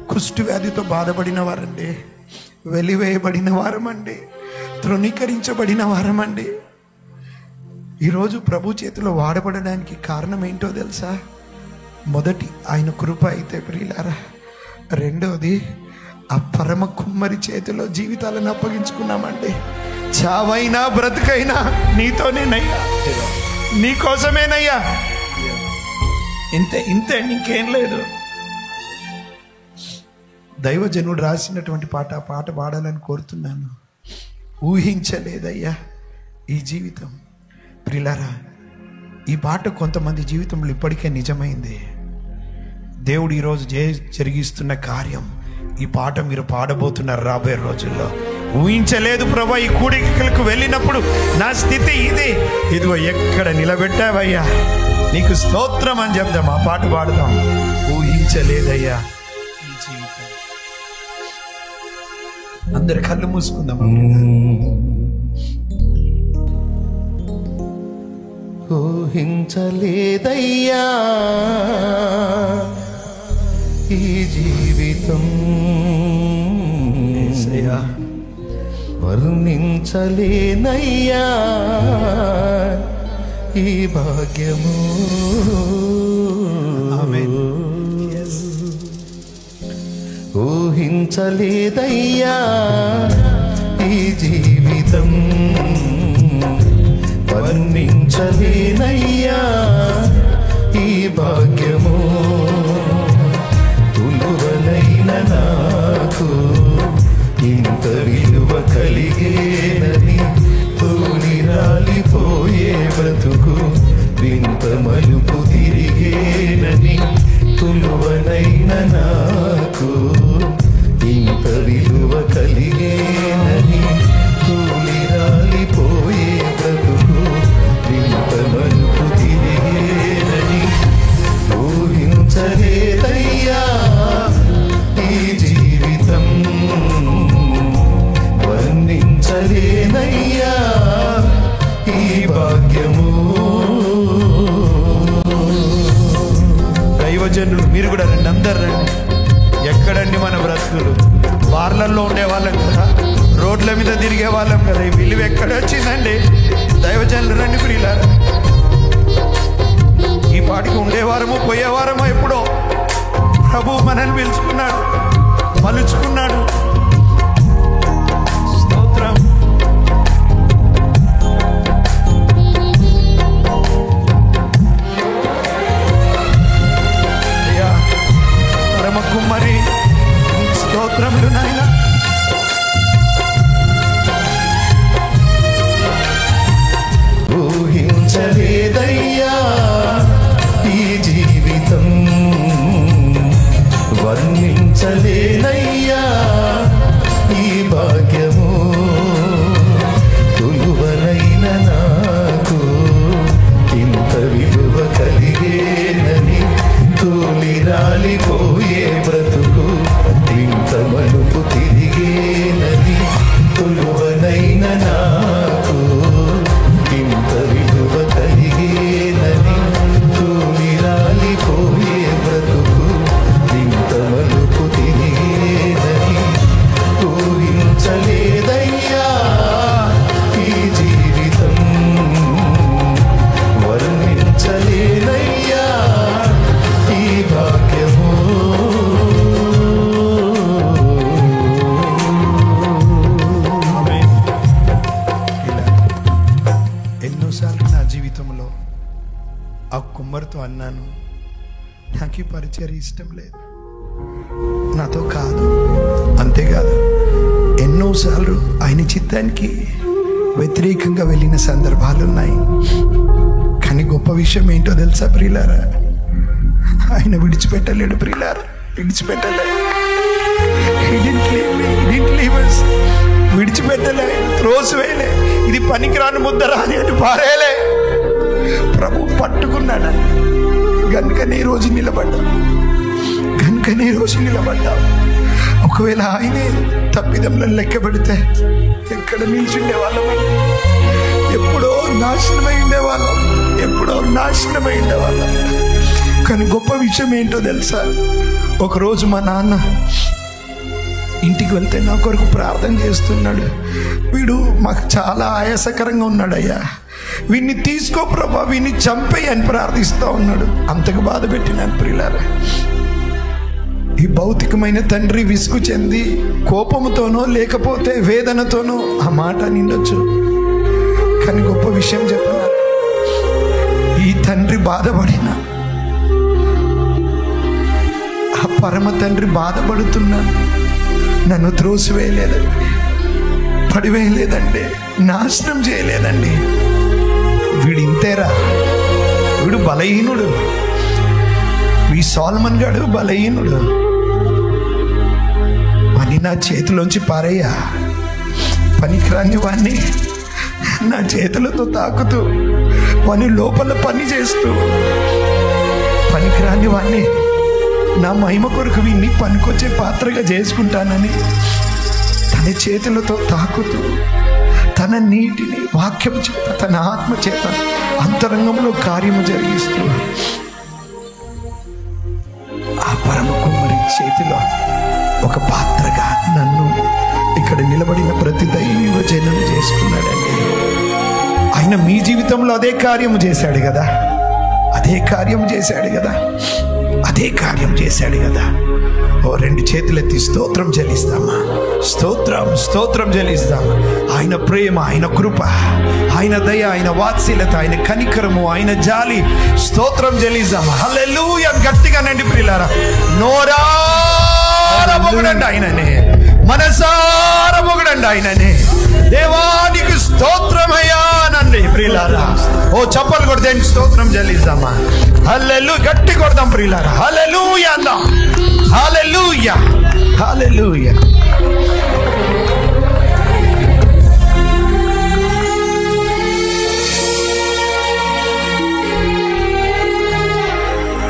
కుష్టు వ్యాధితో బాధపడిన వారండి, వెలివేయబడిన వారమండి, తృణీకరించబడిన వారమండి. ఈరోజు ప్రభు చేతిలో వాడబడడానికి కారణం ఏంటో తెలుసా? మొదటి ఆయన కృప అయితే ప్రియులారా, రెండోది ఆ పరమ కుమ్మరి చేతిలో జీవితాలను అప్పగించుకున్నామండి. చావైనా బ్రతుకైనా నీతోనేనయ్యా, నీకోసమేనయ్యా, ఇంతే ఇంతే, ఇంకేం లేదు. దైవజనుడు రాసినటువంటి పాట పాడాలని కోరుతున్నాను. ఊహించలేదయ్యా ఈ జీవితం. ప్రియులారా, ఈ పాట కొంతమంది జీవితంలో ఇప్పటికే నిజమైంది. దేవుడు ఈరోజు జరిగిస్తున్న కార్యం ఈ పాట మీరు పాడబోతున్నారు రాబోయే రోజుల్లో. ఊహించలేదు ప్రభా, ఈ కూడికలకు వెళ్ళినప్పుడు నా స్థితి ఇది, ఇదిగో ఎక్కడ నిలబెట్టావయ్యా, నీకు స్తోత్రం అని చెప్దాం. ఆ పాట పాడదాం. ఊహించలేదయ్యా ఈ జీవితం. అందరి కళ్ళు మూసుకుందాం. ఊహించలేదయ్యా ఈ జీవితం, వర్ణించలేనయ్యా ఈ భాగ్యము. ఊహించలేదయ్యా ఈ జీవితం, వర్ణించలేనయ్యా ఈ భాగ్యము. తులువనైన నాకు ఇంత విలువ కలిగే మన బ్రతుకులు. బార్లల్లో ఉండేవాళ్ళం కదా, రోడ్ల మీద తిరిగే వాళ్ళం కదా. ఈ విలువ ఎక్కడ వచ్చిందండి? దైవజనులు రండి ప్రియులారా, ఈ పాటికి ఉండేవారము పోయేవారము. ఎప్పుడో ప్రభు మనల్ని పిలుచుకున్నాడు, మలుచుకున్నాడు. స్తోత్రం. అయ్యా పరమ కుమ్మరి, స్తోత్రములు నాయన. ఊహించలేదయ్యా ఈ జీవితం, వర్ణించలేనయ్యా ఈ భాగ్యము. తులువనైన నాకు ఇంత విలువ కలిగేనని, తూలి రాలిపోయే బ్రతుకు ఇంత మలుపు తిరిగేనని. తులువనైన నాకు ఇంత విలువ కలిగేనని, తూలి రాలిపోయే బ్రతుకు ఇంత మలుపు తిరిగేనని. ఊహించలేదయ్యా ఈ జీవితం, వర్ణించలేనయ్యా ఈ భాగ్యము. ఎన్నోసార్లు నా జీవితంలో ఆ కుమ్మరితో అన్నాను, నాకు ఈ పరిచర్య ఇష్టం లేదు, నాతో కాదు. అంతేకాదు, ఎన్నోసార్లు ఆయన చిత్తానికి వ్యతిరేకంగా వెళ్ళిన సందర్భాలు ఉన్నాయి. కానీ గొప్ప విషయం ఏంటో తెలుసా ప్రియులారా? ఆయన విడిచిపెట్టలేడు ప్రియులారా, విడిచిపెట్టలేడు. విడిచిపెట్టలే, త్రోసివేయలే. ఇది పనికిరాని ముద్దరా అని పారేలే. ప్రభు పట్టుకున్నాడు. గనుకనే ఈ రోజు నిలబడ్డా. ఒకవేళ ఆయనే తప్పిదంలో లెక్క పెడితే ఎక్కడ నిల్చుండే వాళ్ళం? ఎప్పుడో నాశనమై ఉండేవాళ్ళం. కానీ గొప్ప విషయం ఏంటో తెలుసా? ఒకరోజు మా నాన్న ఇంటికి వెళ్తే నా కొరకు ప్రార్థన చేస్తున్నాడు. వీడు మాకు చాలా ఆయాసకరంగా ఉన్నాడయ్యా, వీడిని తీసుకో ప్రభా, వీడిని చంపేయి అని ప్రార్థిస్తూ ఉన్నాడు. అంతకు బాధ పెట్టినాను ప్రియులారా. ఈ భౌతికమైన తండ్రి విసుగు చెంది కోపముతోనో లేకపోతే వేదనతోనో ఆ మాట నిండొచ్చు. కానీ గొప్ప విషయం చెప్పనా, ఈ తండ్రి బాధపడిన, ఆ పరమ తండ్రి బాధపడుతున్నా నన్ను త్రోసివేయలేదండి, పడివేయలేదండి, నాశనం చేయలేదండి. వీడు ఇంతేరా, వీడు బలహీనుడు, ఈ సోలమన్ గాడు బలహీనుడు, వాణ్ణి నా చేతిలోంచి పారయ్యా, పనికిరాని వాణ్ణి నా చేతులతో తాకుతూ, వాణ్ణి లోపల పని చేస్తూ, పనికిరాని వాణ్ణి నా మహిమ కొరకు వీణ్ణి పనికొచ్చే పాత్రగా చేసుకుంటానని తన చేతులతో తాకుతూ, తన నీటిని వాక్యం చేత, తన ఆత్మ చేత అంతరంగంలో కార్యము జరిగిస్తూ, ఆ పరమ కుమ్మరి చేతిలో ఒక పాత్రగా నన్ను ఇక్కడ నిలబడిన ప్రతి దైవ జనం చేసుకున్నాడండి. ఆయన మీ జీవితంలో అదే కార్యము చేశాడు కదా, అదే కార్యం చేశాడు కదా. ఓ రెండు చేతులెత్తి స్తోత్రం చెల్లిస్తామా? స్తోత్రం చెల్లిస్తామా? ఆయన ప్రేమ, ఆయన కృప, ఆయన దయ, ఆయన వాత్సల్యత, ఆయన కనికరము, ఆయన జాలి, స్తోత్రం చెల్లిస్తామా? హల్లెలూయా గట్టిగా నండి ప్రియులారా. నోరారా మొగుడండి ఆయననే, మనసారా మొగుడండి ఆయననే. దేవానికి స్తోత్రమయ్యా నండి ప్రియులారా. ఓ చప్పలు కొడితే స్తోత్రం చెల్లిస్తామా? హల్లెలూయా గట్టి కొడదాం ప్రియులారా. హల్లెలూయా అందాం. హల్లెలూయా, హల్లెలూయా.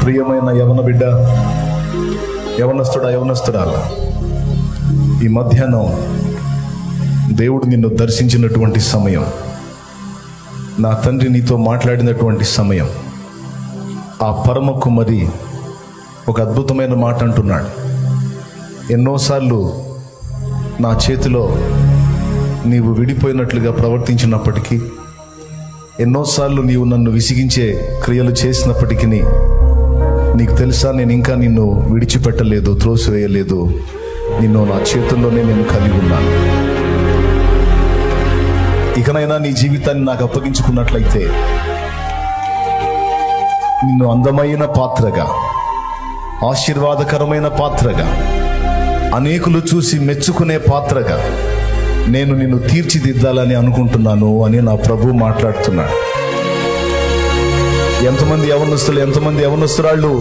ప్రియమైన యవన బిడ్డ, యవనస్తుడా, ఈ మధ్యాహ్నం దేవుడు నిన్ను దర్శించినటువంటి సమయం, నా తండ్రి నీతో మాట్లాడినటువంటి సమయం. ఆ పరమ కుమ్మరి ఒక అద్భుతమైన మాట అంటున్నాడు. ఎన్నోసార్లు నా చేతిలో నీవు విడిపోయినట్లుగా ప్రవర్తించినప్పటికీ, ఎన్నోసార్లు నీవు నన్ను విసిగించే క్రియలు చేసినప్పటికీ నీకు తెలుసా, నేను ఇంకా నిన్ను విడిచిపెట్టలేదు, త్రోసివేయలేదు. నిన్ను నా చేతుల్లోనే నేను కలిగి ఉన్నాను. ఇకనైనా నీ జీవితాన్ని నాకు అప్పగించుకున్నట్లయితే నిన్ను అందమైన పాత్రగా, ఆశీర్వాదకరమైన పాత్రగా, అనేకులు చూసి మెచ్చుకునే పాత్రగా నేను నిన్ను తీర్చిదిద్దాలని అనుకుంటున్నాను అని నా ప్రభు మాట్లాడుతున్నాడు. ఎంతమంది యవనస్తురాళ్ళు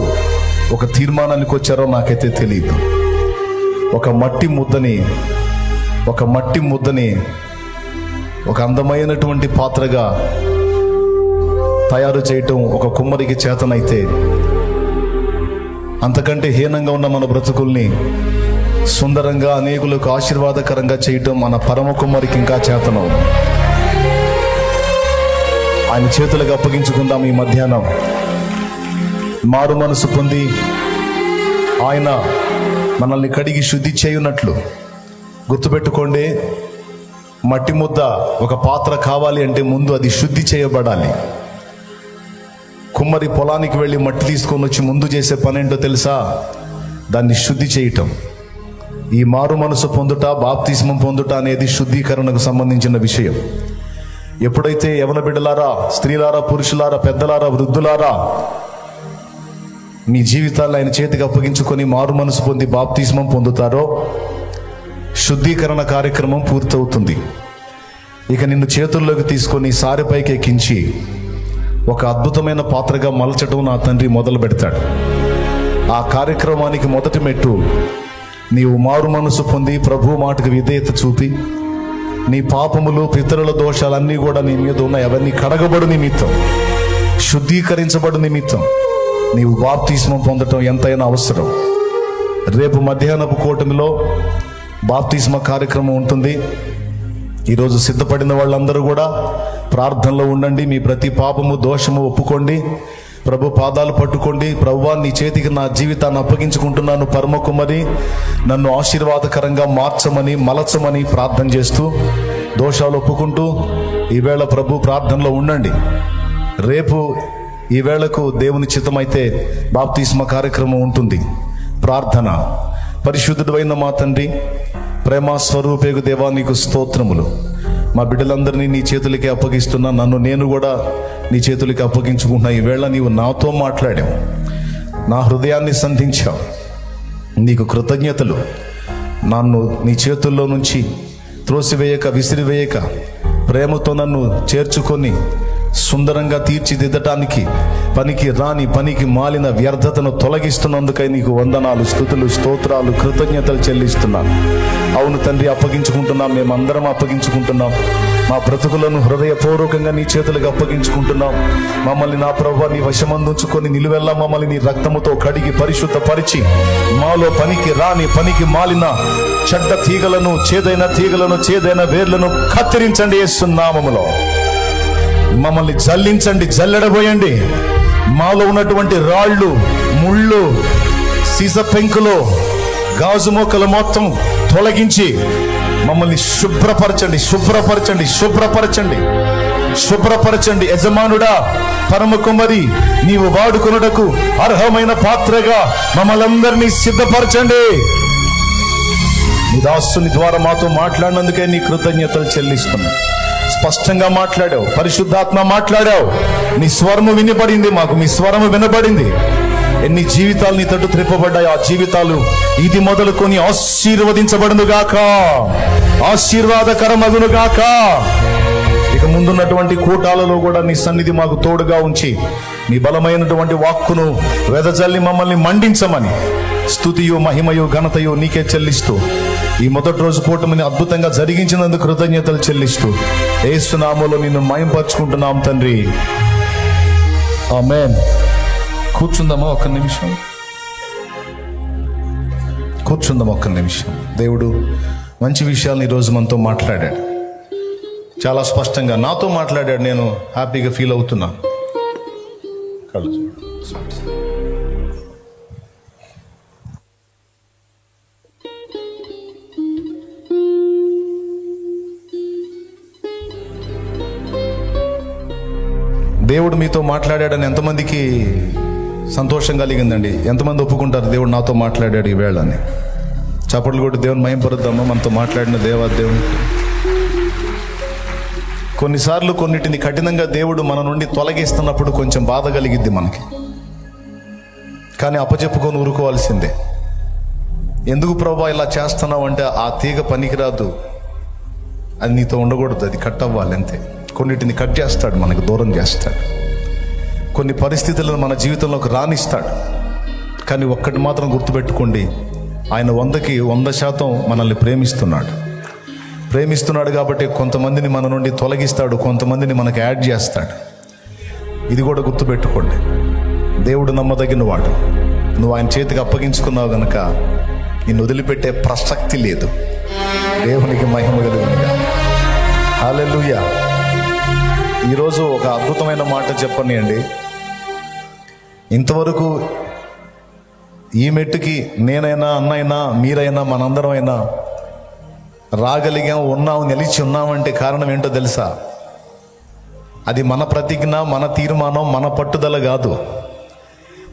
ఒక తీర్మానానికి వచ్చారో నాకైతే తెలియదు. ఒక మట్టి ముద్దని ఒక అందమైనటువంటి పాత్రగా తయారు చేయటం ఒక కుమ్మరికి చేతనైతే, అంతకంటే హీనంగా ఉన్న మన బ్రతుకుల్ని సుందరంగా, అనేకులకు ఆశీర్వాదకరంగా చేయటం మన పరమ కుమ్మరికి ఇంకా చేతనం. ఆయన చేతులకు అప్పగించుకుందాం ఈ మధ్యాహ్నం. మారు మనసు పొంది ఆయన మనల్ని కడిగి శుద్ధి చేయున్నట్లు. గుర్తుపెట్టుకోండి, మట్టి ముద్ద ఒక పాత్ర కావాలి అంటే ముందు అది శుద్ధి చేయబడాలి. కుమ్మరి పొలానికి వెళ్ళి మట్టి తీసుకొని వచ్చి ముందు చేసే పని ఏంటో తెలుసా? దాన్ని శుద్ధి చేయటం. ఈ మారు మనసు పొందుట, బాప్తిస్మం పొందుట అనేది శుద్ధీకరణకు సంబంధించిన విషయం. ఎప్పుడైతే యవన బిడ్డలారా, స్త్రీలారా, పురుషులారా, పెద్దలారా, వృద్ధులారా మీ జీవితాలను ఆయన చేతికి అప్పగించుకొని మారు మనసు పొంది బాప్తిస్మం పొందుతారో శుద్ధీకరణ కార్యక్రమం పూర్తవుతుంది. ఇక నిన్ను చేతుల్లోకి తీసుకొని సారెపైకి ఎక్కించి ఒక అద్భుతమైన పాత్రగా మలచడం నా తండ్రి మొదలు పెడతాడు. ఆ కార్యక్రమానికి మొదటి మెట్టు నీవు మారు మనసు పొంది ప్రభు మాటకు విధేయత చూపి నీ పాపములు, పితరుల దోషాలన్నీ కూడా నీ మీద ఉన్న అవన్నీ కడగబడు నిమిత్తం, శుద్ధీకరించబడు నిమిత్తం నీవు బాప్తిస్మం పొందటం ఎంతైనా అవసరం. రేపు మధ్యాహ్నపు కూటమిలో బాప్తిస్మ కార్యక్రమం ఉంటుంది. ఈరోజు సిద్ధపడిన వాళ్ళందరూ కూడా ప్రార్థనలో ఉండండి. మీ ప్రతి పాపము, దోషము ఒప్పుకోండి. ప్రభు పాదాలు పట్టుకోండి. ప్రభువా, నీ చేతికి నా జీవితాన్ని అప్పగించుకుంటున్నాను, పరమ కుమ్మరి నన్ను ఆశీర్వాదకరంగా మార్చమని, మలచమని ప్రార్థన చేస్తూ దోషాలు ఒప్పుకుంటూ ఈవేళ ప్రభు ప్రార్థనలో ఉండండి. రేపు ఈ వేళకు దేవుని చిత్తమైతే బాప్తిస్మ కార్యక్రమం ఉంటుంది. ప్రార్థన. పరిశుద్ధుడైన మా తండ్రి, ప్రేమ స్వరూపేగు దేవా, నీకు స్తోత్రములు. మా బిడ్డలందరినీ నీ చేతులకి అప్పగిస్తున్నా. నన్ను నేను కూడా నీ చేతులకి అప్పగించుకుంటున్నా. ఈవేళ నీవు నాతో మాట్లాడావు, నా హృదయాన్ని సంధించావు. నీకు కృతజ్ఞతలు. నన్ను నీ చేతుల్లో నుంచి త్రోసివేయక, విసిరివేయక, ప్రేమతో నన్ను చేర్చుకొని సుందరంగా తీర్చిదిద్దటానికి పనికి రాని, పనికి మాలిన వ్యర్థతను తొలగిస్తున్నందుకై నీకు వందనాలు, స్తుతులు, స్తోత్రాలు, కృతజ్ఞతలు చెల్లిస్తున్నాను. అవును తండ్రి, అప్పగించుకుంటున్నాం. మేమందరం అప్పగించుకుంటున్నాం. మా బ్రతుకులను హృదయపూర్వకంగా నీ చేతులకు అప్పగించుకుంటున్నాం. మమ్మల్ని నా ప్రభువా నీ వశమందుంచుకొని నిలువెల్లా మమ్మల్ని నీ రక్తముతో కడిగి పరిశుద్ధపరిచి మాలో పనికి రాని, పనికి మాలిన చెడ్డ తీగలను, చేదైన వేర్లను కత్తిరించండి. యేసు నామములో మమ్మల్ని జల్లించండి, జల్లెడబోయండి. మాలో ఉన్నటువంటి రాళ్ళు, ముళ్ళు, సీస పెంకులు, గాజు మొక్కలు మొత్తం తొలగించి మమ్మల్ని శుభ్రపరచండి. యజమానుడా, పరమ కుమ్మరి, నీవు వాడుకొనుటకు అర్హమైన పాత్రగా మమ్మల్ని అందరినీ సిద్ధపరచండి. నీ దాసుని ద్వారా మాతో మాట్లాడినందుకే నీ కృతజ్ఞతలు చెల్లిస్తున్నా. స్పష్టంగా మాట్లాడావు, పరిశుద్ధాత్మ మాట్లాడావు. నీ స్వరము వినబడింది, మాకు మీ స్వరము వినబడింది. ఎన్ని జీవితాలు నీ తట్టు త్రిప్పబడ్డాయి. ఆ జీవితాలు ఇది మొదలుకొని ఆశీర్వదించబడునుగాక, ఆశీర్వాదకరమగునుగాక. ఇక ముందున్నటువంటి కూటాలలో కూడా నీ సన్నిధి మాకు తోడుగా ఉంచి నీ బలమైనటువంటి వాక్కును వెదజల్లి మమ్మల్ని మండించమని స్తుతియు, మహిమయు, ఘనతయు నీకే చెల్లిస్తూ ఈ మొదటి రోజు కూటమిని అద్భుతంగా జరిగించినందుకు కృతజ్ఞతలు చెల్లిస్తూ యేసు నామములో నిన్ను మహింపరచుకుంటున్నాం తండ్రి. ఆమేన్. కూర్చుందామా ఒక్క నిమిషం. దేవుడు మంచి విషయాలను ఈరోజు మనతో మాట్లాడాడు. చాలా స్పష్టంగా నాతో మాట్లాడాడు. నేను హ్యాపీగా ఫీల్ అవుతున్నా. కళ్ళు దేవుడు మీతో మాట్లాడాడని ఎంతమందికి సంతోషం కలిగిందండి? ఎంతమంది ఒప్పుకుంటారు దేవుడు నాతో మాట్లాడాడు ఈ వేళ అని? చప్పట్లు కొట్టి దేవుని మహింపరుద్దామా మనతో మాట్లాడిన దేవుని. కొన్నిసార్లు కొన్నిటిని కఠినంగా దేవుడు మన నుండి తొలగిస్తున్నప్పుడు కొంచెం బాధ కలిగిద్ది మనకి, కానీ అప్పచెప్పుకొని ఊరుకోవాల్సిందే. ఎందుకు ప్రభా ఇలా చేస్తున్నావు అంటే, ఆ తీగ పనికిరాదు, అది నీతో ఉండకూడదు, అది కట్ అవ్వాలి అంతే. కొన్నిటిని కట్ చేస్తాడు, మనకు దూరం చేస్తాడు. కొన్ని పరిస్థితులను మన జీవితంలోకి రానిస్తాడు. కానీ ఒక్కటి మాత్రం గుర్తుపెట్టుకోండి, ఆయన 100కి 100% మనల్ని ప్రేమిస్తున్నాడు కాబట్టి కొంతమందిని మన నుండి తొలగిస్తాడు, కొంతమందిని మనకు యాడ్ చేస్తాడు. ఇది కూడా గుర్తుపెట్టుకోండి. దేవుడు నమ్మదగిన వాడు. నువ్వు ఆయన చేతికి అప్పగించుకున్నావు గనక నిన్ను వదిలిపెట్టే ప్రసక్తి లేదు. దేవునికి మహిమ కలుగునుగా. హల్లెలూయా. ఈరోజు ఒక అద్భుతమైన మాట చెప్పనియండి. ఇంతవరకు ఈ మెట్టుకి నేనైనా, అన్నైనా, మీరైనా, మనందరం అయినా రాగలిగాం, ఉన్నాం, నిలిచి ఉన్నామంటే కారణం ఏంటో తెలుసా? అది మన ప్రతిజ్ఞ, మన తీర్మానం, మన పట్టుదల కాదు.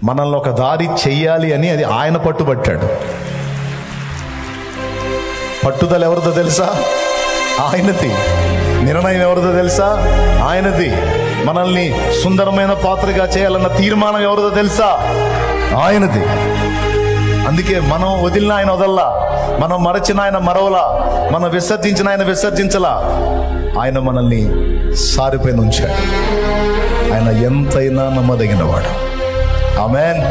మనల్ని ఒక దారి చెయ్యాలి అని అది ఆయన పట్టుబట్టాడు. పట్టుదల ఎవరిదో తెలుసా? ఆయనది. నిర్ణయం ఎవరిదో తెలుసా? ఆయనది. మనల్ని సుందరమైన పాత్రగా చేయాలన్న తీర్మానం ఎవరిదో తెలుసా? ఆయనది. అందుకే మనం వదిలిన ఆయన వదల్లా, మనం మరచిన ఆయన మరవలా, మనం విసర్జించిన ఆయన విసర్జించలా. ఆయన మనల్ని సారిపైన ఉంచాడు. ఆయన ఎంతైనా నమ్మదగినవాడు. ఆమేన్.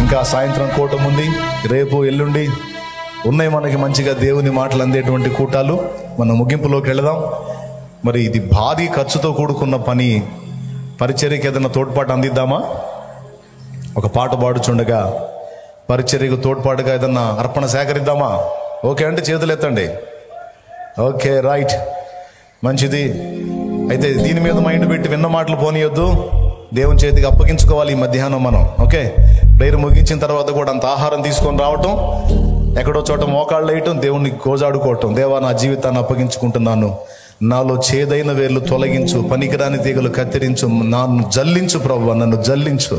ఇంకా సాయంత్రం కూటం ఉంది, రేపు ఎల్లుండి ఉన్నాయి మనకి మంచిగా దేవుని మాటలు అందేటువంటి కూటాలు. మనం ముగింపులోకి వెళదాం. మరి ఇది భారీ ఖర్చుతో కూడుకున్న పని. పరిచర్యకి ఏదైనా తోడ్పాటు అందిద్దామా? ఒక పాట పాడుచుండగా పరిచర్యకు తోడ్పాటుగా ఏదన్నా అర్పణ సేకరిద్దామా? ఓకే అంటే చేతులు ఎత్తండి. ఓకే, రైట్, మంచిది. అయితే దీని మీద మైండ్ పెట్టి విన్న మాటలు పోనీయొద్దు, దేవుని చేతికి అప్పగించుకోవాలి ఈ మధ్యాహ్నం మనం. ఓకే, ప్రేయర్ ముగించిన తర్వాత కూడా అంత ఆహారం తీసుకొని రావటం, ఎక్కడో చోట మోకాళ్ళు వేయటం, దేవుణ్ణి గోజాడుకోవటం. దేవా, నా జీవితాన్ని అప్పగించుకుంటున్నాను, నాలో చేదైన వేర్లు తొలగించు, పనికిరాని తీగలు కత్తిరించు, నన్ను జల్లించు ప్రభువా, నన్ను జల్లించు,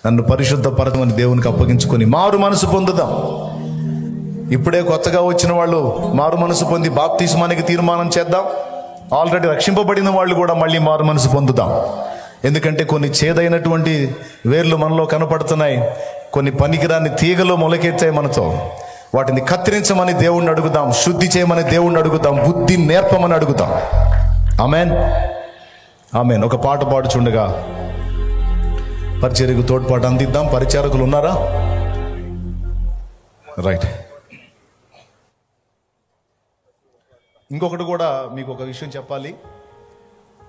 నన్ను పరిశుద్ధపరచమని దేవునికి అప్పగించుకొని మారు మనసు పొందుదాం. ఇప్పుడే కొత్తగా వచ్చిన వాళ్ళు మారు మనసు పొంది బాప్తిస్మానికి తీర్మానం చేద్దాం. ఆల్రెడీ రక్షింపబడిన వాళ్ళు కూడా మళ్ళీ మారు మనసు పొందుదాం. ఎందుకంటే కొన్ని చేదైనటువంటి వేర్లు మనలో కనపడుతున్నాయి, కొన్ని పనికిరాని తీగలు మొలకెత్తాయి మనతో. వాటిని కత్తిరించమని దేవుణ్ణి అడుగుదాం, శుద్ధి చేయమని దేవుణ్ణి అడుగుదాం, బుద్ధి నేర్పమని అడుగుదాం. ఆమేన్, ఆమేన్. ఒక పాట పాడుచుండగా పరిచర్యకు తోడ్పాటు అందిద్దాం. పరిచారకులు ఉన్నారా? రైట్. ఇంకొకటి కూడా మీకు ఒక విషయం చెప్పాలి.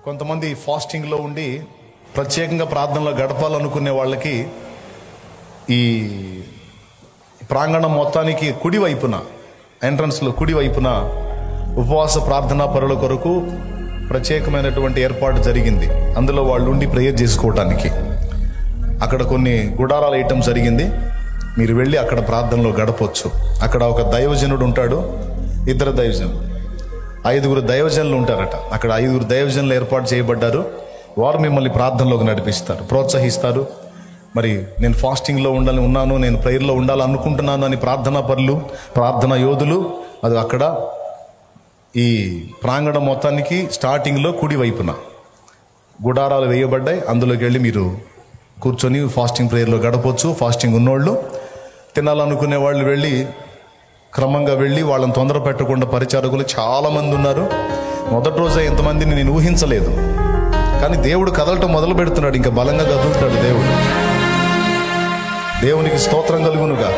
కొంతమంది ఫాస్టింగ్లో ఉండి ప్రత్యేకంగా ప్రార్థనలో గడపాలనుకునే వాళ్ళకి ఈ ప్రాంగణం మొత్తానికి కుడివైపున, ఎంట్రన్స్లో కుడివైపున ఉపవాస ప్రార్థనా పరుల కొరకు ప్రత్యేకమైనటువంటి ఏర్పాటు జరిగింది. అందులో వాళ్ళు ఉండి ప్రేయర్ చేసుకోవటానికి అక్కడ కొన్ని గుడారాలు వేయటం జరిగింది. మీరు వెళ్ళి అక్కడ ప్రార్థనలో గడపొచ్చు. అక్కడ ఒక దైవజనుడు ఉంటాడు, 2 దైవజనులు, 5 దైవజనులు ఉంటారట. అక్కడ 5 దైవజనులు ఏర్పాటు చేయబడ్డారు. వారు మిమ్మల్ని ప్రార్థనలోకి నడిపిస్తారు, ప్రోత్సహిస్తారు. మరి నేను ఫాస్టింగ్లో ఉన్నాను, నేను ప్రేయర్లో ఉండాలనుకుంటున్నాను అని ప్రార్థనా పరులు, ప్రార్థనా యోధులు అది అక్కడ ఈ ప్రాంగణం మొత్తానికి స్టార్టింగ్లో కుడి వైపున గుడారాలు వేయబడ్డాయి. అందులోకి వెళ్ళి మీరు కూర్చొని ఫాస్టింగ్ ప్రేయర్లో గడపవచ్చు. ఫాస్టింగ్ ఉన్నోళ్ళు, తినాలనుకునే వాళ్ళు వెళ్ళి క్రమంగా వెళ్ళి వాళ్ళని తొందర పెట్టకుండా పరిచారకులు చాలామంది ఉన్నారు. మొదటి రోజే ఎంతమందిని నేను ఊహించలేదు, కానీ దేవుడు కదలటం మొదలు పెడుతున్నాడు. ఇంకా బలంగా కదులుతాడు దేవుడు. దేవునికి స్తోత్రం కలుగునుగా.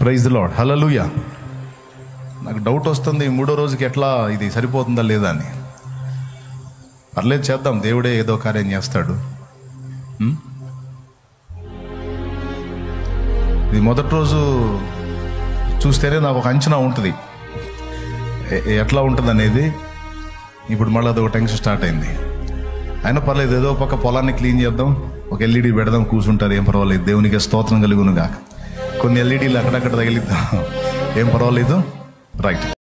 Praise the Lord. హల్లెలూయా. నాకు డౌట్ వస్తుంది, 3వ రోజుకి ఎట్లా ఇది సరిపోతుందా లేదా అని. పర్లేదు, చేద్దాం, దేవుడే ఏదో కార్యం చేస్తాడు. ఇది మొదటి రోజు చూస్తేనే నాకు ఒక అంచనా ఉంటుంది ఎట్లా ఉంటుంది అనేది. ఇప్పుడు మళ్ళీ అదొక టెన్షన్ స్టార్ట్ అయింది. అయినా పర్లేదు, ఏదో పక్క పొలాన్ని క్లీన్ చేద్దాం, ఒక LED పెడదాం, కూర్చుంటారు, ఏం పర్వాలేదు. దేవునికి స్తోత్రం కలుగునుగా. కొన్ని ఎల్ఈడీలు అక్కడక్కడ తగిలిద్దాం, ఏం పర్వాలేదు. రైట్.